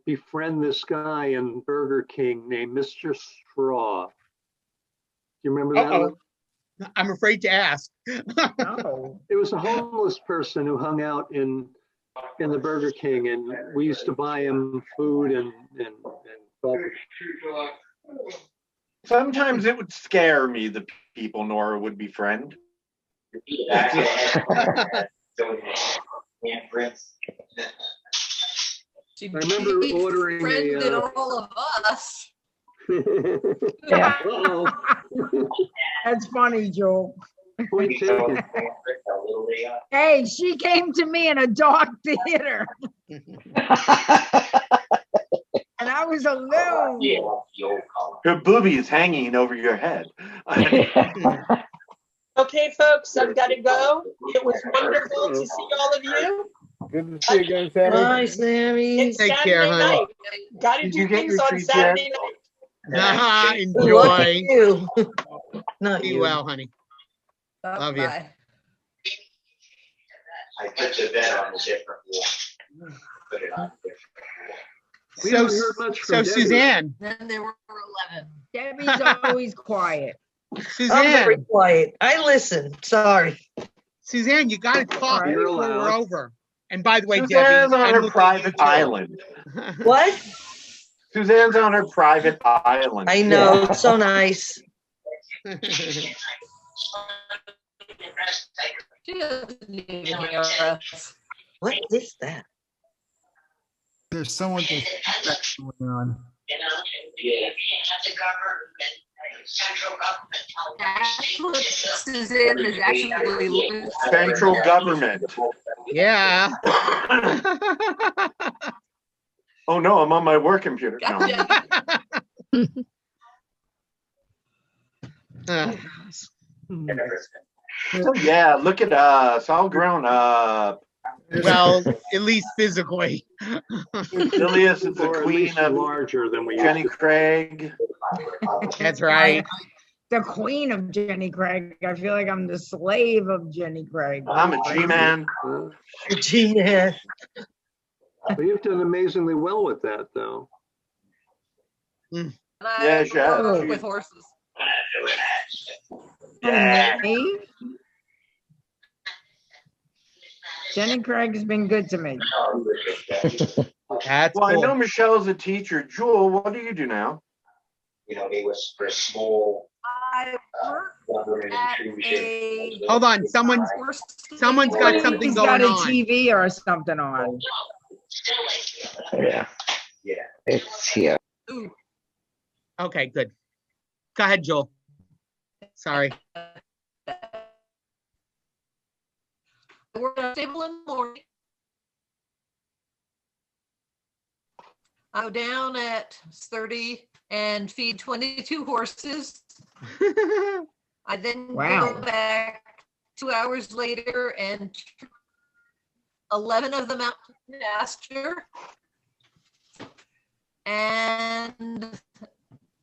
befriend this guy in Burger King named Mr. Straw. Do you remember that Uh-oh. one? I'm afraid to ask. Oh. It was a homeless person who hung out in the Burger King, and we used to buy him food and coffee. Sometimes it would scare me, the people Nora would befriend. She I remember ordering befriended a. all of us. Yeah. Uh-oh. That's funny, Joe. Point taken. Hey, she came to me in a dark theater and I was alone. Her boobies hanging over your head. Okay, folks, I've got to go. It was wonderful to see all of you. Good to see you again, Sammy. Bye, Sammy. It's Take Saturday care, honey. night. Got to Did do you get things your on treat Saturday night. Enjoy. Lucky you. Not Be you. well, honey. Love you. Bye. I put the bed on a different wall. Put it on a different wall. We So, haven't heard much from Debbie. Suzanne, Then there were 11. Debbie's always quiet. I'm very Suzanne, quiet. I listen. Sorry. Suzanne, you got to talk You're before we're allowed. over. And by the way, Suzanne's Debbie, on I'm her looking at you private too. island. What? Suzanne's on her private island. I know. It's so nice. She doesn't even hear us. What is that? There's someone that's going on. Actually, Suzanne is actually losing. Central government. Yeah. Oh no, I'm on my work computer. No. Oh, yeah, look at us, all grown up. Well, at least physically. Ilias is the Or at queen least of larger than we Jenny used to. Craig. That's right. the queen of Jenny Craig. I feel like I'm the slave of Jenny Craig. I'm a G-man. G-man. But you've done amazingly well with that, though. And Yeah, I she has. work She- with horses. Me? Jenny Craig has been good to me. That's Well, I cool. know Michelle's a teacher. Jewel, what do you do now? They were for small. I work at a Hold on, someone's horse got something He's going got a on. TV or something on. Yeah. Yeah. It's here. Ooh. Okay, good. Go ahead, Joel. Sorry. I work at a stable in the morning. I go down at 30 and feed 22 horses. I then Wow. go back 2 hours later and 11 of them out to pasture. And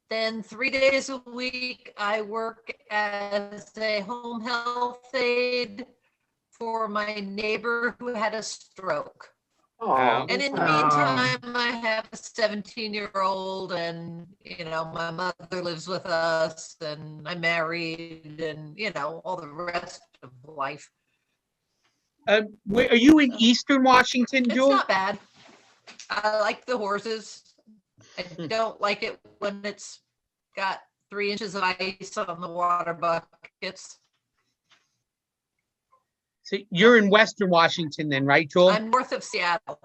then 3 days a week, I work as a home health aide for my neighbor who had a stroke. Oh, And in the meantime, I have a 17-year-old, and my mother lives with us, and I'm married, and all the rest of life. Are you in Eastern Washington, It's Jewel? not bad. I like the horses. I don't like it when it's got 3 inches of ice on the water buckets. So you're in Western Washington then, right, Joel? I'm north of Seattle.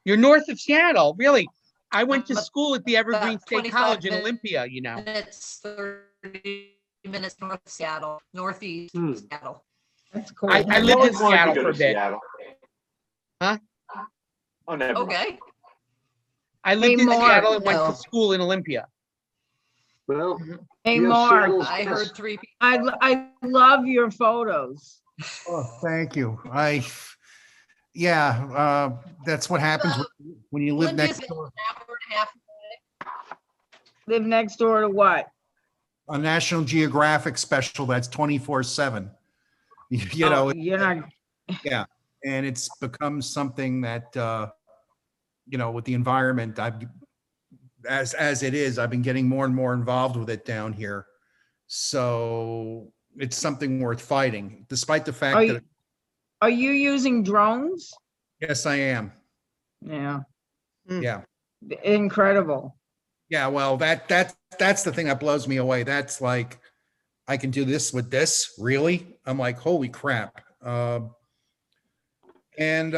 You're north of Seattle, really? I went to I'm school at the Evergreen about State 25 College in Olympia, It's 30 minutes north of Seattle, northeast of Seattle. That's cool. I lived in always wanted to Seattle go for a to bit. Seattle. Huh? Oh, never mind. Okay. I lived in Mark, Seattle and went no. to school in Olympia. Well, Hey, yes, Mark, Seattle's I best. heard 3 people. I love your photos. Oh, thank you. That's what happens when you live Olympia's next an door. hour and a half away. Live next door to what? A National Geographic special that's 24/7. Oh, you're not. Yeah, and it's become something that with the environment, as it is, I've been getting more and more involved with it down here. So it's something worth fighting, despite the fact that Are you using drones? yes, I am. Yeah, Yeah. incredible. Yeah, well, that's the thing that blows me away. That's like, I can do this with this, really? I'm like, holy crap. And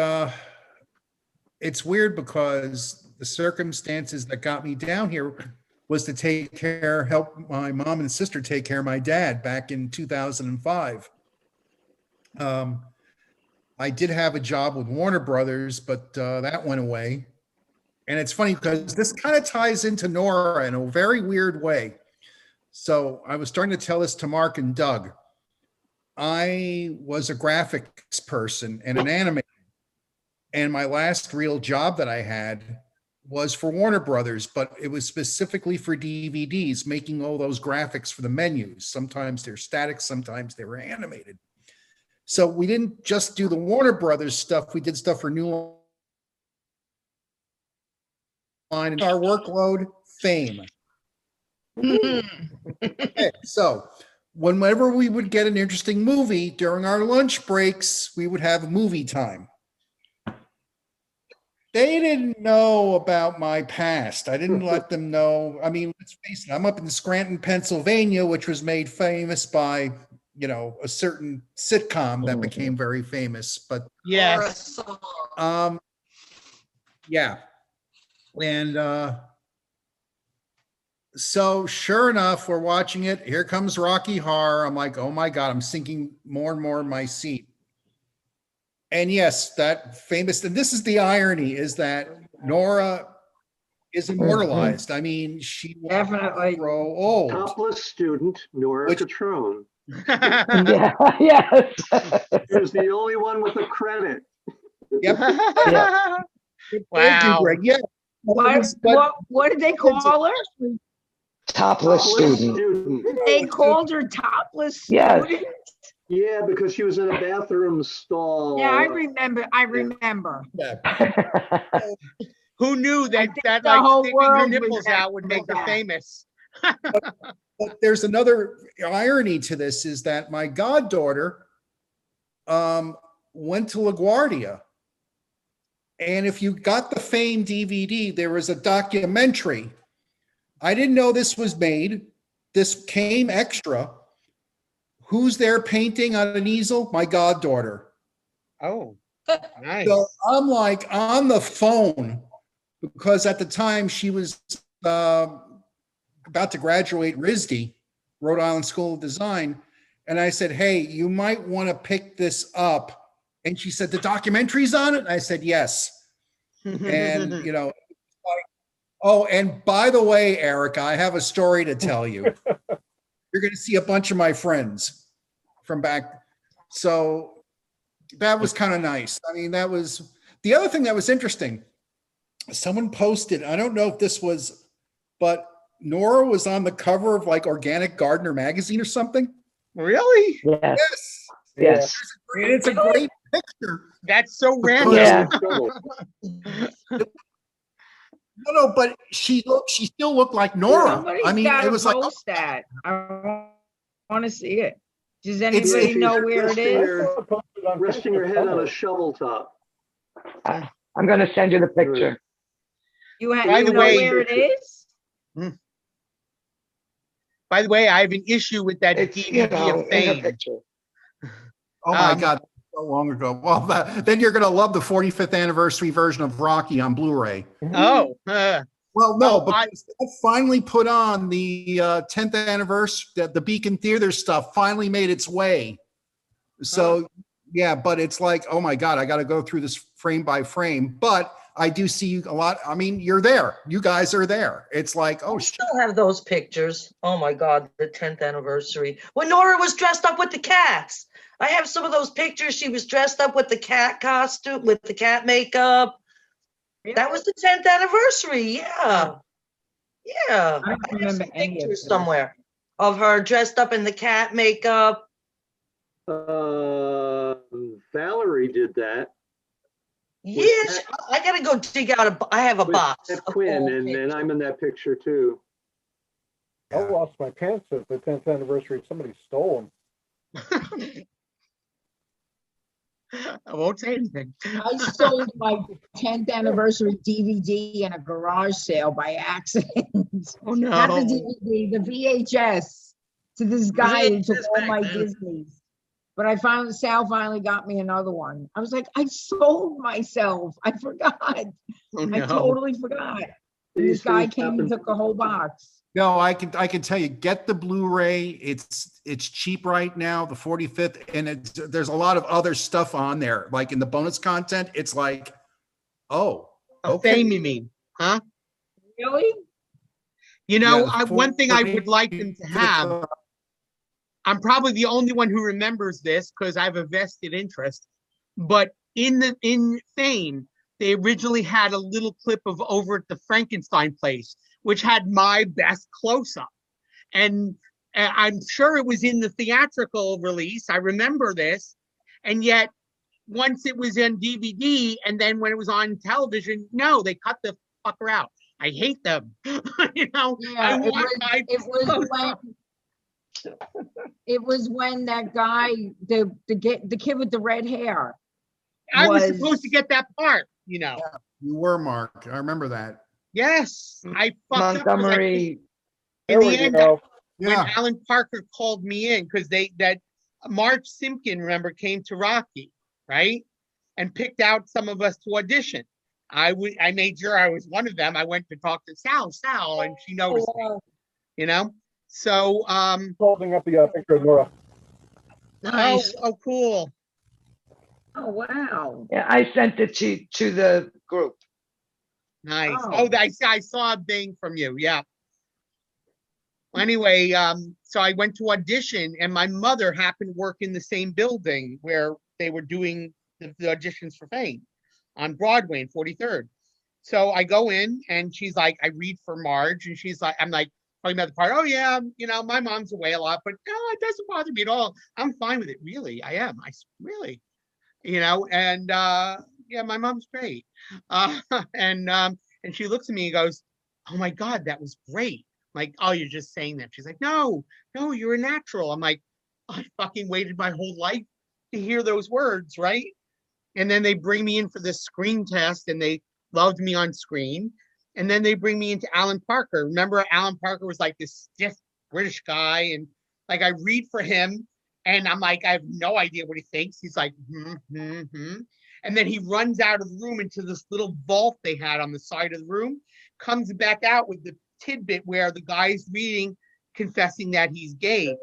it's weird because the circumstances that got me down here was to help my mom and sister take care of my dad back in 2005. I did have a job with Warner Brothers, but that went away. And it's funny because this kind of ties into Nora in a very weird way. So I was starting to tell this to Mark and Doug. I was a graphics person and an animator. And my last real job that I had was for Warner Brothers, but it was specifically for DVDs, making all those graphics for the menus. Sometimes they're static, sometimes they were animated. So we didn't just do the Warner Brothers stuff. We did stuff for New Line and our workload, fame. Okay, so whenever we would get an interesting movie during our lunch breaks, we would have movie time. They didn't know about my past. I didn't let them know. I mean, let's face it, I'm up in Scranton, Pennsylvania, which was made famous by, a certain sitcom that became very famous. But yes, yeah. And so sure enough, we're watching it. Here comes Rocky Horror. I'm like, oh my God, I'm sinking more and more in my seat. And yes, that famous, and this is the irony, is that Nora is immortalized. I mean, she will definitely grow old. Topless student, Nora Catrone. Yeah, yes. Who's the only one with a credit. Yep. Yeah. Thank you, Greg. Yeah. What did they call her? Topless student. They called her topless Yes. student? Yeah, because she was in a bathroom stall. Yeah, I remember. Who knew that the like whole sticking her world nipples out would make her that. famous? But there's another irony to this is that my goddaughter went to LaGuardia. And if you got the Fame DVD, there was a documentary. I didn't know this was made. This came extra. Who's there painting on an easel? My goddaughter. Oh, nice. So I'm like on the phone because at the time she was about to graduate RISD, Rhode Island School of Design. And I said, hey, you might want to pick this up. And she said, the documentary's on it? And I said, yes. And, you know, like, oh, and by the way, Erica, I have a story to tell you. You're going to see a bunch of my friends from back. So that was kind of nice. I mean, that was the other thing that was interesting. Someone posted, I don't know if this was, but Nora was on the cover of like Organic Gardener magazine or something. Really? Yes. Yes. Yes. And it's a great picture. That's so random. Yeah. No, but she still looked like Nora. Somebody's I mean, gotta it was like, post that. I want to see it. Does It's- anybody it's- know where it is? Resting her head on a shovel top. I'm going to send you the picture. You By the know way- where it is? By the way, I have an issue with that It's, DVD you know, of in her Fame. picture. oh my God, so long ago. Well, then you're going to love the 45th anniversary version of Rocky on Blu-ray. Oh, Well, no, Well, I- because they finally put on the 10th anniversary, the Beacon Theater stuff finally made its way. So, yeah, but it's like, oh my God, I got to go through this frame by frame. But I do see you a lot. I mean, you're there. You guys are there. It's like, oh, I still have those pictures. Oh my God, the 10th anniversary. When Nora was dressed up with the cats. I have some of those pictures. She was dressed up with the cat costume, with the cat makeup. That was the 10th anniversary. Yeah. Yeah. I don't have remember some any of pictures this. somewhere of her dressed up in the cat makeup. Valerie did that Yes, I gotta go dig out I have a with box. Ed of Quinn, old and pictures. I'm in that picture too. I lost my pants at the 10th anniversary. Somebody stole them. I won't say anything. I sold my 10th anniversary DVD in a garage sale by accident. Oh no. Not the DVD, the VHS to this guy who took VHS all back my then. Disneys. But Sal finally got me another one. I was like, I sold myself. I forgot. Oh, I no. totally forgot. And this These guy things came and happen. took a whole box. no, I can tell you, get the Blu-ray. It's cheap right now, the 45th, and there's a lot of other stuff on there, like in the bonus content. It's like, oh, okay. Fame, you mean? Huh? Really? You know, Yeah, the one thing I would like them to 45th, have, I'm probably the only one who remembers this because I have a vested interest, but in Fame, they originally had a little clip of over at the Frankenstein place, which had my best close-up. And I'm sure it was in the theatrical release. I remember this. And yet, once it was in DVD, and then when it was on television, no, they cut the fucker out. I hate them. You know, I Yeah, want my it was when that guy, the kid with the red hair. I was supposed to get that part, you know. You were, Mark. I remember that. Yes, I fucked up 'cause Montgomery. in There the we end, go. when Yeah. Alan Parker called me in, because that Marge Simpkin, remember, came to Rocky, right? And picked out some of us to audition. I made sure I was one of them. I went to talk to Sal, and she noticed me, you know? So, Holding up the picture of Nora. Nice. oh, cool. Oh, wow. Yeah, I sent it to the group. Nice. Oh. Oh, I saw a thing from you. Yeah. Well, anyway, so I went to audition, and my mother happened to work in the same building where they were doing the auditions for Fame on Broadway in 43rd. So I go in, and she's like, I read for Marge, and she's like, I'm like, talking about the part. Oh yeah, my mom's away a lot, but no, it doesn't bother me at all. I'm fine with it. Really, I am. Really, and yeah, my mom's great. Uh, and um, and she looks at me and goes, "Oh my God, that was great." I'm like, "Oh, you're just saying that." She's like, "No, no, you're a natural." I'm like, I fucking waited my whole life to hear those words, right? And then they bring me in for this screen test and they loved me on screen. And then they bring me into Alan Parker. Remember, Alan Parker was like this stiff British guy. And like, I read for him and I'm like, I have no idea what he thinks. He's like, hmm, hmm, hmm. And then he runs out of the room into this little vault they had on the side of the room, comes back out with the tidbit where the guy's reading, confessing that he's gay.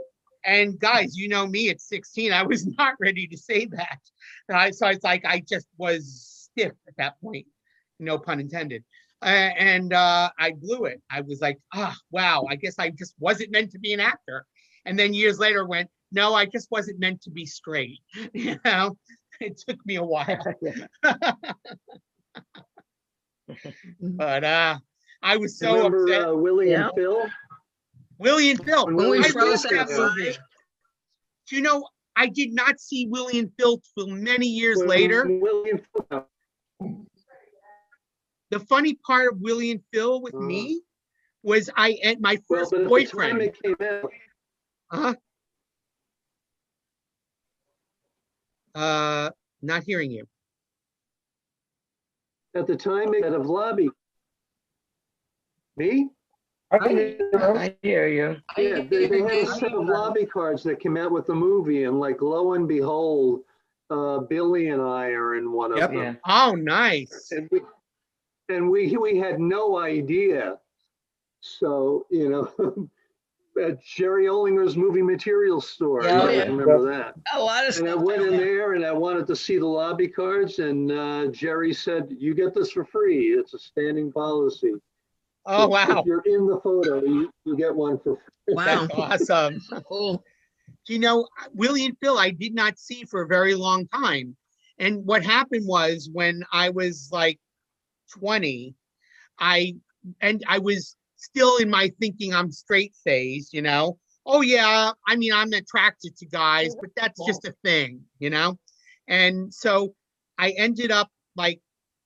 And guys, you know me at 16, I was not ready to say that. So it's like I just was stiff at that point, no pun intended. And I blew it. I was like, wow, I guess I just wasn't meant to be an actor. And then years later went, no, I just wasn't meant to be straight. It took me a while. But I was so Remember upset. Willie and Phil? Willie and Phil. When Willie I froze love that that movie. Do you know, I did not see Willie and Phil till many years later. Willie and Phil. The funny part of Willie and Phil with me was my first but at boyfriend. the time it came out. Not hearing you. At the time it had a lobby. Me? I hear you. Yeah, they had a set of lobby cards that came out with the movie, and like lo and behold, Billy and I are in one of them. Oh, nice. And we had no idea. So, at Jerry Ollinger's movie material store. Yeah. I remember that. A lot of And I stuff went down in there. there and I wanted to see the lobby cards, and Jerry said, "You get this for free. It's a standing policy." Oh, wow. If you're in the photo, you get one for free. That's awesome. Cool. Willie and Phil, I did not see for a very long time. And what happened was when I was like 20, I was still in my thinking I'm straight phase, Oh yeah, I mean, I'm attracted to guys, but that's just a thing, And so I ended up like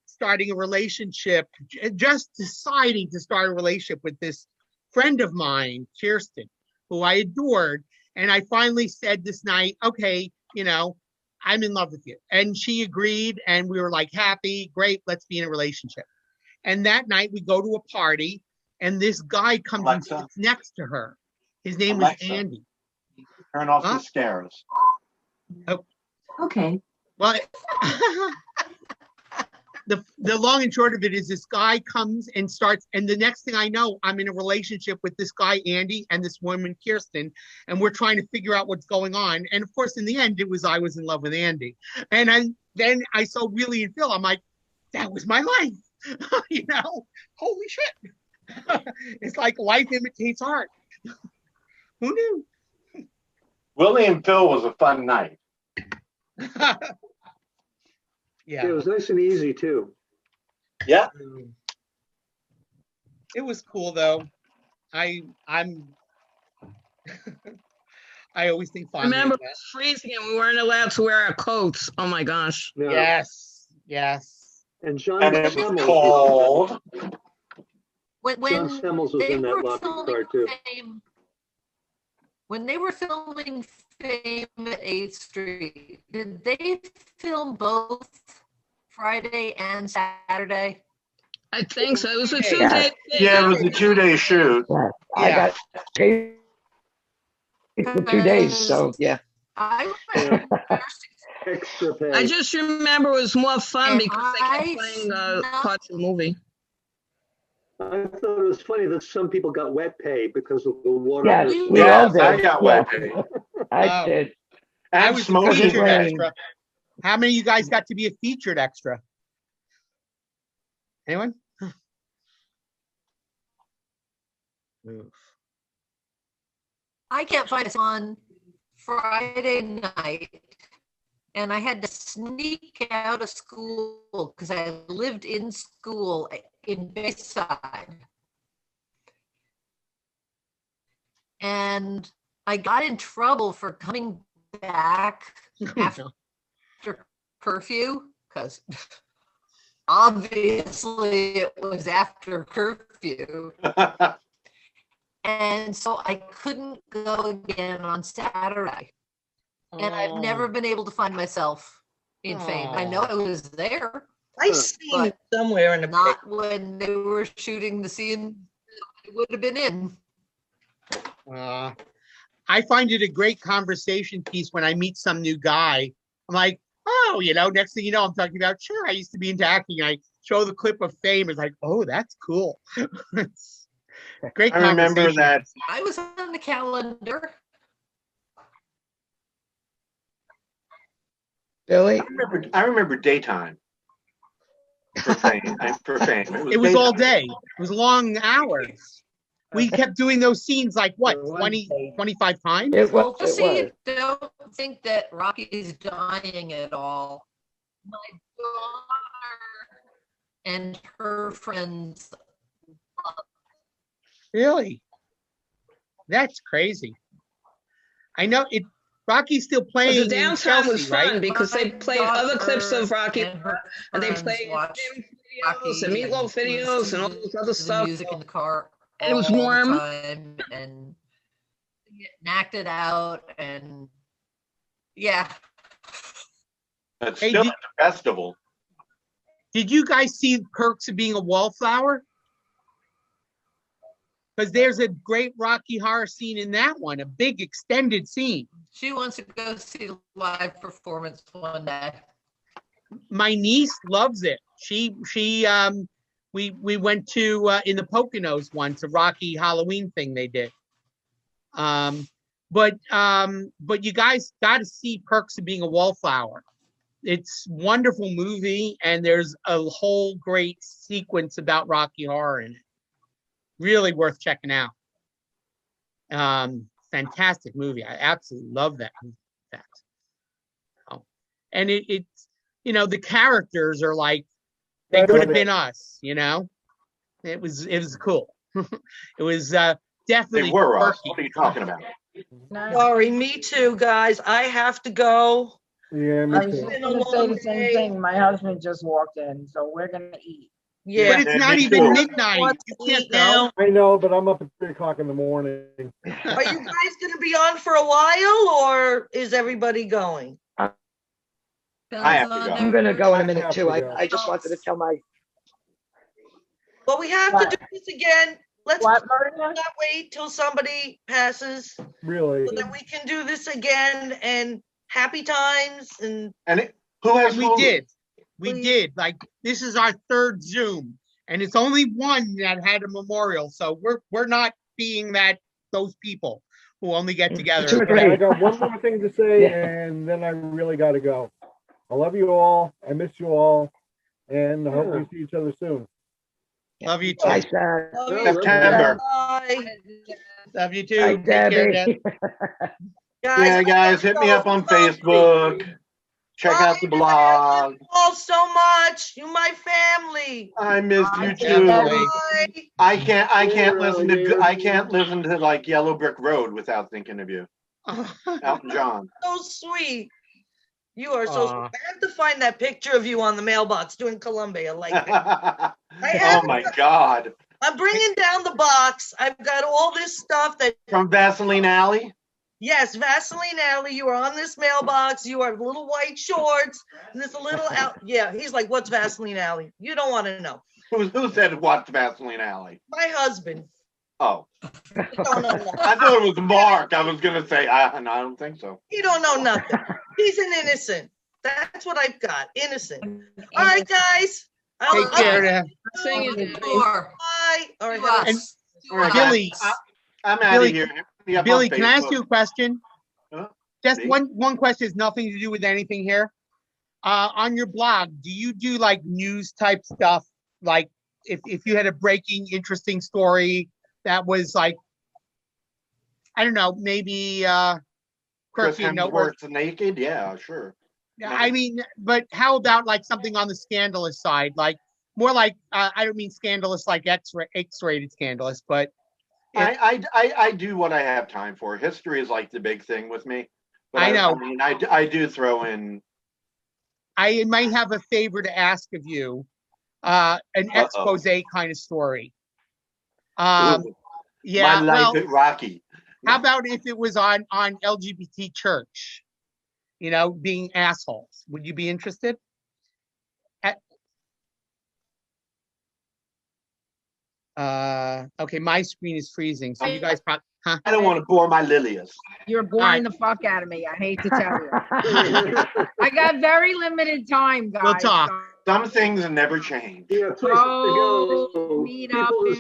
starting a relationship, just deciding to start a relationship with this friend of mine, Kirsten, who I adored. And I finally said this night, okay, I'm in love with you. And she agreed, and we were like, happy, great, let's be in a relationship. And that night we go to a party, and this guy comes and sits next to her. His name was Andy. Turn off the scares. Oh. Okay. Well, the long and short of it is this guy comes and starts, and the next thing I know, I'm in a relationship with this guy, Andy, and this woman, Kirsten, and we're trying to figure out what's going on. And of course, in the end, I was in love with Andy. And then I saw Willie and Phil. I'm like, that was my life. Holy shit. It's like life imitates art. Who knew? Willie and Phil was a fun night. Yeah. It was nice and easy too. Yeah. It was cool though. I'm I always think fondly Remember, of it that. was freezing and we weren't allowed to wear our coats. Oh my gosh. Yeah. Yes. And John And it was Semmels cold. When John Semmels was they in that were lobby filming card too. Fame, when they were filming Fame at 8th Street, did they film both Friday and Saturday? I think so. It was a 2-day thing. Yeah, it was a 2-day shoot. I got paid for 2 days, so yeah. I Extra pay. I just remember it was more fun And because they kept playing parts of the movie. I thought it was funny that some people got wet pay because of the water. Yes, we all did. I got wet pay. I did. I And was smoking featured pay. extra. How many of you guys got to be a featured extra? Anyone? I can't find us on Friday night, and I had to sneak out of school because I lived in school in Bayside. And I got in trouble for coming back after curfew because obviously it was after curfew. And so I couldn't go again on Saturday. And I've never been able to find myself in fame. I know I was there. I seen it somewhere in the not when they were shooting the scene it would have been in. I find it a great conversation piece when I meet some new guy. I'm like, oh, you know, next thing you know, I'm talking about, sure, I used to be into acting. I show the clip of fame. It's like, oh, that's cool. Great. I remember that. I was on the calendar. Billy? I remember daytime for fame. It was all day. It was long hours. We kept doing those scenes like what, 20, 25 times? Well, just so you don't think that Rocky's dying at all. My daughter and her friends. Really? That's crazy. I know it. Rocky's still But playing. the downtime was Chelsea, fun right? because they played other clips of Rocky, and they friends played watched videos and Meatloaf videos and all this other stuff. Music in the car. And it was all the warm. time and acted out and yeah. That's Hey, still did- at the festival. Did you guys see perks of being a wallflower? Because there's a great Rocky Horror scene in that one, a big extended scene. She wants to go see live performance one day. My niece loves it. We went to in the Poconos once, a Rocky Halloween thing they did. But you guys got to see Perks of Being a Wallflower. It's a wonderful movie, and there's a whole great sequence about Rocky Horror in it. Really worth checking out. Fantastic movie. I absolutely love that. Oh, and it's you know the characters are like they could have been us. You know, it was cool. It was definitely. They were us. quirky. What are you talking about? Sorry, me too, guys. I have to go. Yeah, I was just gonna say the same thing. My husband just walked in, so we're gonna eat. Yeah, But it's not even midnight. You can't go. I know, but I'm up at 3 o'clock in the morning. Are you guys gonna be on for a while, or is everybody going? I have to go. I'm gonna go in a minute too. I just wanted to tell my. Well, we have to do this again. Let's not wait till somebody passes. Really? So that we can do this again, and happy times and. Who has we did. We did. Like this is our third Zoom, and it's only one that had a memorial. So we're not being those people who only get together. I got one more thing to say, and then I really got to go. I love you all. I miss you all, and I hope we see each other soon. Love you too. Bye, Sarah. September. Bye. Love you too. Bye, Take care, Debbie. Deb. Yeah, guys, hit me up on Facebook. Check out the blog. all so much. You my family. I miss you too. Bye. I can't listen to like Yellow Brick Road without thinking of you. Elton John. So sweet. You are so sweet. Aw. I have to find that picture of you on the mailbox doing Columbia. Like Oh my God. I'm bringing down the box. I've got all this stuff that. From Vaseline Alley? Yes, Vaseline Alley. You are on this mailbox. You are little white shorts. And this little out. Yeah, he's like, "What's Vaseline Alley?" You don't want to know. Who said watch Vaseline Alley? My husband. Oh. You don't know nothing. I thought it was Mark. I was gonna say, no, I don't think so. You don't know nothing. He's an innocent. That's what I've got. Innocent. All right, guys. Take care. Bye. All right. And All right, Billy, I'm out Billy, of here. Hit me up Billy, on can I ask Facebook. you a question? Huh? Just Me? one question has nothing to do with anything here. On your blog, do you do like news type stuff? Like if you had a breaking, interesting story that was like, I don't know, maybe Chris quirky and noteworthy. Hemsworth's naked? Yeah, sure. I mean, but how about like something on the scandalous side? Like more like, I don't mean scandalous like X-rated scandalous, but I do what I have time for. History is like the big thing with me. But I know. I mean, I do throw in. I might have a favor to ask of you, an expose kind of story. Ooh, Yeah, my life well, at Rocky. how about if it was on LGBT church, being assholes? Would you be interested? Okay, my screen is freezing, so you guys probably, huh? I don't want to bore my Lilias. You're boring the fuck out of me. I hate to tell you. I got very limited time, guys. We'll talk. so- Some things never change. Yeah, places Oh, to go. meet up People to in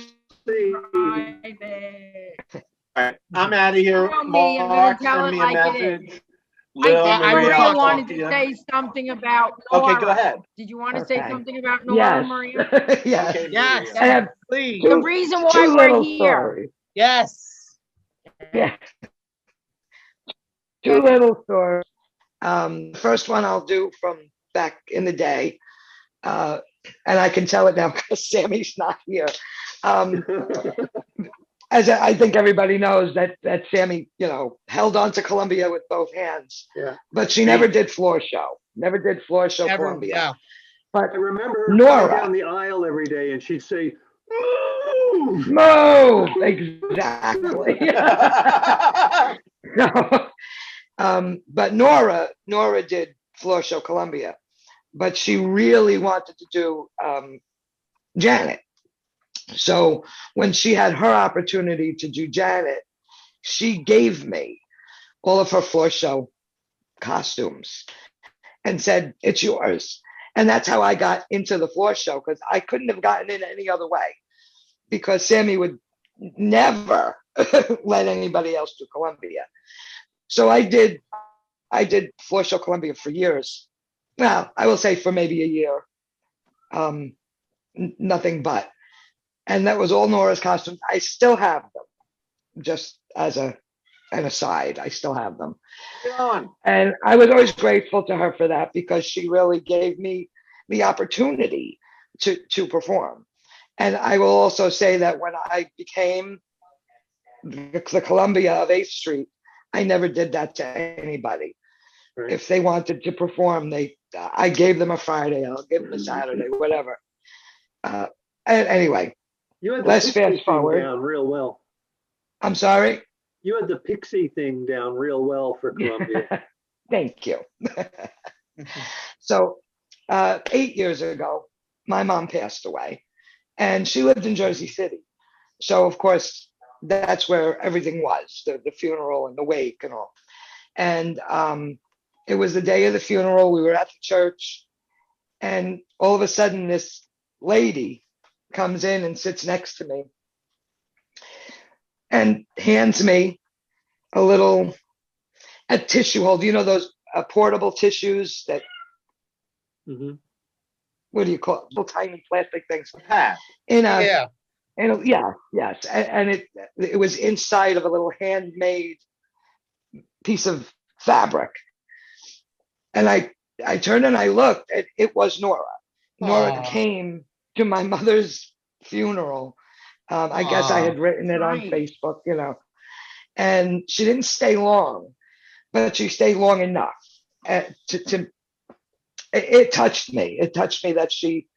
see. private. All right, I'm out of here. Tell me, I'm gonna Mark, tell send it me a like it is. message. I Lil, think I will Maria, talk Maria I'll wanted talk to to you. say something about Nora. Okay, go ahead. Did you want to say Okay. something about Nora, Yes. Maria? Yes. Okay, Yes, I have please. The reason why two we're little here. stories. Yes. Yeah. Two little stories. The first one I'll do from back in the day. And I can tell it now because Sammy's not here. As I think everybody knows that Sammy, held on to Columbia with both hands. Yeah. But she never did floor show. Never did floor show Never, Columbia. yeah. But I remember her Nora. coming down the aisle every day and she'd say, "Move!" Move! Exactly. No. But Nora did floor show Columbia, but she really wanted to do Janet. So when she had her opportunity to do Janet, she gave me all of her floor show costumes and said, "It's yours." And that's how I got into the floor show, because I couldn't have gotten in any other way, because Sammy would never let anybody else do Columbia. So I did floor show Columbia for years. Well, I will say for maybe a year. Nothing but. And that was all Nora's costumes. I still have them, just as an aside. I still have them. And I was always grateful to her for that, because she really gave me the opportunity to perform. And I will also say that when I became the Columbia of 8th Street, I never did that to anybody. Right. If they wanted to perform, I gave them a Friday, I'll give them a Saturday, whatever. And anyway, let's fast forward. Down real well. I'm sorry? You had the pixie thing down real well for Columbia. Thank you. So 8 years ago, my mom passed away, and she lived in Jersey City. So, of course, that's where everything was, the funeral and the wake and all. And it was the day of the funeral. We were at the church, and all of a sudden, this lady comes in and sits next to me and hands me a tissue holder, those portable tissues that, what do you call it? Little tiny plastic things. Yes. And it was inside of a little handmade piece of fabric. And I turned and I looked, and it was Nora. Nora came to my mother's funeral. I guess I had written it on Facebook, and she didn't stay long, but she stayed long enough it touched me. It touched me that she,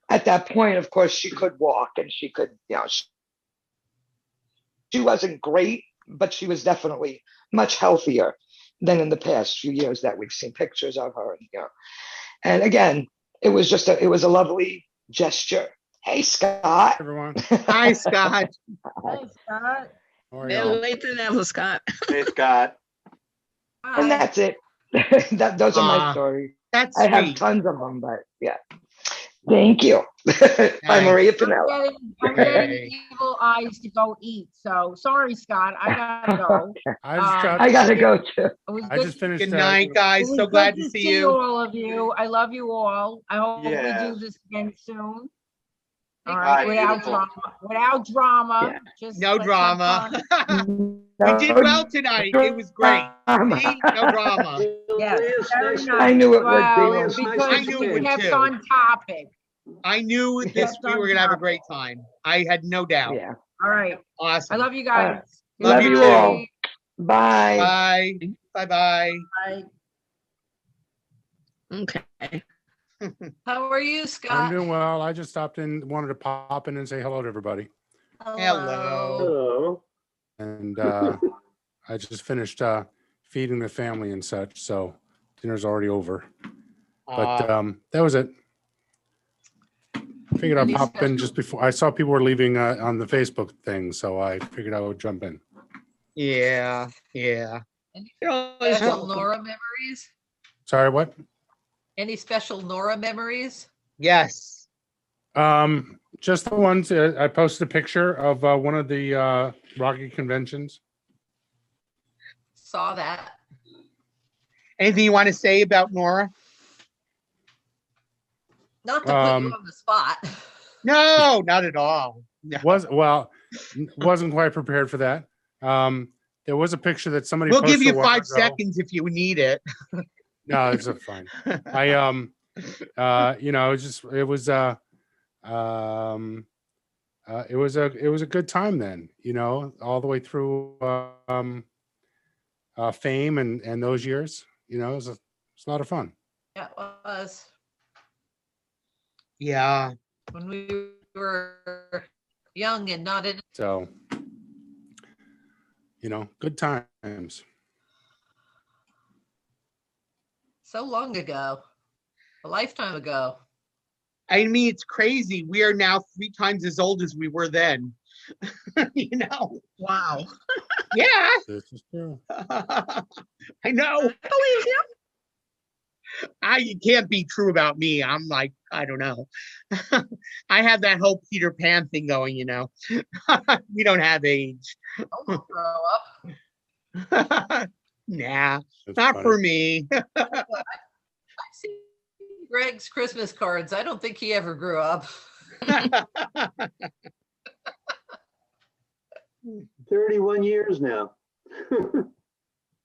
at that point, of course, she could walk and she could, she wasn't great, but she was definitely much healthier than in the past few years that we've seen pictures of her. And again, it was a lovely gesture. Hey, Scott. Everyone. Hi, Scott. Hi, Scott. Late to never, Scott. Hey, Scott. And that's it. Those are my stories. That's I have sweet. tons of them, but yeah. Thank you. By Maria Pinella. I'm getting evil eyes to go eat. So sorry, Scott. I gotta go. I gotta go too. I just finished. Good night, guys. So glad to see you. All of you. I love you all. I hope we do this again soon. All right, without drama. Yeah. Just no drama. We did well tonight. It was great. See? No drama. Yes, very nice. I knew it would be. Because I knew it would kept too. on topic. I knew we were going to have a great time. I had no doubt. Yeah. All right. Awesome. I love you All guys. right. Good Love you you too. all. Bye. Bye. Bye-bye. Bye. Okay. How are you, I'm Scott? doing well. I just stopped in, wanted to pop in and say hello to everybody. Hello. Hello. And I just finished feeding the family and such, so dinner's already over. But that was it. Figured I'd Any pop in special- just before. I saw people were leaving on the Facebook thing, so I figured I would jump in. Yeah. Any You're always special welcome. Nora memories? Sorry, what? Any special Nora memories? Yes. Just the ones I posted a picture of one of the Rocky conventions. Saw that. Anything you want to say about Nora? Not to put you on the spot. No, not at all. No. Wasn't quite prepared for that. There was a picture that somebody We'll give posted you a while 5 ago. seconds if you need it. No, it's fine. It was a good time then, all the way through Fame and those years. It was a lot of fun. Yeah, it was. Yeah. When we were young and not in. So, good times. So long ago. A lifetime ago. I mean, it's crazy. We are now 3 times as old as we were then. Wow. Yeah. This is true. I know. I believe you. You can't be true about me. I'm like, I don't know. I have that whole Peter Pan thing going, We don't have age. Don't grow up. Nah, That's not funny. for me. I see Greg's Christmas cards. I don't think he ever grew up. 31 years now.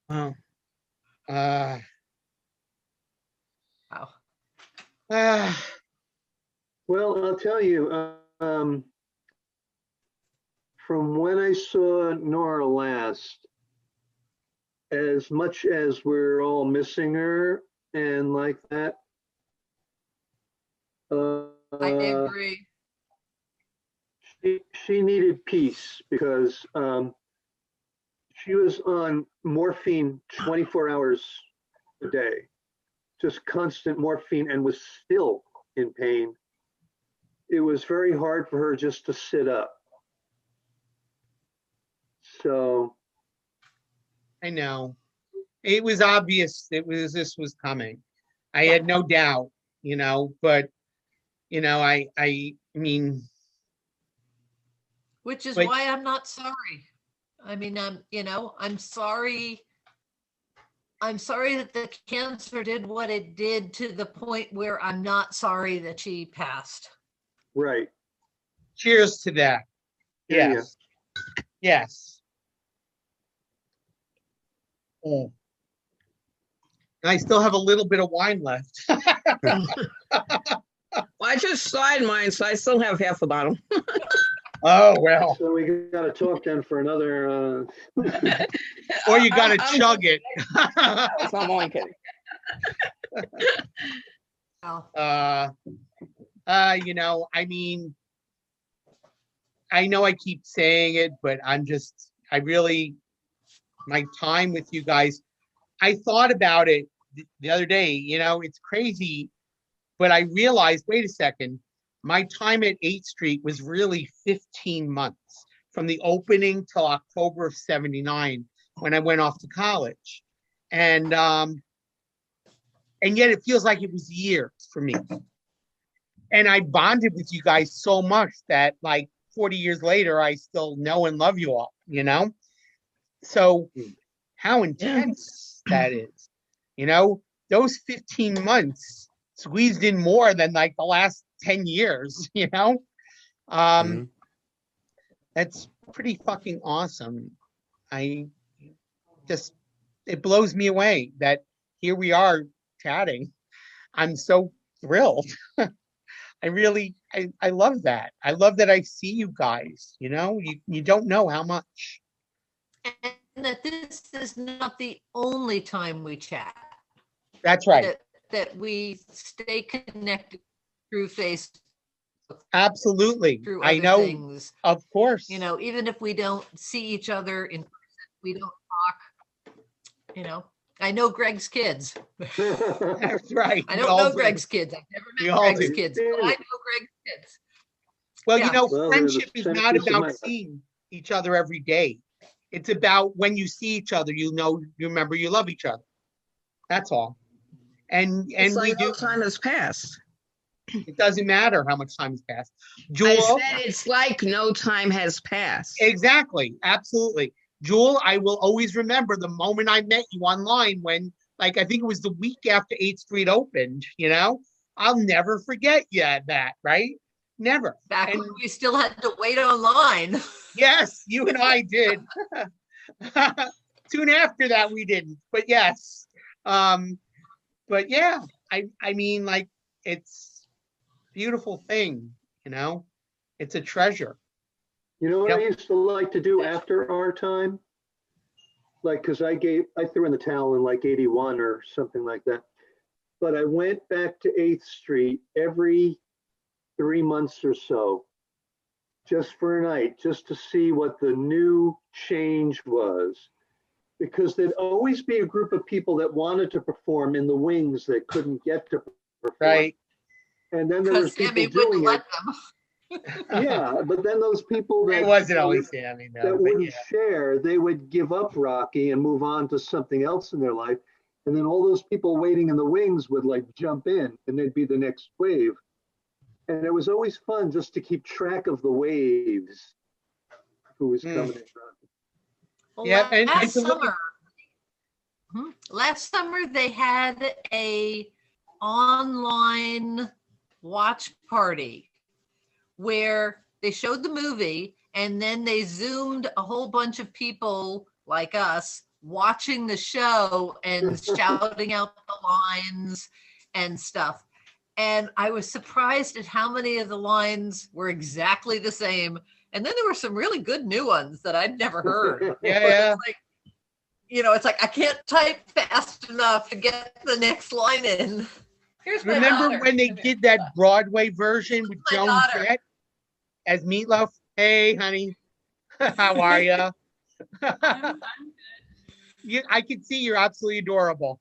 Oh. Wow. Well, I'll tell you, from when I saw Nora last, as much as we're all missing her and like that, I agree. she needed peace because she was on morphine 24 hours a day, just constant morphine, and was still in pain. It was very hard for her just to sit up. So I know. It was obvious this was coming. I had no doubt, but I mean, Which is like- why I'm not sorry. I mean, I'm sorry. I'm sorry that the cancer did what it did, to the point where I'm not sorry that she passed. right. cheers to that. Yeah, Yes. Yes. Oh. And I still have a little bit of wine left. Well, I just slide mine, so I still have half a bottle. Oh, well. So we got to talk then for another. Or you got to chug it. I'm only kidding. I mean, I know I keep saying it, but my time with you guys, I thought about it the other day, it's crazy, but I realized, wait a second, my time at 8th Street was really 15 months from the opening till October of 79 when I went off to college. And yet it feels like it was years for me. And I bonded with you guys so much that like 40 years later, I still know and love you all, So how intense that is, those 15 months squeezed in more than like the last 10 years, That's pretty fucking awesome. It blows me away that here we are chatting. I'm so thrilled. I love that. I love that I see you guys, you don't know how much. And that this is not the only time we chat. That's right. That we stay connected through Facebook. Absolutely. Through I other know. things. Of course. Even if we don't see each other in person, we don't talk, I know Greg's kids. That's right. I don't know Greg's kids. I've never met Greg's kids, but I know Greg's kids. Well, Yeah. friendship is not about seeing each other every day. It's about when you see each other, you remember you love each other. That's all. And It's we like do. no time has passed. It doesn't matter how much time has passed. Jewel, I said it's like no time has passed. Exactly. Absolutely. Jewel, I will always remember the moment I met you online when, I think it was the week after 8th Street opened, I'll never forget that, right? Never. Back when we still had to wait online. Yes, you and I did. Soon after that, we didn't, but yes. But yeah, I mean, it's a beautiful thing, it's a treasure. You know what I used to like to do after our time? Because I threw in the towel in 81 or something like that. But I went back to 8th Street every 3 months or so, just for a night, just to see what the new change was. Because there'd always be a group of people that wanted to perform in the wings that couldn't get to perform. Right. And then there was people doing it. Yeah, but then those people that it wasn't always Sammy, no, that wouldn't share, they would give up Rocky and move on to something else in their life. And then all those people waiting in the wings would jump in and they'd be the next wave. And it was always fun just to keep track of the waves, who was coming in. Well, yeah, last summer they had a online watch party where they showed the movie and then they zoomed a whole bunch of people like us watching the show and shouting out the lines and stuff. And I was surprised at how many of the lines were exactly the same. And then there were some really good new ones that I'd never heard. Yeah. It's like I can't type fast enough to get the next line in. Remember when they did that Broadway version with Joan Jett as Meatloaf? Hey, honey, how are you? I can see you're absolutely adorable.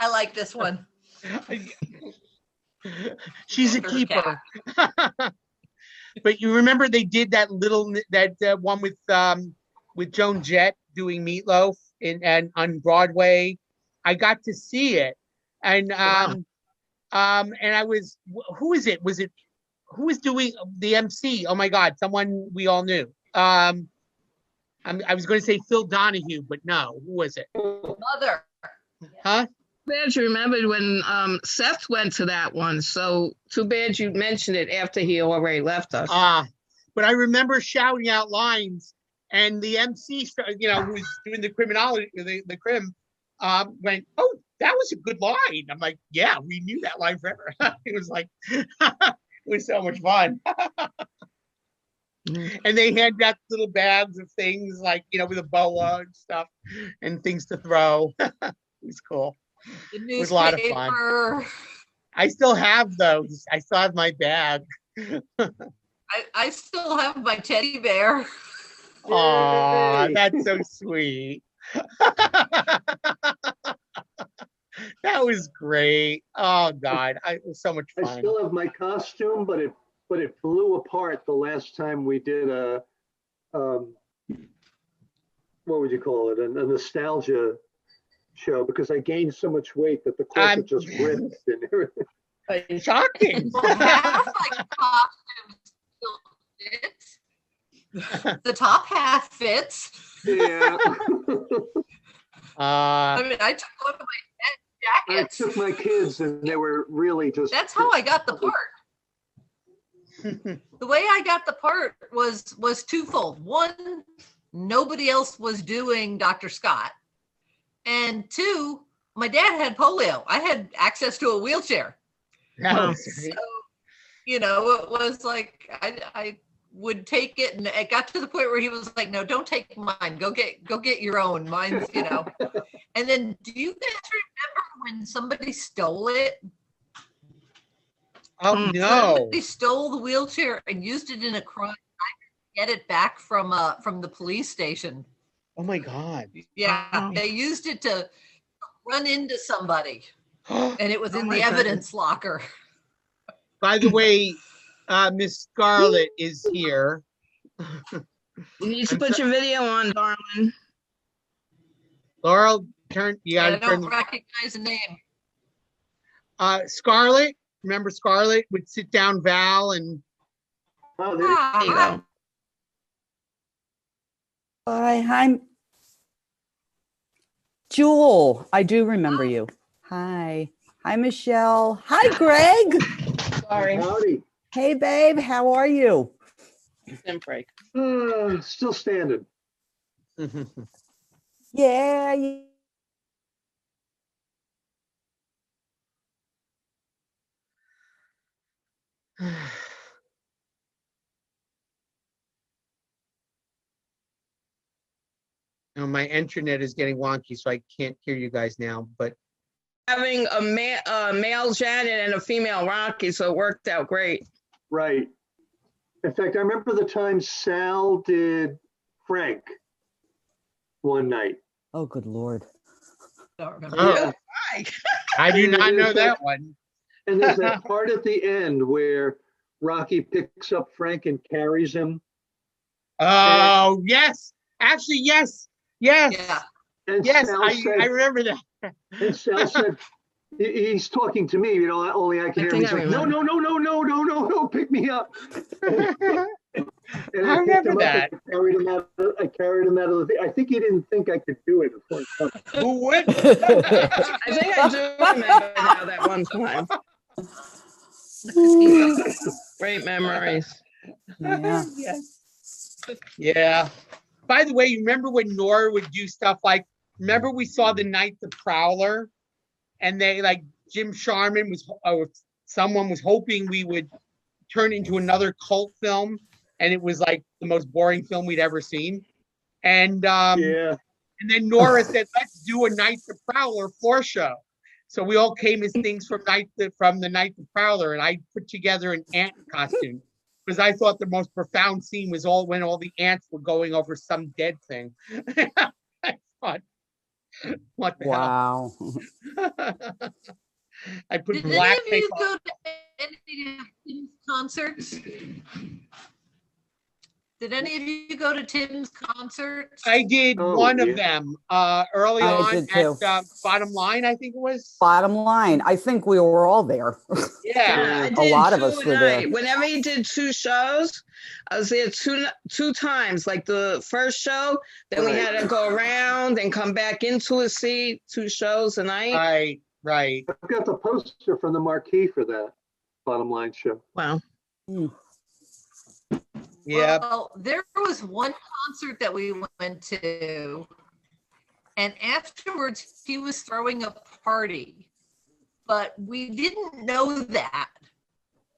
I like this one. She's a keeper. But you remember they did that one with Joan Jett doing Meatloaf and on Broadway. I got to see it, and and I was, who is it? Who was doing the MC? Oh my God, someone we all knew. I was going to say Phil Donahue, but no, who was it? Mother. Huh? Bad you remembered when Seth went to that one. So too bad you mentioned it after he already left us. But I remember shouting out lines, and the MC, who was doing the criminology, the crim, went, "Oh, that was a good line." I'm like, "Yeah, we knew that line forever." It was like, it was so much fun. And they had that little bags of things with a boa and stuff and things to throw. It was cool. It was a lot of fun. I still have those. I still have my bag. I still have my teddy bear. Aw, that's so sweet. That was great. Oh God, it was so much fun. I still have my costume, but it flew apart the last time we did a what would you call it? A nostalgia show, because I gained so much weight that the corset just ripped and everything. Shocking. Well, half my costume still fits. The top half fits. Yeah. I mean, I took a look at my jackets. I took my kids and they were really just. That's how I got the part. The way I got the part was twofold. One, nobody else was doing Dr. Scott. And two, my dad had polio. I had access to a wheelchair. No. So, you know, it was like I would take it, and it got to the point where he was like, "No, don't take mine. Go get your own. Mine's, you know." And then, do you guys remember when somebody stole it? Oh no! Somebody stole the wheelchair and used it in a crime. I get it back from the police station. Oh my God! Yeah, they used it to run into somebody, and it was in the my evidence locker. By the way, Miss Scarlett is here. You need to put your video on, darling. Laurel, turn. You I gotta don't turn. recognize the name. Scarlett. Remember Scarlett would sit down Val and. Oh, there you go. Hi, I'm Jewel. I do remember you. Hi. Hi, Michelle. Hi, Greg. Sorry. Howdy. Hey, babe. How are you? Break. Still standing. Yeah. You know, my internet is getting wonky, so I can't hear you guys now. But Having a male Janet and a female Rocky, so it worked out great. Right. In fact, I remember the time Sal did Frank one night. Oh, good Lord. Don't remember. oh, I do And not there's know that- that one. And there's that part at the end where Rocky picks up Frank and carries him. Oh yes, actually yes, yes, Yeah. And yes. Sal I said, remember that. and Sal said, he's talking to me, you know, only I can hear him. He's like, no, pick me up. And I picked remember him up that. and I carried him out of the thing. I think he didn't think I could do it before he comes. Who would? I think I do remember now that one time. Great memories. Yeah. Yes. Yeah. By the way, you remember when Nora would do stuff like? Remember we saw the night the Prowler, and they like Jim Sharman was someone was hoping we would turn into another cult film, and it was like the most boring film we'd ever seen. And Yeah. and then Nora said, "Let's do a Night the Prowler floor show." So we all came as things from the Night the Prowler, and I put together an ant costume because I thought the most profound scene was when all the ants were going over some dead thing. I thought, what the Wow. hell? I put Did black any of you tape go to any of Tim's concerts? Did any of you go to Tim's concerts? I did Oh, one of yeah. them early I on did too. at Bottom Line, I think it was. Bottom line, I think we were all there. Yeah. I A did lot of two us a were there. night. Whenever he did two shows, I was there two times. Like the first show, then we had to go around and come back into a seat. 2 shows a night. Right, right. I've got the poster from the marquee for that Bottom Line show. Wow. Yeah. Well, there was one concert that we went to, and afterwards he was throwing a party, but we didn't know that.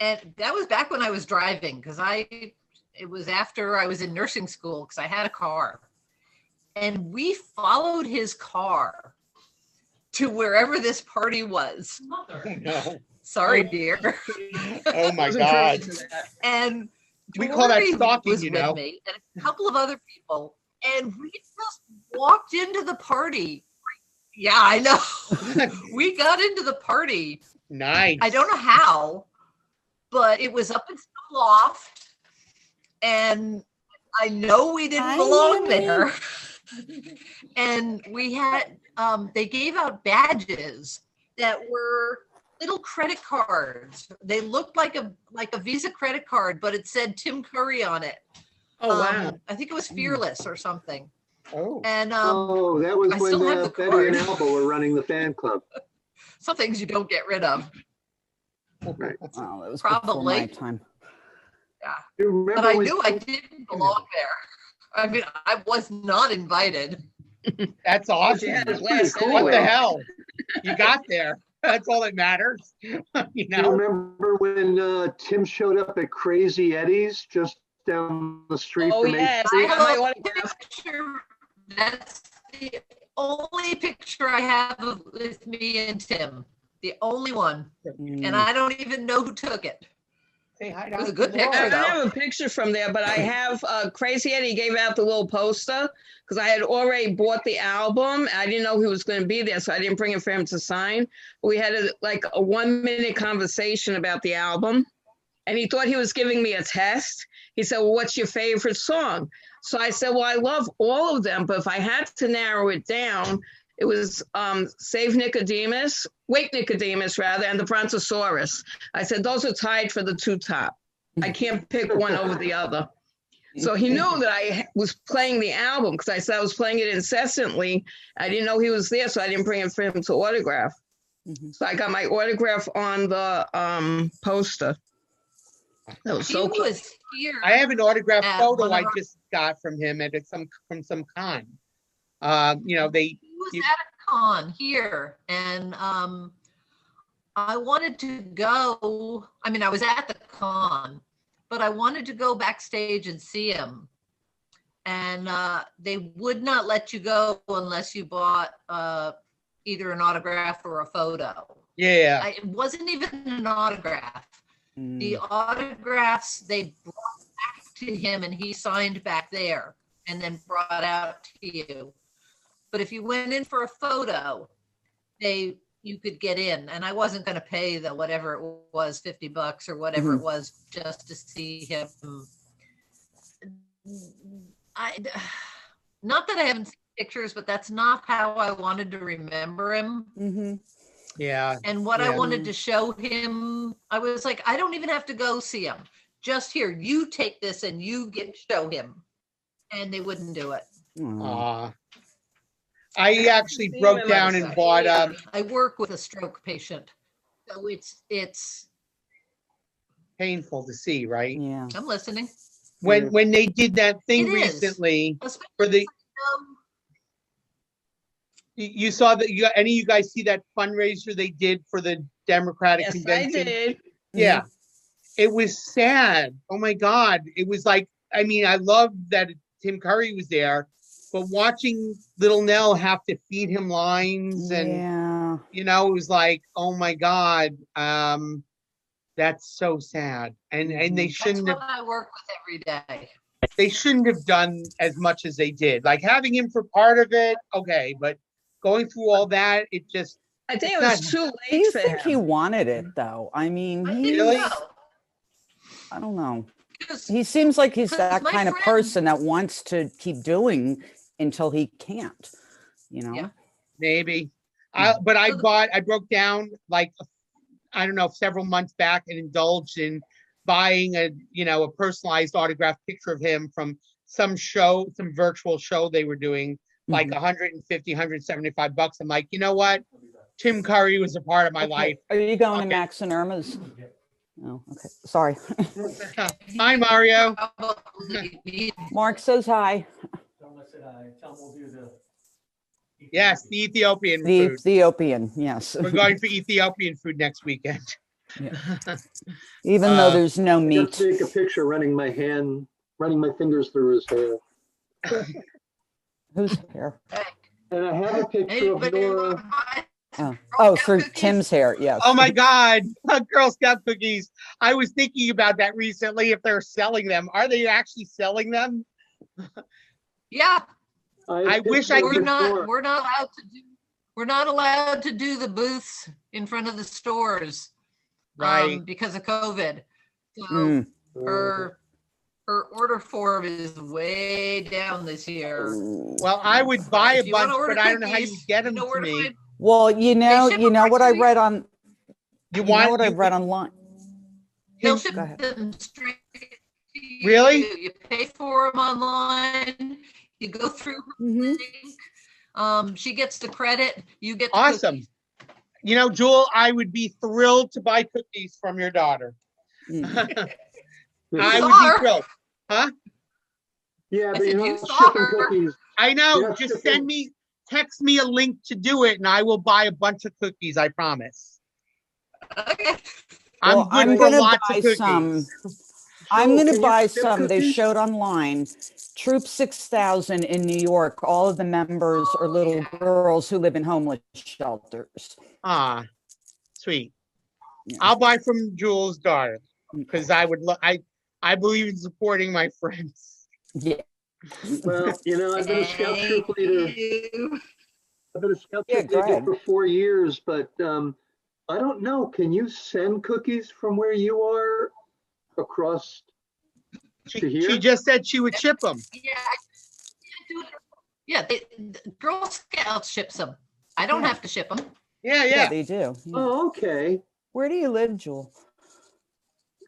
And that was back when I was driving, because it was after I was in nursing school, because I had a car. And we followed his car to wherever this party was. No. Sorry, dear. Oh my God. And We call that Tori stalking, was you with know. me and a couple of other people, and we just walked into the party. Yeah, I know. We got into the party. Nice. I don't know how, but it was up in some loft, and I know we didn't belong there. And we had they gave out badges that were little credit cards. They looked like a Visa credit card, but it said Tim Curry on it. Oh wow! I think it was Fearless or something. Oh. And that was I when still have the Betty card. and Alba were running the fan club. Some things you don't get rid of. Right. Oh, that was Probably. before my time. Yeah. You remember But I when- knew I didn't belong there. I mean, I was not invited. That's awesome. Yeah, What last the anyway. hell? you got there. That's all that matters. You You know? remember when Tim showed up at Crazy Eddie's just down the street Oh, from 8th yes, I Street? got my autograph. That's the only picture I have of with me and Tim. The only one. And I don't even know who took it. Say hi It was a good picture, I don't though. have a picture from there, but I have Crazy Eddie gave out the little poster because I had already bought the album. I didn't know he was going to be there, so I didn't bring it for him to sign. We had a 1-minute conversation about the album, and he thought he was giving me a test. He said, well, what's your favorite song? So I said, well, I love all of them, but if I had to narrow it down, it was Wake Nicodemus, and the Brontosaurus. I said, those are tied for the 2 top. I can't pick one over the other. So he knew that I was playing the album because I said I was playing it incessantly. I didn't know he was there, so I didn't bring it for him to autograph. So I got my autograph on the poster. That was so cool. Here I have an autographed at photo one I of our- just got from him at from some con. You know, He was at a con here, and I wanted to go. I mean, I was at the con, but I wanted to go backstage and see him. And they would not let you go unless you bought either an autograph or a photo. Yeah. It wasn't even an autograph. The autographs they brought back to him and he signed back there and then brought out to you. But if you went in for a photo, you could get in, and I wasn't going to pay the whatever it was, $50 or whatever it was, just to see him. Not that I haven't seen pictures, but that's not how I wanted to remember him. Yeah. And what I wanted to show him, I was like, I don't even have to go see him. Just here, you take this and you get to show him. And they wouldn't do it. I actually broke down and bought I work with a stroke patient, so it's painful to see, right? Yeah. I'm listening. When they did that thing It is. recently for the you saw that any of you guys see that fundraiser they did for the Democratic Yes, convention? I did. Yeah. It was sad. Oh my God. It was like, I mean, I love that Tim Curry was there, but watching little Nell have to feed him lines and, you know, it was like, oh my God, that's so sad. And they shouldn't That's have, what I work with every day. they shouldn't have done as much as they did. Like having him for part of it, okay, but going through all that, it just. I think it's it was not- too Do late you for think him. he wanted it though? I mean, Really? I don't know. He seems like he's that kind of person that wants to keep doing until he can't, you know? Maybe. But I broke down like, I don't know, several months back and indulged in buying a personalized autographed picture of him from some show, some virtual show they were doing, like $150, $175. I'm like, you know what? Tim Curry was a part of my life. Are you going to Max and Irma's? Oh, okay. Sorry. Hi, Mario. Mark says hi. Yes, the Ethiopian The food. Ethiopian, yes. We're going for Ethiopian food next weekend. Even though there's no I meat. got to take a picture running my fingers through his hair. Whose hair? And I have a picture of Nora. Oh, through Tim's hair, yes. Oh my God, Girl Scout cookies. I was thinking about that recently, if they're selling them. Are they actually selling them? Yeah. I wish I We're could. not allowed to do the booths in front of the stores. Right. Because of COVID. So her order form is way down this year. Well, I would buy a If you wanna bunch, order but I don't know how you cookies, get them you know to where to me. find- Well, you know what I read on. You know what I read online. They'll ship Go ahead. them straight to you. Really? You pay for them online. You go through her link. She gets the credit. You get the Awesome. cookies. You know, Jewel, I would be thrilled to buy cookies from your daughter. I would be thrilled. Huh? Yeah, I but said, you you know, saw shipping her. cookies. I know. Yeah, Just shipping- text me a link to do it and I will buy a bunch of cookies, I promise. Okay. Well, I'm for gonna lots buy of cookies. some. I'm gonna can you buy ship some. They cookies? showed online. Troop 6000 in New York. All of the members are little girls who live in homeless shelters. Ah, sweet. I'll buy from Jules' daughter because I would. I believe in supporting my friends. Yeah. Well, you know, I've been a scout troop leader. I've been a scout troop leader for 4 years, but I don't know. Can you send cookies from where you are across to here? She just said she would ship them. Yeah, the Girl Scouts ships them. I don't have to ship them. Yeah, they do. Oh, okay. Where do you live, Jewel?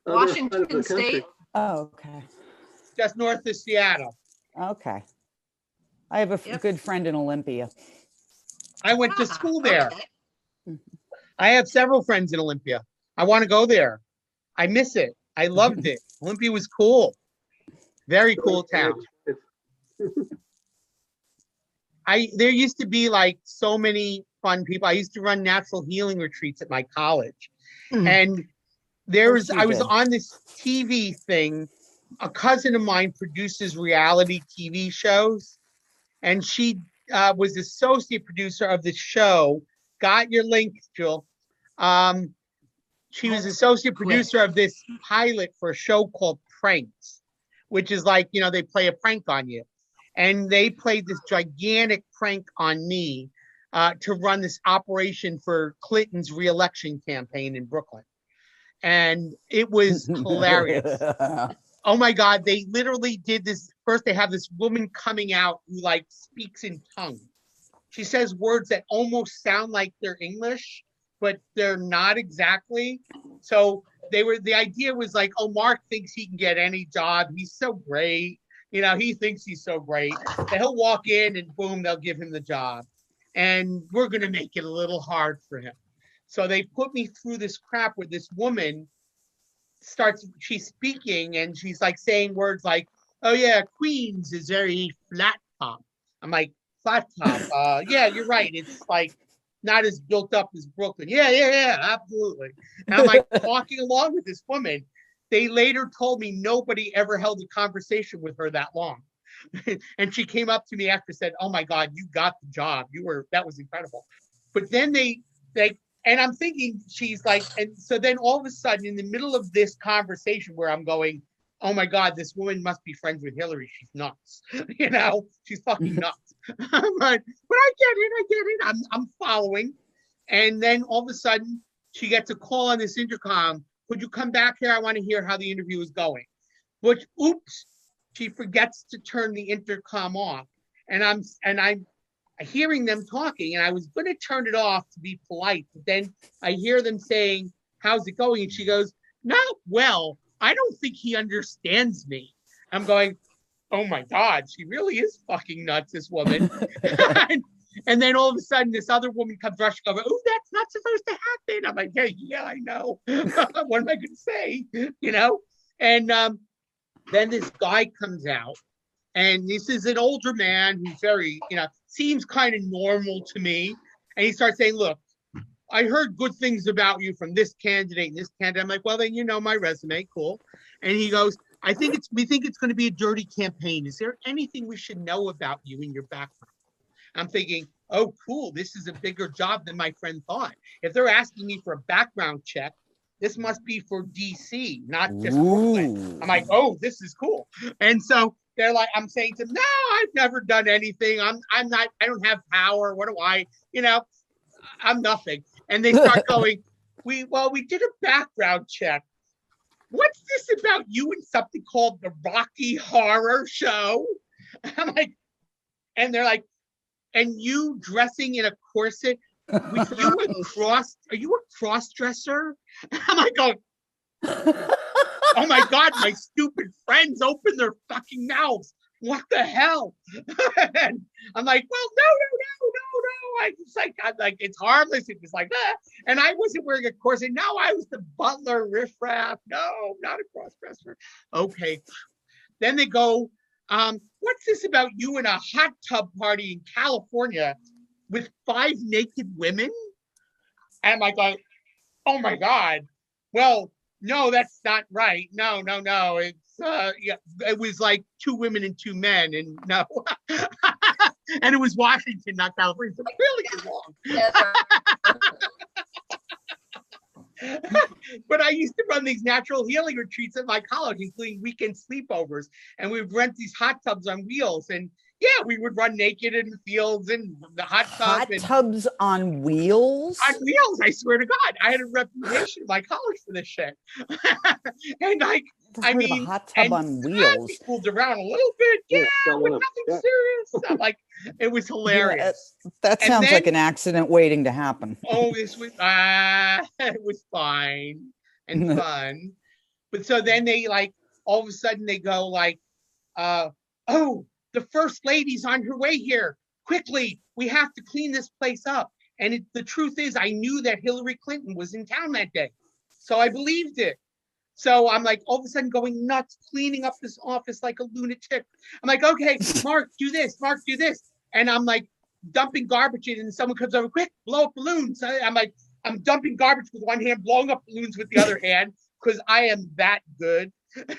Washington State. Oh, okay. Just north of Seattle. Okay. I have a good friend in Olympia. I went to school there. I have several friends in Olympia. I want to go there. I miss it. I loved it. Olympia was cool. Very cool town. There used to be like so many fun people. I used to run natural healing retreats at my college. And I was on this TV thing. A cousin of mine produces reality TV shows. And she was associate producer of the show. Got your link, Jill. She was associate producer of this pilot for a show called Pranks, which is like, you know, they play a prank on you. And they played this gigantic prank on me to run this operation for Clinton's reelection campaign in Brooklyn. And it was hilarious. Oh my God, they literally did this. First, they have this woman coming out who like speaks in tongues. She says words that almost sound like they're English, but they're not exactly. So the idea was like, oh, Mark thinks he can get any job. He's so great. You know, he thinks he's so great that he'll walk in and boom, they'll give him the job. And we're going to make it a little hard for him. So they put me through this crap where this woman she's speaking and she's like saying words like, oh yeah, Queens is very flat top. I'm like, flat top. Yeah, you're right. It's like not as built up as Brooklyn. Yeah, absolutely. And I'm like talking along with this woman. They later told me nobody ever held a conversation with her that long. And she came up to me after said, oh my God, you got the job. That was incredible. But then and I'm thinking she's like, and so then all of a sudden in the middle of this conversation where I'm going, oh my God, this woman must be friends with Hillary. She's nuts. You know, she's fucking nuts. I'm like, but I get it. I'm following. And then all of a sudden she gets a call on this intercom. Could you come back here? I want to hear how the interview is going. Which, oops, she forgets to turn the intercom off. And I'm hearing them talking, and I was going to turn it off to be polite, but then I hear them saying, how's it going? And she goes, not well. I don't think he understands me. I'm going, oh my God, she really is fucking nuts, this woman. And then all of a sudden, this other woman comes rushing over, oh, that's not supposed to happen. I'm like, yeah, I know. What am I going to say? You know? And then this guy comes out. And this is an older man who's very, you know, seems kind of normal to me. And he starts saying, look, I heard good things about you from this candidate and this candidate. I'm like, well, then you know my resume. Cool. And he goes, we think it's going to be a dirty campaign. Is there anything we should know about you in your background? I'm thinking, oh, cool. This is a bigger job than my friend thought. If they're asking me for a background check, this must be for DC, not just Brooklyn. I'm like, oh, this is cool. And so they're like, I'm saying to them, no, I've never done anything. I don't have power. What do I, you know, I'm nothing. And they start going, we did a background check. What's this about you and something called the Rocky Horror Show? I'm like, and they're like, and you dressing in a corset, are you a cross dresser? I'm like, oh my God, my stupid friends open their fucking mouths. What the hell? And I'm like, well, no. I'm like, it's harmless. It was like that. And I wasn't wearing a corset. No, I was the butler riffraff. No, not a cross dresser. Okay. Then they go, what's this about you in a hot tub party in California with 5 naked women. And I'm like, oh my God. Well, no, that's not right. No. It's yeah, it was like 2 women and 2 men, and no. And it was Washington, not California. So clearly you're wrong. But I used to run these natural healing retreats at my college, including weekend sleepovers, and we'd rent these hot tubs on wheels, and yeah, we would run naked in the fields and the hot tub. Hot tubs on wheels? On wheels, I swear to God. I had a reputation in my college for this shit. And like, I mean, a hot tub on wheels. I fooled around a little bit, yeah, but nothing serious. I'm like, it was hilarious. Yeah, that sounds like an accident waiting to happen. Oh, this was it was fine and fun. But so then they like all of a sudden they go like, oh, the first lady's on her way here. Quickly, we have to clean this place up. And the truth is, I knew that Hillary Clinton was in town that day. So I believed it. So I'm like all of a sudden going nuts, cleaning up this office like a lunatic. I'm like, okay, Mark, do this. Mark, do this. And I'm like dumping garbage in, and someone comes over, quick, blow up balloons. I'm like, I'm dumping garbage with one hand, blowing up balloons with the other hand, because I am that good,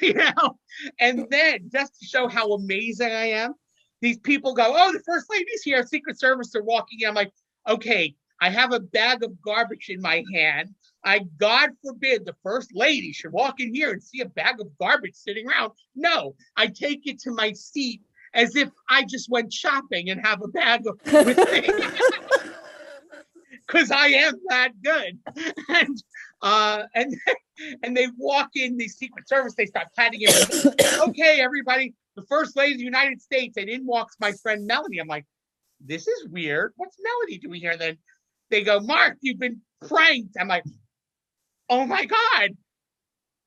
you know? And then just to show how amazing I am, these people go, oh, the first lady's here, Secret Service are walking in. I'm like, okay, I have a bag of garbage in my hand. God forbid the first lady should walk in here and see a bag of garbage sitting around. No, I take it to my seat as if I just went shopping and have a bag of with me. Because I am that good. And they walk in, the Secret Service, they start patting him. Okay, everybody, the first lady of the United States, and in walks my friend Melanie. I'm like, this is weird. What's Melanie doing here? Then they go, Mark, you've been pranked. I'm like, oh my God.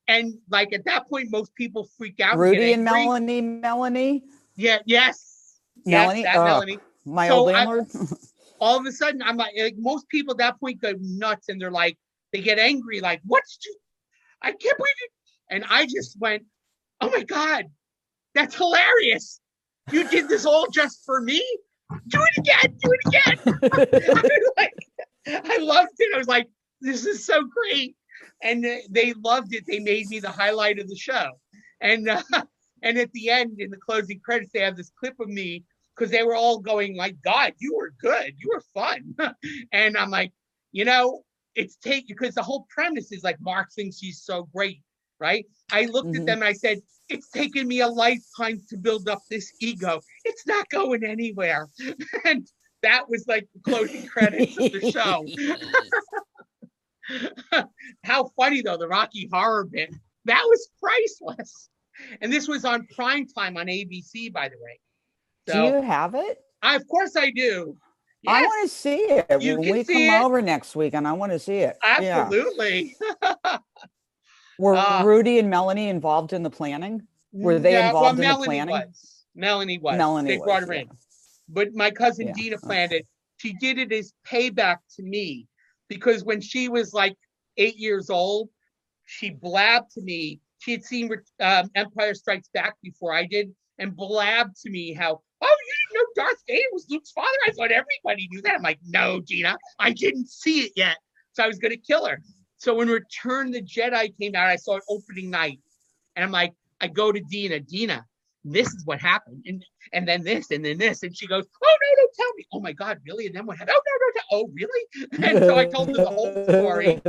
And like at that point, most people freak out. Rudy and Melanie. Yeah, yes. Melanie. Yes, that Melanie. My old landlord. All of a sudden, I'm like, most people at that point go nuts, and they're like, they get angry, like, I can't believe it. And I just went, oh my God, that's hilarious. You did this all just for me? Do it again, do it again. I loved it. I was like, this is so great. And they loved it. They made me the highlight of the show. And at the end, in the closing credits, they have this clip of me, because they were all going like, God, you were good. You were fun. And I'm like, you know, because the whole premise is like, Mark thinks he's so great, right? I looked at them and I said, it's taken me a lifetime to build up this ego. It's not going anywhere. And that was like the closing credits of the show. How funny though, the Rocky Horror bit. That was priceless. And this was on prime time on ABC, by the way. So, do you have it? Of course I do. Yes. I want to see it when we come over next week, and I want to see it. Absolutely. Yeah. Were Rudy and Melanie involved in the planning? Were they involved in the planning? Melanie was. Melanie they brought her yeah. in. But my cousin Dina planned it. She did it as payback to me, because when she was like 8 years old, she blabbed to me. She had seen Empire Strikes Back before I did, and blabbed to me how, oh, you didn't know Darth Vader was Luke's father? I thought everybody knew that. I'm like, no, Gina, I didn't see it yet. So I was going to kill her. So when Return of the Jedi came out, I saw it opening night. And I'm like, I go to Dina, this is what happened. And then this, and then this. And she goes, oh, no, don't tell me. Oh, my God, really? And then what happened? Oh, no. Oh, really? And so I told her the whole story.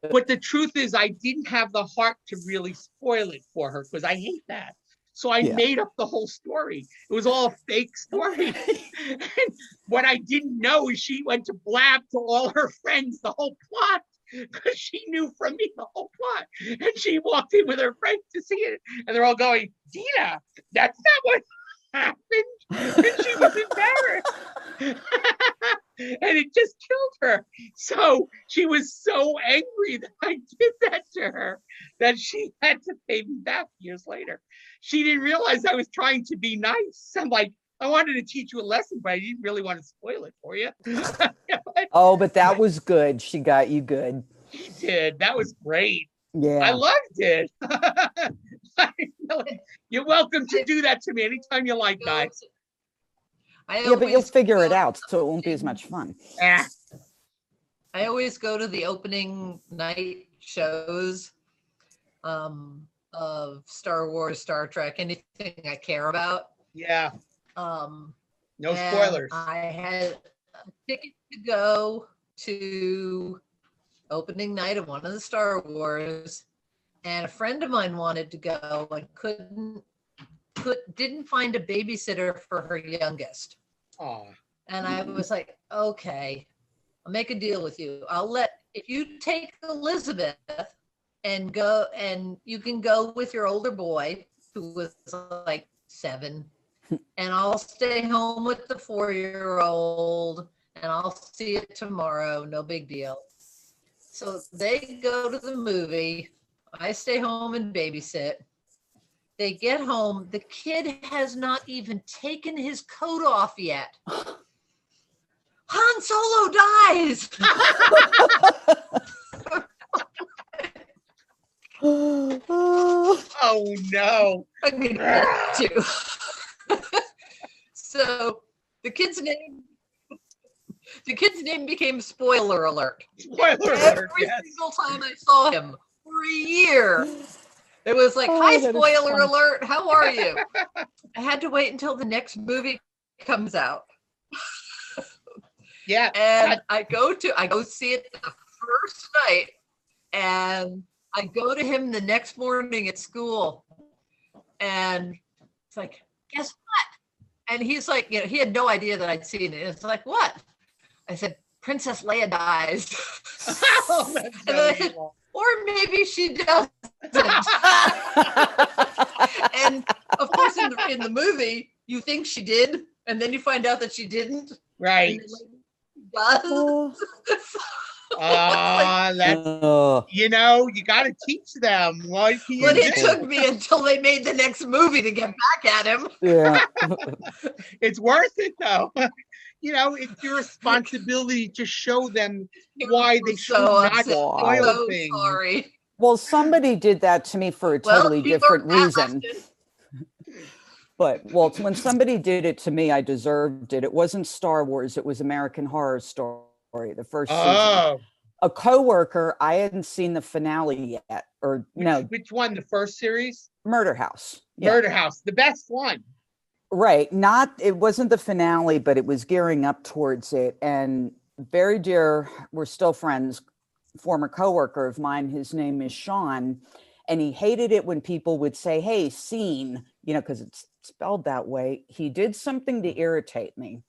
But the truth is, I didn't have the heart to really spoil it for her, because I hate that. So I made up the whole story. It was all a fake story. And what I didn't know is she went to blab to all her friends the whole plot, because she knew from me the whole plot. And she walked in with her friends to see it. And they're all going, Dina, that's not what happened. And she was embarrassed. And it just killed her. So she was so angry that I did that to her that she had to pay me back years later. She didn't realize I was trying to be nice. I'm like, I wanted to teach you a lesson, but I didn't really want to spoil it for you. Oh, but that was good. She got you good. She did. That was great. Yeah. I loved it. You're welcome to do that to me anytime you like, guys. Yeah, but you'll always figure it out, so it won't be as much fun. Ah, I always go to the opening night shows of Star Wars, Star Trek, anything I care about. yeah, Um, no and spoilers. I had a ticket to go to opening night of one of the Star Wars, and a friend of mine wanted to go and didn't find a babysitter for her youngest. Oh, And I was like, okay, I'll make a deal with you. If you take Elizabeth and go, and you can go with your older boy who was like 7, and I'll stay home with the 4-year-old, and I'll see it tomorrow. No big deal. So they go to the movie. I stay home and babysit. They get home. The kid has not even taken his coat off yet. Han Solo dies. oh no. I'm gonna get you. So the kid's name became spoiler alert. Spoiler alert. Every Yes. single time I saw him for a year, it was like, Oh, hi, that is spoiler funny. alert. How are you? I had to wait until the next movie comes out. Yeah. And I go see it the first night, and I go to him the next morning at school, and it's like, guess what? And he's like, he had no idea that I'd seen it. It's like, what? I said, Princess Leia dies. Oh, that's And then I so said, evil. or maybe she doesn't. And of course, in the movie, you think she did, and then you find out that she didn't. Right. And then, like, does. That's, you got to teach them. What can you But it do? took me until they made the next movie to get back at him. Yeah. It's worth it though. It's your responsibility to show them why they should not upset. spoil So things. sorry. Well, somebody did that to me for a totally he different learned that reason. lesson. But well, when somebody did it to me, I deserved it. It wasn't Star Wars, it was American Horror Story, the first season. Oh, A coworker, I hadn't seen the finale yet, or no, which one? The first series? Murder House. Yeah. Murder House, the best one. Right. It wasn't the finale, but it was gearing up towards it. And very dear, we're still friends, former coworker of mine, his name is Sean. And he hated it when people would say, hey, scene, because it's spelled that way. He did something to irritate me.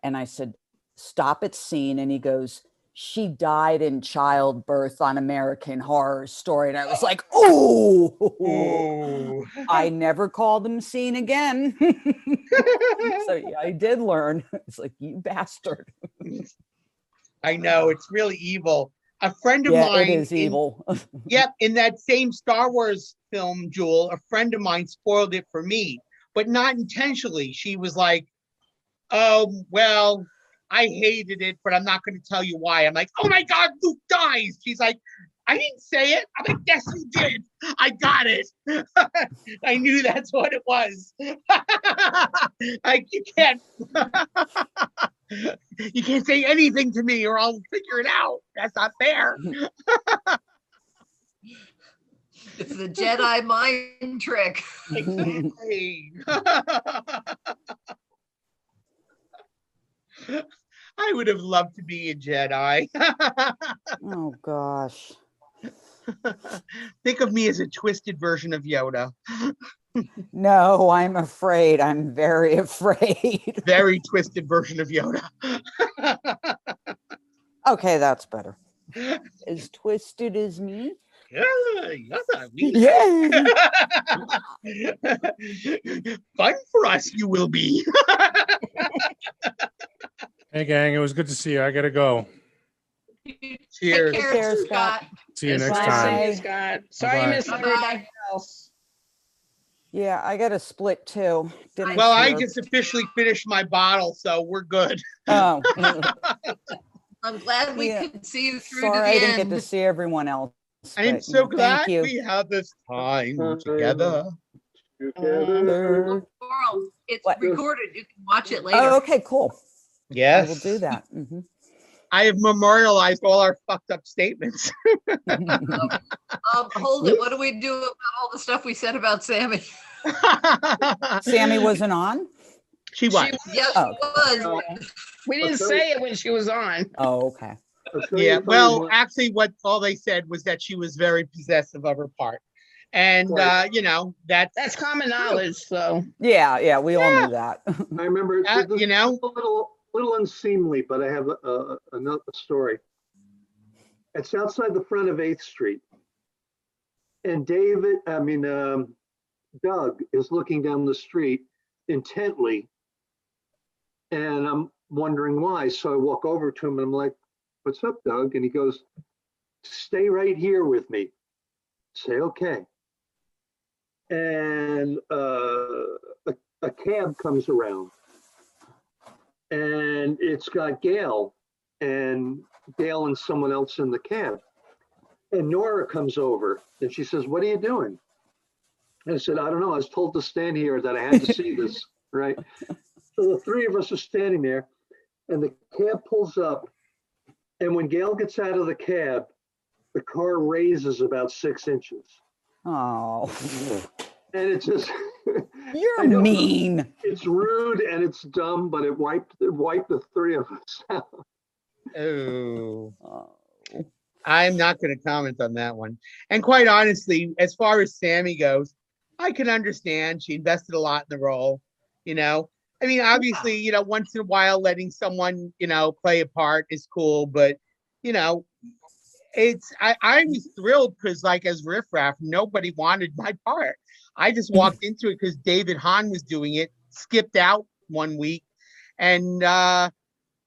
And I said, stop at scene. And he goes, she died in childbirth on American Horror Story. And I was like, oh, I never called him scene again. So yeah, I did learn. It's like, you bastard. I know, it's really evil. A friend of Yeah, mine. it is evil. Yep, in that same Star Wars film, Jewel, a friend of mine spoiled it for me, but not intentionally. She was like, oh, well, I hated it, but I'm not going to tell you why. I'm like, oh my God, Luke dies. She's like, I didn't say it. I'm like, yes, you did. I got it. I knew that's what it was. Like, you can't say anything to me or I'll figure it out. That's not fair. It's the Jedi mind trick. Exactly. I would have loved to be a Jedi. Oh, gosh. Think of me as a twisted version of Yoda. No, I'm afraid. I'm very afraid. Very twisted version of Yoda. Okay, that's better. As twisted as me? Yeah. Fun for us, you will be. Hey, gang, it was good to see you. I gotta go. Cheers. Take care, Scott. See you next Bye, time. Scott. Sorry Bye-bye. you missed everybody else. Yeah, I got a split too. Dinner's Well, I here. just officially finished my bottle, so we're good. Oh. I'm glad we Yeah. could see you through Sorry, to the I didn't end. get to see everyone else. I am but, so thank glad you. we have this time together. Together. World. It's What? recorded. You can watch it later. Oh, okay, cool. Yes. I will do that. Mhm. I have memorialized all our fucked up statements. Hold it. What do we do about all the stuff we said about Sammy? Sammy wasn't on? She was. Yes, Oh. she was. We didn't say it when she was on. Oh, okay. Yeah. Well, actually, what all they said was that she was very possessive of her part, and Right. you know That's common knowledge. So Yeah, we all knew that. I remember, this you know, is a little unseemly, but I have another story. It's outside the front of 8th Street. And Doug is looking down the street intently. And I'm wondering why. So I walk over to him and I'm like, "What's up, Doug?" And he goes, "Stay right here with me." Say, "Okay." And a cab comes around. And it's got Gail and someone else in the cab. And Nora comes over and she says, "What are you doing?" And I said, "I don't know. I was told to stand here, that I had to see this," right? So the three of us are standing there and the cab pulls up. And when Gail gets out of the cab, the car raises about 6 inches. Oh. And it's just, You're mean. It's rude and it's dumb, but it wiped the three of us out. Oh. I'm not going to comment on that one. And quite honestly, as far as Sammy goes, I can understand. She invested a lot in the role, you know. I mean, obviously, you know, once in a while letting someone, you know, play a part is cool, but you know, I was thrilled because, like, as Riff Raff, nobody wanted my part. I just walked into it because David Hahn was doing it, skipped out one week, and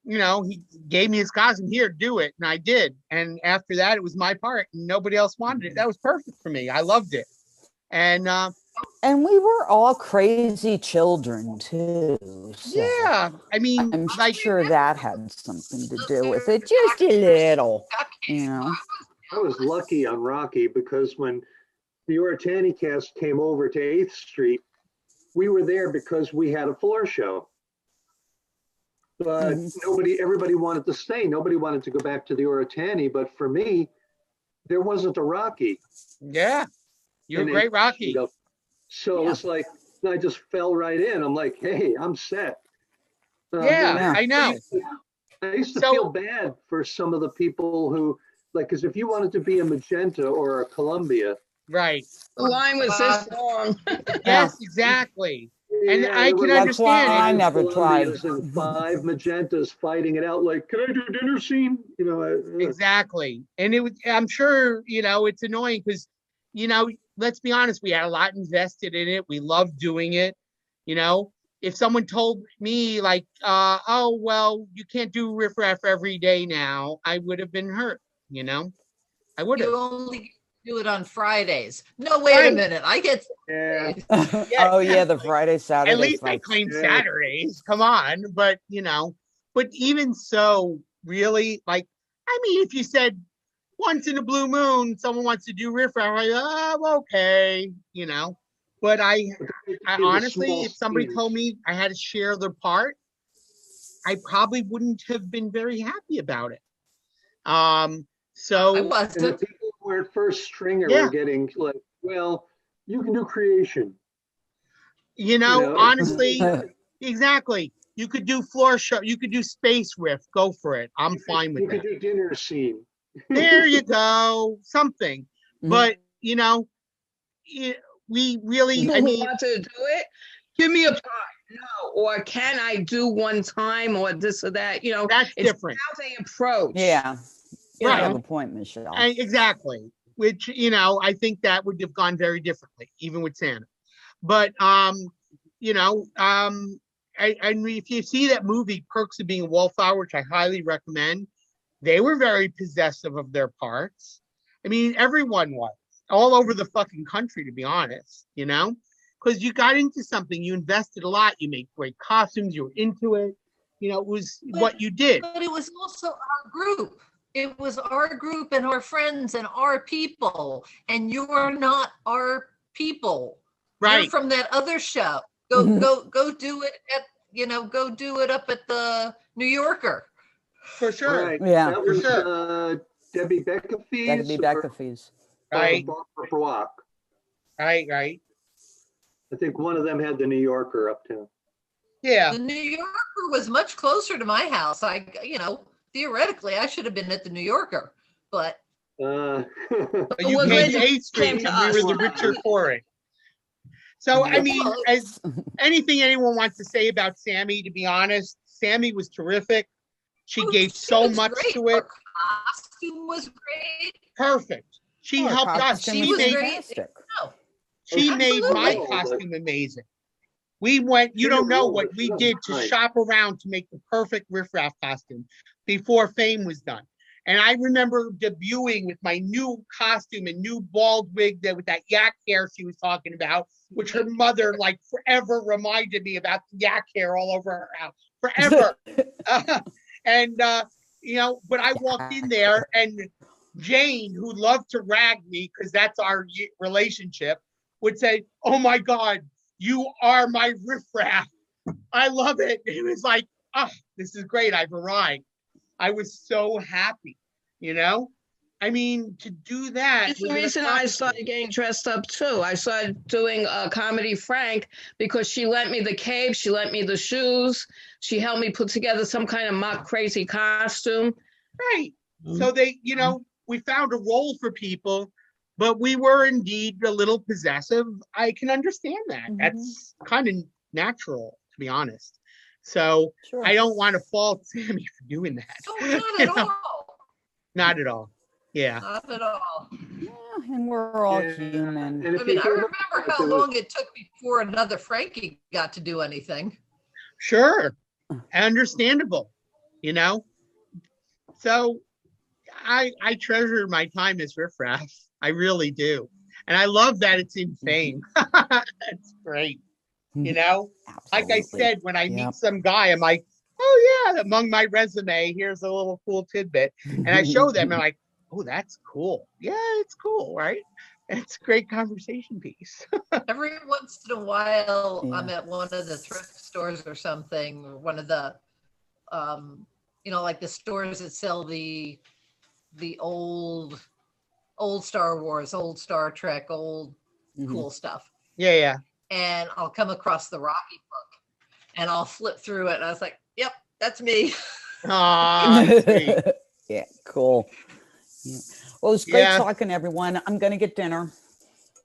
you know, he gave me his costume. "Here, do it," and I did. And after that, it was my part, and nobody else wanted it. That was perfect for me. I loved it, and we were all crazy children too. So yeah, I mean, I'm like, sure that had something to do with it, just a little, you know. I was lucky on Rocky because when the Oratani cast came over to 8th Street, we were there because we had a floor show. But everybody wanted to stay. Nobody wanted to go back to the Oratani. But for me, there wasn't a Rocky. Yeah, you're a great Rocky. So it's like, I just fell right in. I'm like, hey, I'm set. Yeah, I know. I used to feel bad for some of the people who, like, because if you wanted to be a Magenta or a Columbia. Right. The line was this long. Yes, exactly. And Yeah, I can That's why understand. I never tried. And 5 Magentas fighting it out like, "Can I do dinner scene?" You know. Exactly. And it was, I'm sure, you know, it's annoying because, you know, let's be honest, we had a lot invested in it. We loved doing it. You know, if someone told me like, "Oh, well, you can't do Riff Raff every day now," I would have been hurt, you know. I would have. You only do it on Fridays. No, wait a minute. I get. Yeah. Oh yeah, the Friday, Saturday. At least I fights. claim Saturdays. Come on. But, you know, but even so, really, like, I mean, if you said once in a blue moon, someone wants to do Riff Raff, I'm like, "Oh, okay," you know. But I honestly, if somebody told me I had to share their part, I probably wouldn't have been very happy about it. So And the people who were first stringer were getting like, "Well, you can do creation." You know, honestly, exactly. You could do floor show. You could do space riff. Go for it. I'm fine with You that. could do dinner scene. There you go. Something. But, you know, we really, People I mean, who want to do it, give me a part. No, or can I do one time or this or that? You know, that's it's different. how they approach. Yeah. You Right. have a point, Michelle. Exactly. Which, you know, I think that would have gone very differently, even with Santa. But, you know, if you see that movie, Perks of Being a Wallflower, which I highly recommend, they were very possessive of their parts. I mean, everyone was all over the fucking country, to be honest, you know, because you got into something, you invested a lot, you made great costumes, you were into it, you know, it was what you did. But it was also our group. It was our group and our friends and our people. And you're not our people. Right. You're from that other show. Go do it at, go do it up at the New Yorker. For sure. Right. Yeah. That For was sure. Debbie Beckefees. Debbie Beckefees. Right. Barbara Brock. Right. I think one of them had the New Yorker uptown. Yeah. The New Yorker was much closer to my house. Theoretically, I should have been at the New Yorker, but But you We're came glad to you 8th Street came to and we were the us. richer for it. So, I mean, as anything anyone wants to say about Sammy, to be honest, Sammy was terrific. She gave so was much great. to it. Her costume was great. Perfect. She Oh, her helped us. costume She She was made, great. No, she made my absolutely. costume amazing. We went, you don't know what we did to shop around to make the perfect riffraff costume before Fame was done. And I remember debuting with my new costume and new bald wig that with that yak hair she was talking about, which her mother like forever reminded me about the yak hair all over her house. Forever. But I walked in there and Jane, who loved to rag me because that's our relationship, would say, "Oh my God, you are my riffraff. I love it." It was like, oh, this is great. I've arrived. I was so happy, I mean, to do that. It's the reason I started getting dressed up too. I started doing Comedy Frank because she lent me the cape, she lent me the shoes, she helped me put together some kind of mock crazy costume. Right. So they, we found a role for people, but we were indeed a little possessive. I can understand that. That's kind of natural, to be honest. So I don't want to fault Sammy for doing that. No, not at all. Not at all. Yeah. Not at all. Yeah, and we're all human. I mean, I remember how long it took before another Frankie got to do anything. Sure. Understandable, So I treasure my time as riffraff. I really do. And I love that it's in Fame. That's great. Like I said, when I meet some guy, I'm like, oh yeah, among my resume, here's a little cool tidbit. And I show them and I'm like, oh, that's cool. Yeah, it's cool, right? It's a great conversation piece. Every once in a while, I'm at one of the thrift stores or something, or one of the, like the stores that sell the old Star Wars, old Star Trek, old cool stuff. Yeah. And I'll come across the Rocky book and I'll flip through it. And I was like, yep, that's me. Yeah, cool. Yeah. Well, it was great talking to everyone. I'm going to get dinner.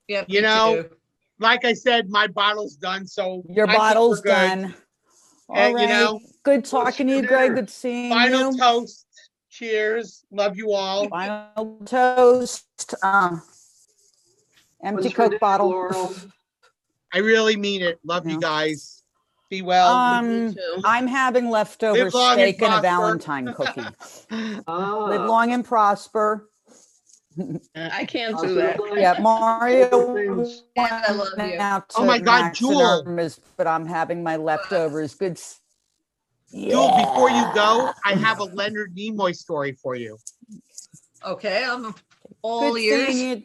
Yeah, like I said, my bottle's done. So your bottle's done. All right. Good talking to you, Greg. Good seeing you. Final toast. Cheers. Love you all. Final toast. Empty Coke bottle. I really mean it. Love you guys. Be well. I'm having leftover steak and a Valentine cookie. Live long and prosper. I can't do that. Yeah, Mario. I love you. Oh my God, Jewel. But I'm having my leftovers. Good. Jewel, before you go, I have a Leonard Nimoy story for you. Okay, I'm all ears. Seeing you.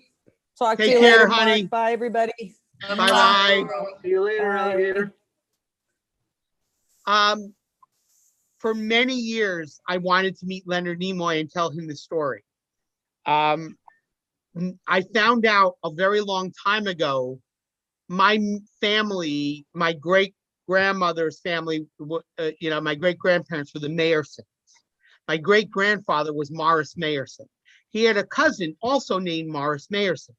Talk Take to you care, later. honey. Bye, everybody. Bye-bye. See you later, alligator. For many years, I wanted to meet Leonard Nimoy and tell him the story. I found out a very long time ago, my family, my great-grandmother's family, my great-grandparents were the Mayersons. My great-grandfather was Morris Mayerson. He had a cousin also named Morris Mayerson.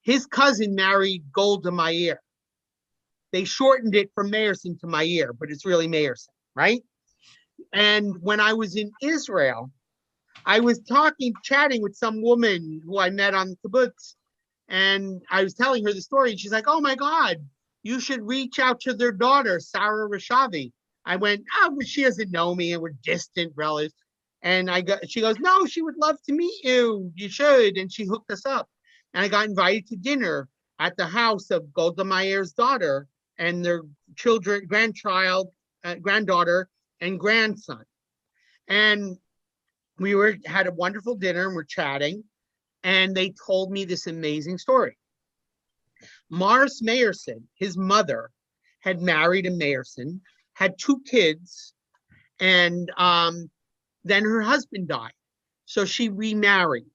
His cousin married Golda Meir. They shortened it from Mayerson to Meir, but it's really Mayerson, right? And when I was in Israel, I was chatting with some woman who I met on the kibbutz, and I was telling her the story, and she's like, "Oh my God, you should reach out to their daughter, Sarah Rashavi." I went, "Oh, well, she doesn't know me, and we're distant relatives." And she goes, "No, she would love to meet you. You should." And she hooked us up, and I got invited to dinner at the house of Golda Meir's daughter and their children, granddaughter, and grandson, and we had a wonderful dinner and we're chatting, and they told me this amazing story. Morris Mayerson, his mother, had married a Mayerson, had 2 kids, and then her husband died. So she remarried,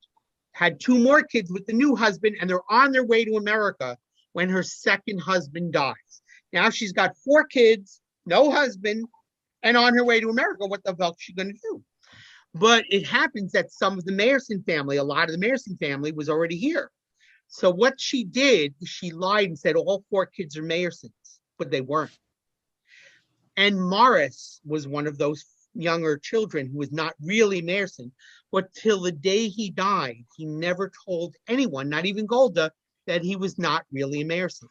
had 2 more kids with the new husband, and they're on their way to America when her second husband dies. Now she's got 4 kids, no husband, and on her way to America. What the hell is she going to do? But it happens that some of the Mayerson family, a lot of the Mayerson family was already here. So what she did, she lied and said all 4 kids are Mayersons, but they weren't. And Morris was one of those younger children who was not really Mayerson, but till the day he died, he never told anyone, not even Golda, that he was not really a Mayerson.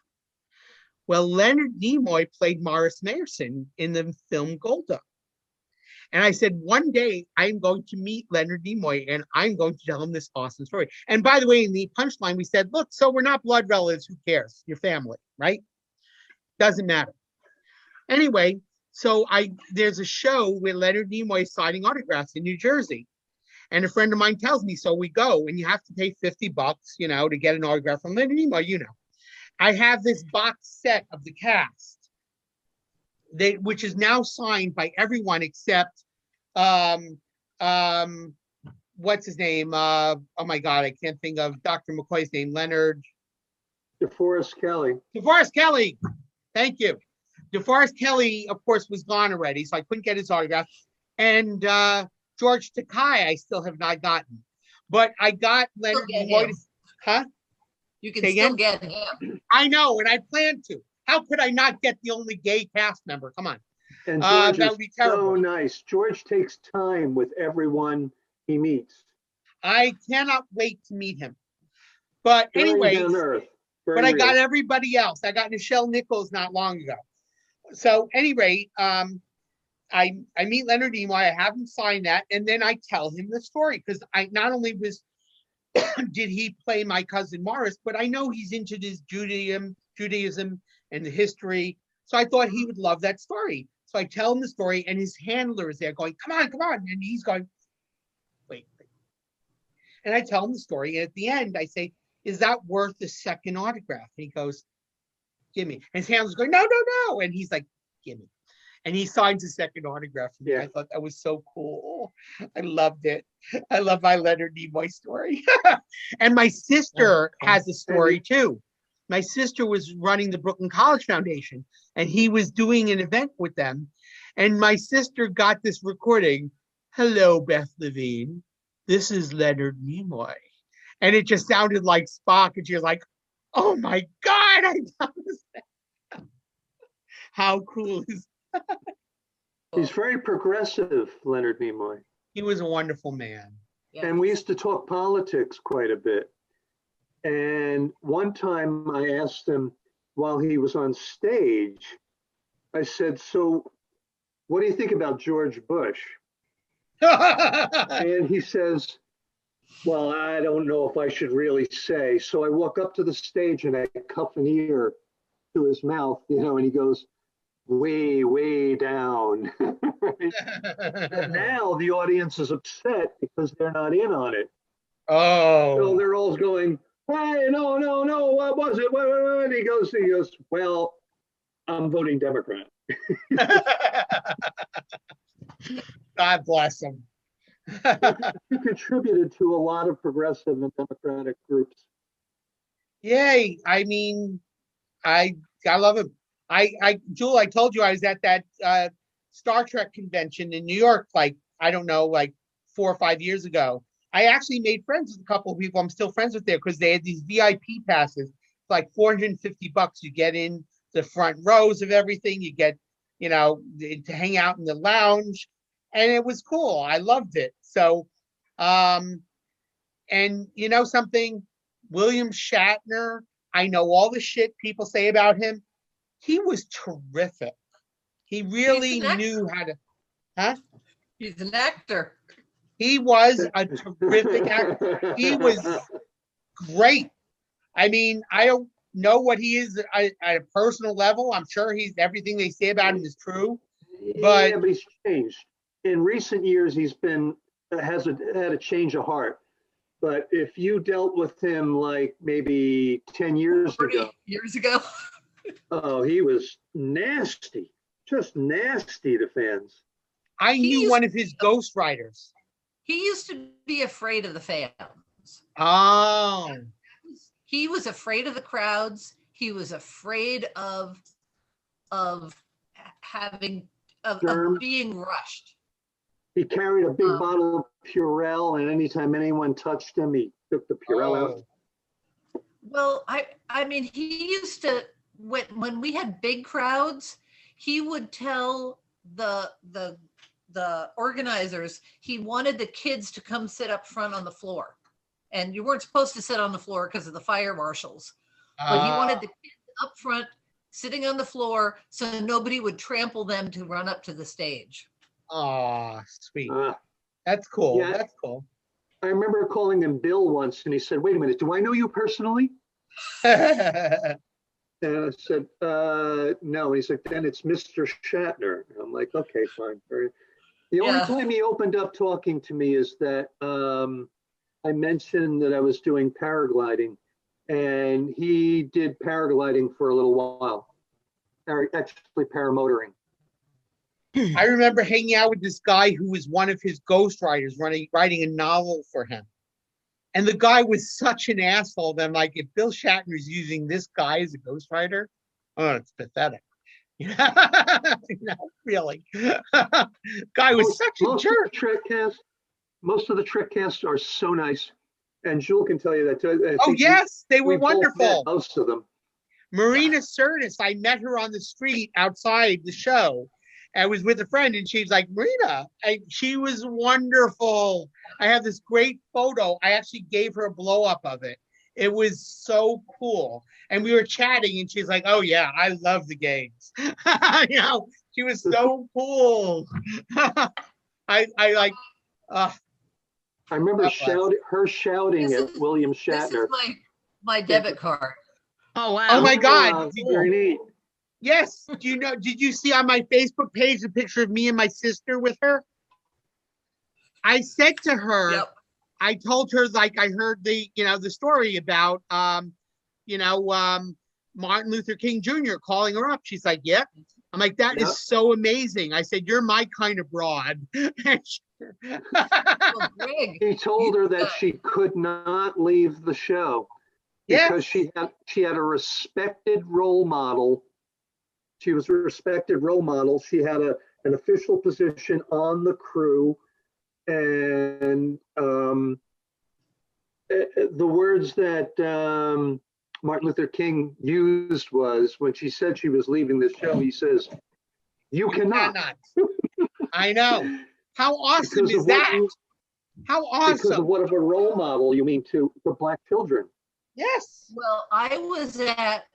Well, Leonard Nimoy played Morris Mayerson in the film Golda. And I said, one day I'm going to meet Leonard Nimoy and I'm going to tell him this awesome story. And by the way, in the punchline, we said, look, so we're not blood relatives. Who cares? Your family, right? Doesn't matter. Anyway, so there's a show with Leonard Nimoy signing autographs in New Jersey. And a friend of mine tells me, so we go, and you have to pay $50, to get an autograph from Leonard Nimoy, I have this box set of the cast, which is now signed by everyone except what's his name? Oh my God, I can't think of Dr. McCoy's name. Leonard DeForest Kelly. DeForest Kelly. Thank you. DeForest Kelly, of course, was gone already, so I couldn't get his autograph. And George Takei, I still have not gotten. But I got Leonard Nimoy. Huh? You can still get him. I know, and I plan to. How could I not get the only gay cast member? Come on. And George that is would be terrible. so nice. George takes time with everyone he meets. I cannot wait to meet him. But Very anyway, down to earth. Very but I got real. everybody else. I got Nichelle Nichols not long ago. So anyway, I meet Leonard Nimoy. I have him sign that, and then I tell him the story because I not only did he play my cousin Morris, but I know he's into this Judaism and the history. So I thought he would love that story. So I tell him the story, and his handler is there going, come on, and he's going, wait. And I tell him the story, and at the end I say, is that worth a second autograph? And he goes, give me. And his handler's going, no. And he's like, give me. And he signs a second autograph for me. Yeah. I thought that was so cool. I loved it. I love my Leonard Nimoy story. And my sister has a story too. My sister was running the Brooklyn College Foundation, and he was doing an event with them. And my sister got this recording. Hello, Beth Levine. This is Leonard Nimoy. And it just sounded like Spock. And you're like, oh my God, I noticed that. How cool is that? He's very progressive, Leonard Nimoy. He was a wonderful man. Yeah. And we used to talk politics quite a bit. And one time I asked him while he was on stage, I said, so what do you think about George Bush? And he says, well, I don't know if I should really say. So I walk up to the stage and I cuff an ear to his mouth, and he goes, way, way down. And now the audience is upset because they're not in on it. Oh. So they're all going, hey, no, what was it? What? He goes, well, I'm voting Democrat. God bless him. He contributed to a lot of progressive and democratic groups. Yay. I mean, I love him. Jewel, I told you I was at that Star Trek convention in New York, like 4 or 5 years ago. I actually made friends with a couple of people I'm still friends with there because they had these VIP passes, like $450. You get in the front rows of everything. You get, to hang out in the lounge. And it was cool. I loved it. So, and something, William Shatner, I know all the shit people say about him. He was terrific. He really knew how to, huh? He's an actor. He was a terrific actor. He was great. I mean, I don't know what he is at a personal level. I'm sure everything they say about him is true. But, yeah, but he's changed. In recent years, he's had a change of heart. But if you dealt with him like maybe 10 years ago. Years ago. Oh, he was nasty, just nasty to fans. I knew one of his ghostwriters. He used to be afraid of the fans. Oh. He was afraid of the crowds. He was afraid of having of being rushed. He carried a big bottle of Purell, and anytime anyone touched him, he took the Purell out. Well, I mean, he used to, when we had big crowds, he would tell the organizers he wanted the kids to come sit up front on the floor, and you weren't supposed to sit on the floor because of the fire marshals, but he wanted the kids up front sitting on the floor so nobody would trample them to run up to the stage. Oh, sweet. That's cool. Yeah. That's cool. I remember calling him Bill once, and he said, "Wait a minute, do I know you personally?" And I said, "No." He's like, "Then it's Mr. Shatner." And I'm like, "Okay, fine." The only time he opened up talking to me is that I mentioned that I was doing paragliding, and he did paragliding for a little while, actually paramotoring. I remember hanging out with this guy who was one of his ghostwriters, writing a novel for him. And the guy was such an asshole that I'm like, if Bill Shatner's using this guy as a ghostwriter, oh, it's pathetic. Really. Guy was such a jerk. Most of the Trek casts are so nice. And Jewel can tell you that too. Oh, yes, they were wonderful. Most of them. Marina Sirtis, I met her on the street outside the show. I was with a friend and she's like, Marina, she was wonderful. I have this great photo. I actually gave her a blow up of it. It was so cool. And we were chatting and she's like, oh yeah, I love the games. She was so cool. I remember her shouting at William Shatner. This is my debit card. Oh, wow. Oh my God. Very neat. Yes. Did you see on my Facebook page a picture of me and my sister with her? I said to her, I told her, like, I heard the story about, Martin Luther King Jr. calling her up. She's like, yep. I'm like, that is so amazing. I said, you're my kind of broad. He told her that she could not leave the show because she had a respected role model. She was a respected role model. She had an official position on the crew. And the words that Martin Luther King used was, when she said she was leaving the show, he says, you cannot. I know. How awesome is that? How awesome. Because of what of a role model you mean to Black children. Yes. Well, I was at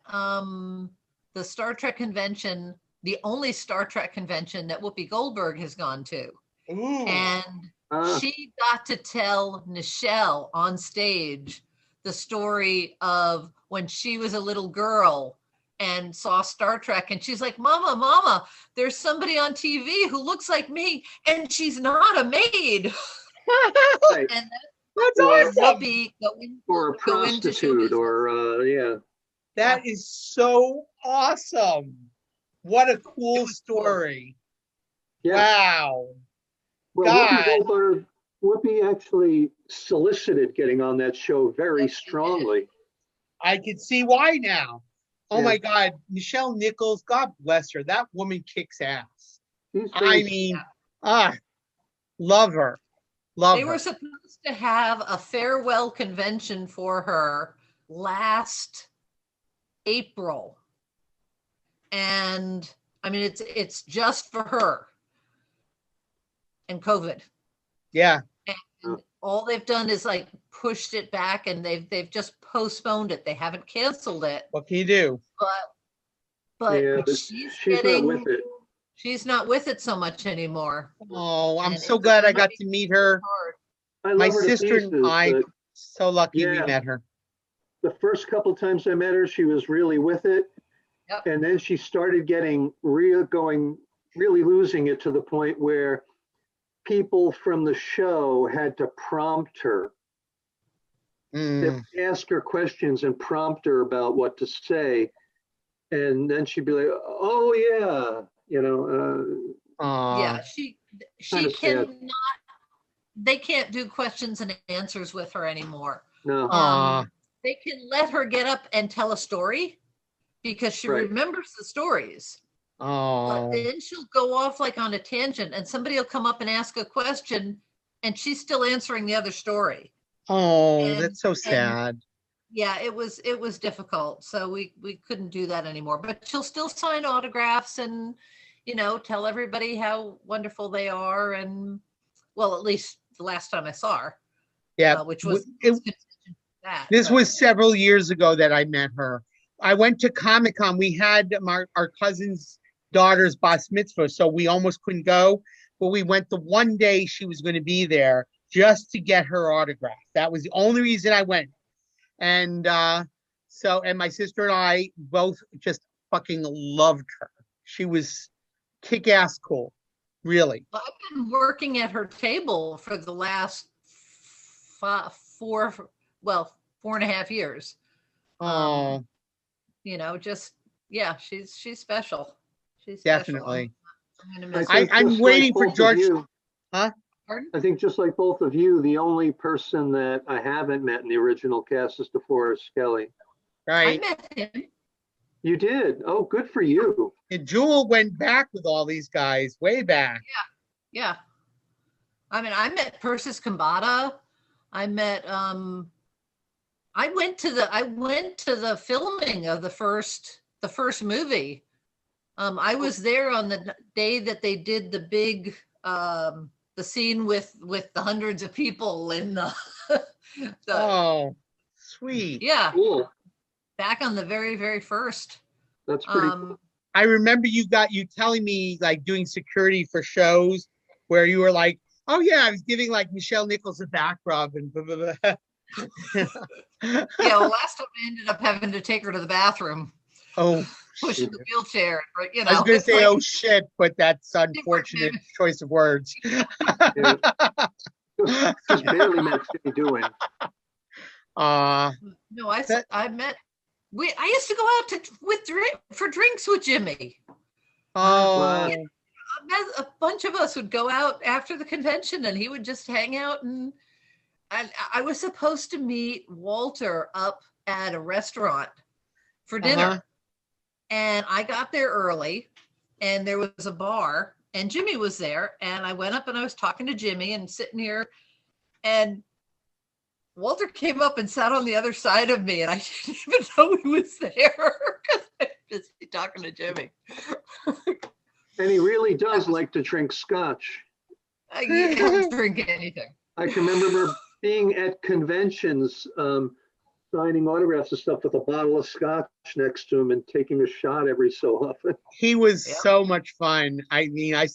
the Star Trek convention, the only Star Trek convention that Whoopi Goldberg has gone to. Ooh. And she got to tell Nichelle on stage the story of when she was a little girl and saw Star Trek, and she's like, Mama, there's somebody on TV who looks like me, and she's not a maid. Right. And that's awesome. Or a prostitute, or That is so awesome. What a cool story. Yeah. Wow. Well, Whoopi actually solicited getting on that show very strongly. I can see why now. Oh my God, Nichelle Nichols, God bless her. That woman kicks ass. Love her. They were supposed to have a farewell convention for her last April. And I mean, it's just for her and COVID. Yeah. And all they've done is like pushed it back, and they've just postponed it. They haven't canceled it. What can you do? But she's not with it. She's not with it so much anymore. Oh, I'm so glad I got to meet her. My sister and I, so lucky we met her. The first couple of times I met her, she was really with it. Yep. And then she started getting really losing it to the point where people from the show had to prompt her. They would ask her questions and prompt her about what to say. And then she'd be like, "Oh yeah," Yeah, she Kinda sad. cannot, they can't do questions and answers with her anymore. No. They can let her get up and tell a story because she Right. remembers the stories. But Oh, then she'll go off like on a tangent and somebody will come up and ask a question and she's still answering the other story. oh, And- that's so and- sad. Yeah, it was difficult. So we couldn't do that anymore. But she'll still sign autographs and, tell everybody how wonderful they are. And well, at least the last time I saw her, Yeah, which was that. this but- was several years ago that I met her. I went to Comic-Con. We had our cousin's daughter's bat mitzvah, so we almost couldn't go. But we went the one day she was going to be there just to get her autograph. That was the only reason I went. And and my sister and I both just fucking loved her. She was kick-ass cool, really. I've been working at her table for the last 4.5 years. Oh, She's special. She's definitely. I'm waiting for George. Huh? Pardon? I think just like both of you, the only person that I haven't met in the original cast is DeForest Kelly. Right. I met him. You did? Oh, good for you. And Jewel went back with all these guys way back. Yeah. I mean, I met Persis Kambata. I met I went to the filming of the first movie. I was there on the day that they did the big the scene with the hundreds of people in the, oh, sweet. Yeah. Cool. Back on the very, very first. That's pretty cool. I remember you telling me like doing security for shows where you were like, oh yeah, I was giving like Michelle Nichols a back rub and blah, blah, blah. Yeah, well, last time I ended up having to take her to the bathroom. Oh, pushing the wheelchair. But, I was going to say, oh shit, but that's unfortunate choice of words. Just barely met Jimmy doing. No, I met. I used to go out for drinks with Jimmy. Oh. A bunch of us would go out after the convention, and he would just hang out. And I was supposed to meet Walter up at a restaurant for dinner. And I got there early, and there was a bar, and Jimmy was there. And I went up and I was talking to Jimmy and sitting here, and Walter came up and sat on the other side of me, and I didn't even know he was there because I was busy talking to Jimmy. And he really does like to drink scotch. He don't drink anything. I can remember being at conventions, signing autographs and stuff with a bottle of scotch next to him and taking a shot every so often. He was so much fun. I mean, I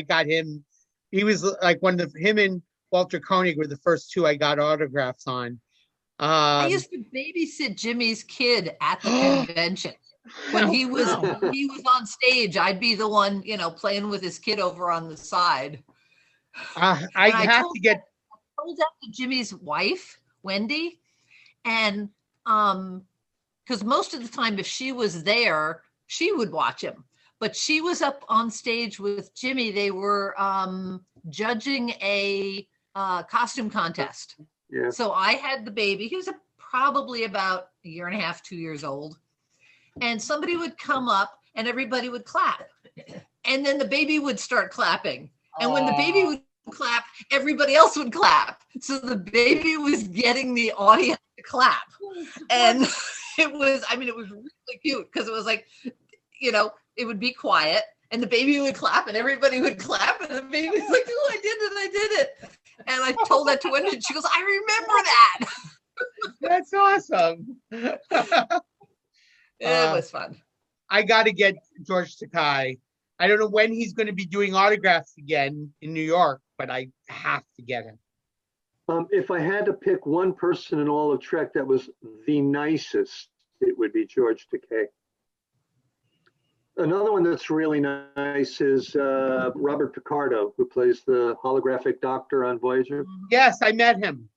got him. He was like him and Walter Koenig were the first two I got autographs on. I used to babysit Jimmy's kid at the convention. When he was on stage, I'd be the one, playing with his kid over on the side. I told that to Jimmy's wife, Wendy, and because most of the time, if she was there, she would watch him. But she was up on stage with Jimmy. They were judging a costume contest. Yeah. So I had the baby. He was probably about a year and a half, 2 years old. And somebody would come up and everybody would clap. And then the baby would start clapping. And when the baby would clap, everybody else would clap. So the baby was getting the audience to clap. And it was really cute because it was like, it would be quiet and the baby would clap and everybody would clap. And the baby was like, oh, I did it. And I told that to Wendy and she goes, I remember that. That's awesome. It was fun. I got to get George Takei. I don't know when he's going to be doing autographs again in New York, but I have to get him. If I had to pick one person in all of Trek that was the nicest, it would be George Takei. Another one that's really nice is Robert Picardo, who plays the holographic doctor on Voyager. Yes, I met him.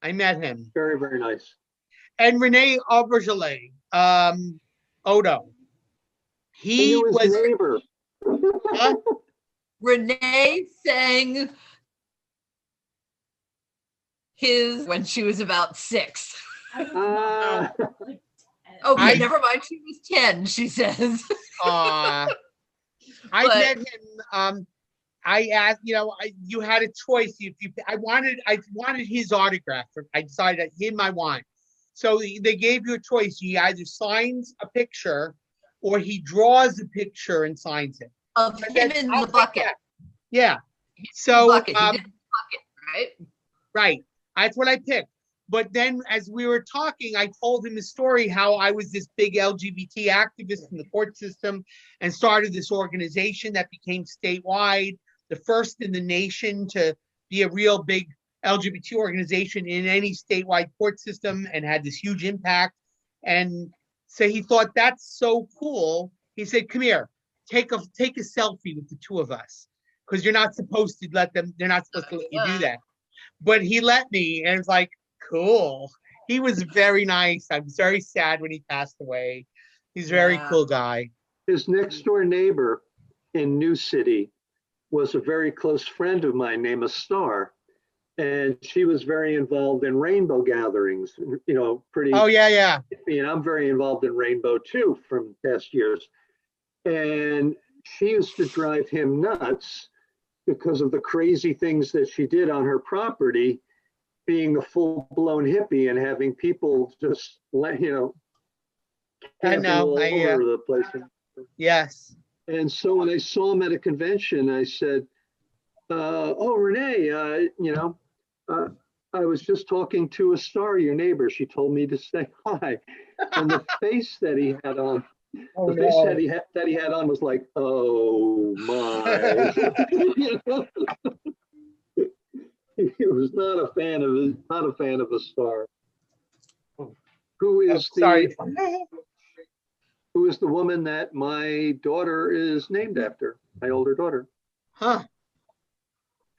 Very, very nice. And Renee Auberjolet, Odo. He was was neighbor. Renee sang his when she was about 6. Ah, Okay, never mind. She was 10, she says. I But- met him. I asked, you had a choice. I wanted his autograph. I decided him I want. So they gave you a choice. He either signs a picture or he draws a picture and signs it. Of But him then in I'll the take bucket. that. Yeah. So Bucket. He did the bucket, right? right. That's what I picked. But then as we were talking, I told him the story how I was this big LGBT activist in the court system and started this organization that became statewide, the first in the nation to be a real big LGBT organization in any statewide court system and had this huge impact. And so he thought, that's so cool. He said, come here, take a selfie with the two of us. Because you're not supposed to let them, they're not supposed to let you do that. But he let me, and it's like, cool. He was very nice. I was very sad when he passed away. He's a very cool guy. his next door neighbor in New City was a very close friend of mine named Star. And she was very involved in rainbow gatherings, pretty. Oh, yeah. And I'm very involved in rainbow too from past years. And she used to drive him nuts because of the crazy things that she did on her property, being a full-blown hippie and having people just I camping know. all over the place. Yes. And so when I saw him at a convention, I said, oh, Renee, I was just talking to Star, your neighbor. She told me to say hi. And the face that he had on, that he had on was like, oh my. He was not a fan of a Star. Who is who is the woman that my daughter is named after, my older daughter. Huh.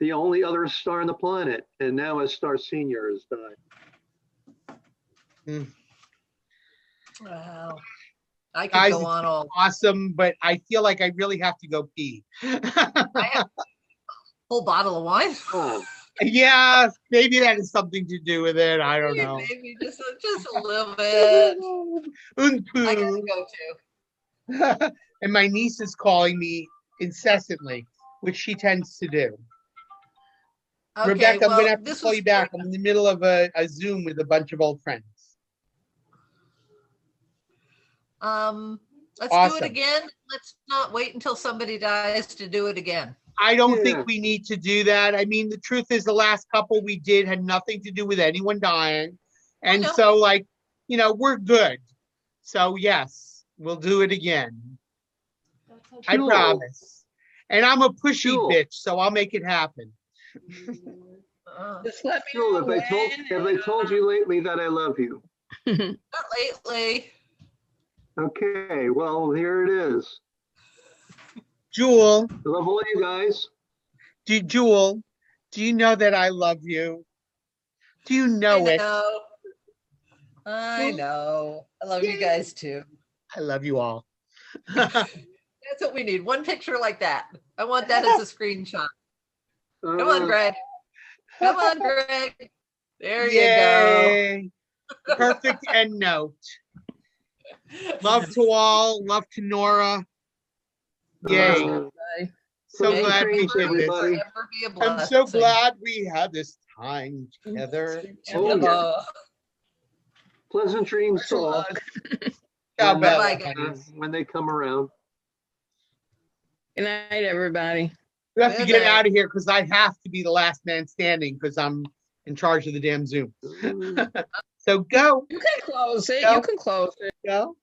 The only other Star on the planet, and now a Star Senior has died. Wow. I could Guys, go on all. Awesome, but I feel like I really have to go pee. I have a whole bottle of wine. Oh. Yeah, maybe that has something to do with it. I don't know. Maybe just a little bit. I gotta go too. And my niece is calling me incessantly, which she tends to do. Okay, Rebecca, I'm well, gonna have to call you back. I'm in the middle of a Zoom with a bunch of old friends. Let's do Awesome. it again. Let's not wait until somebody dies to do it again. I don't think we need to do that. I mean, the truth is the last couple we did had nothing to do with anyone dying. And so we're good. So yes, we'll do it again. I promise. And I'm a pushy bitch, so I'll make it happen. Just let me Jewel, know have they told you lately that I love you? Not lately. Okay, well, here it is. Jewel. I love all you guys. Jewel, do you know that I love you? Do you know it? I know. I love you guys too. I love you all. That's what we need. One picture like that. I want that as a screenshot. Come on, Greg. Come on, Greg. There you go. Perfect end note. Love to all. Love to Nora. Yay. So glad we did this. I'm so glad we had this time together. Oh, yeah. Pleasant dreams to all. When they come around. Good night, everybody. We have to get out of here because I have to be the last man standing because I'm in charge of the damn Zoom. So go. You can close it. Go. You can close it. Go.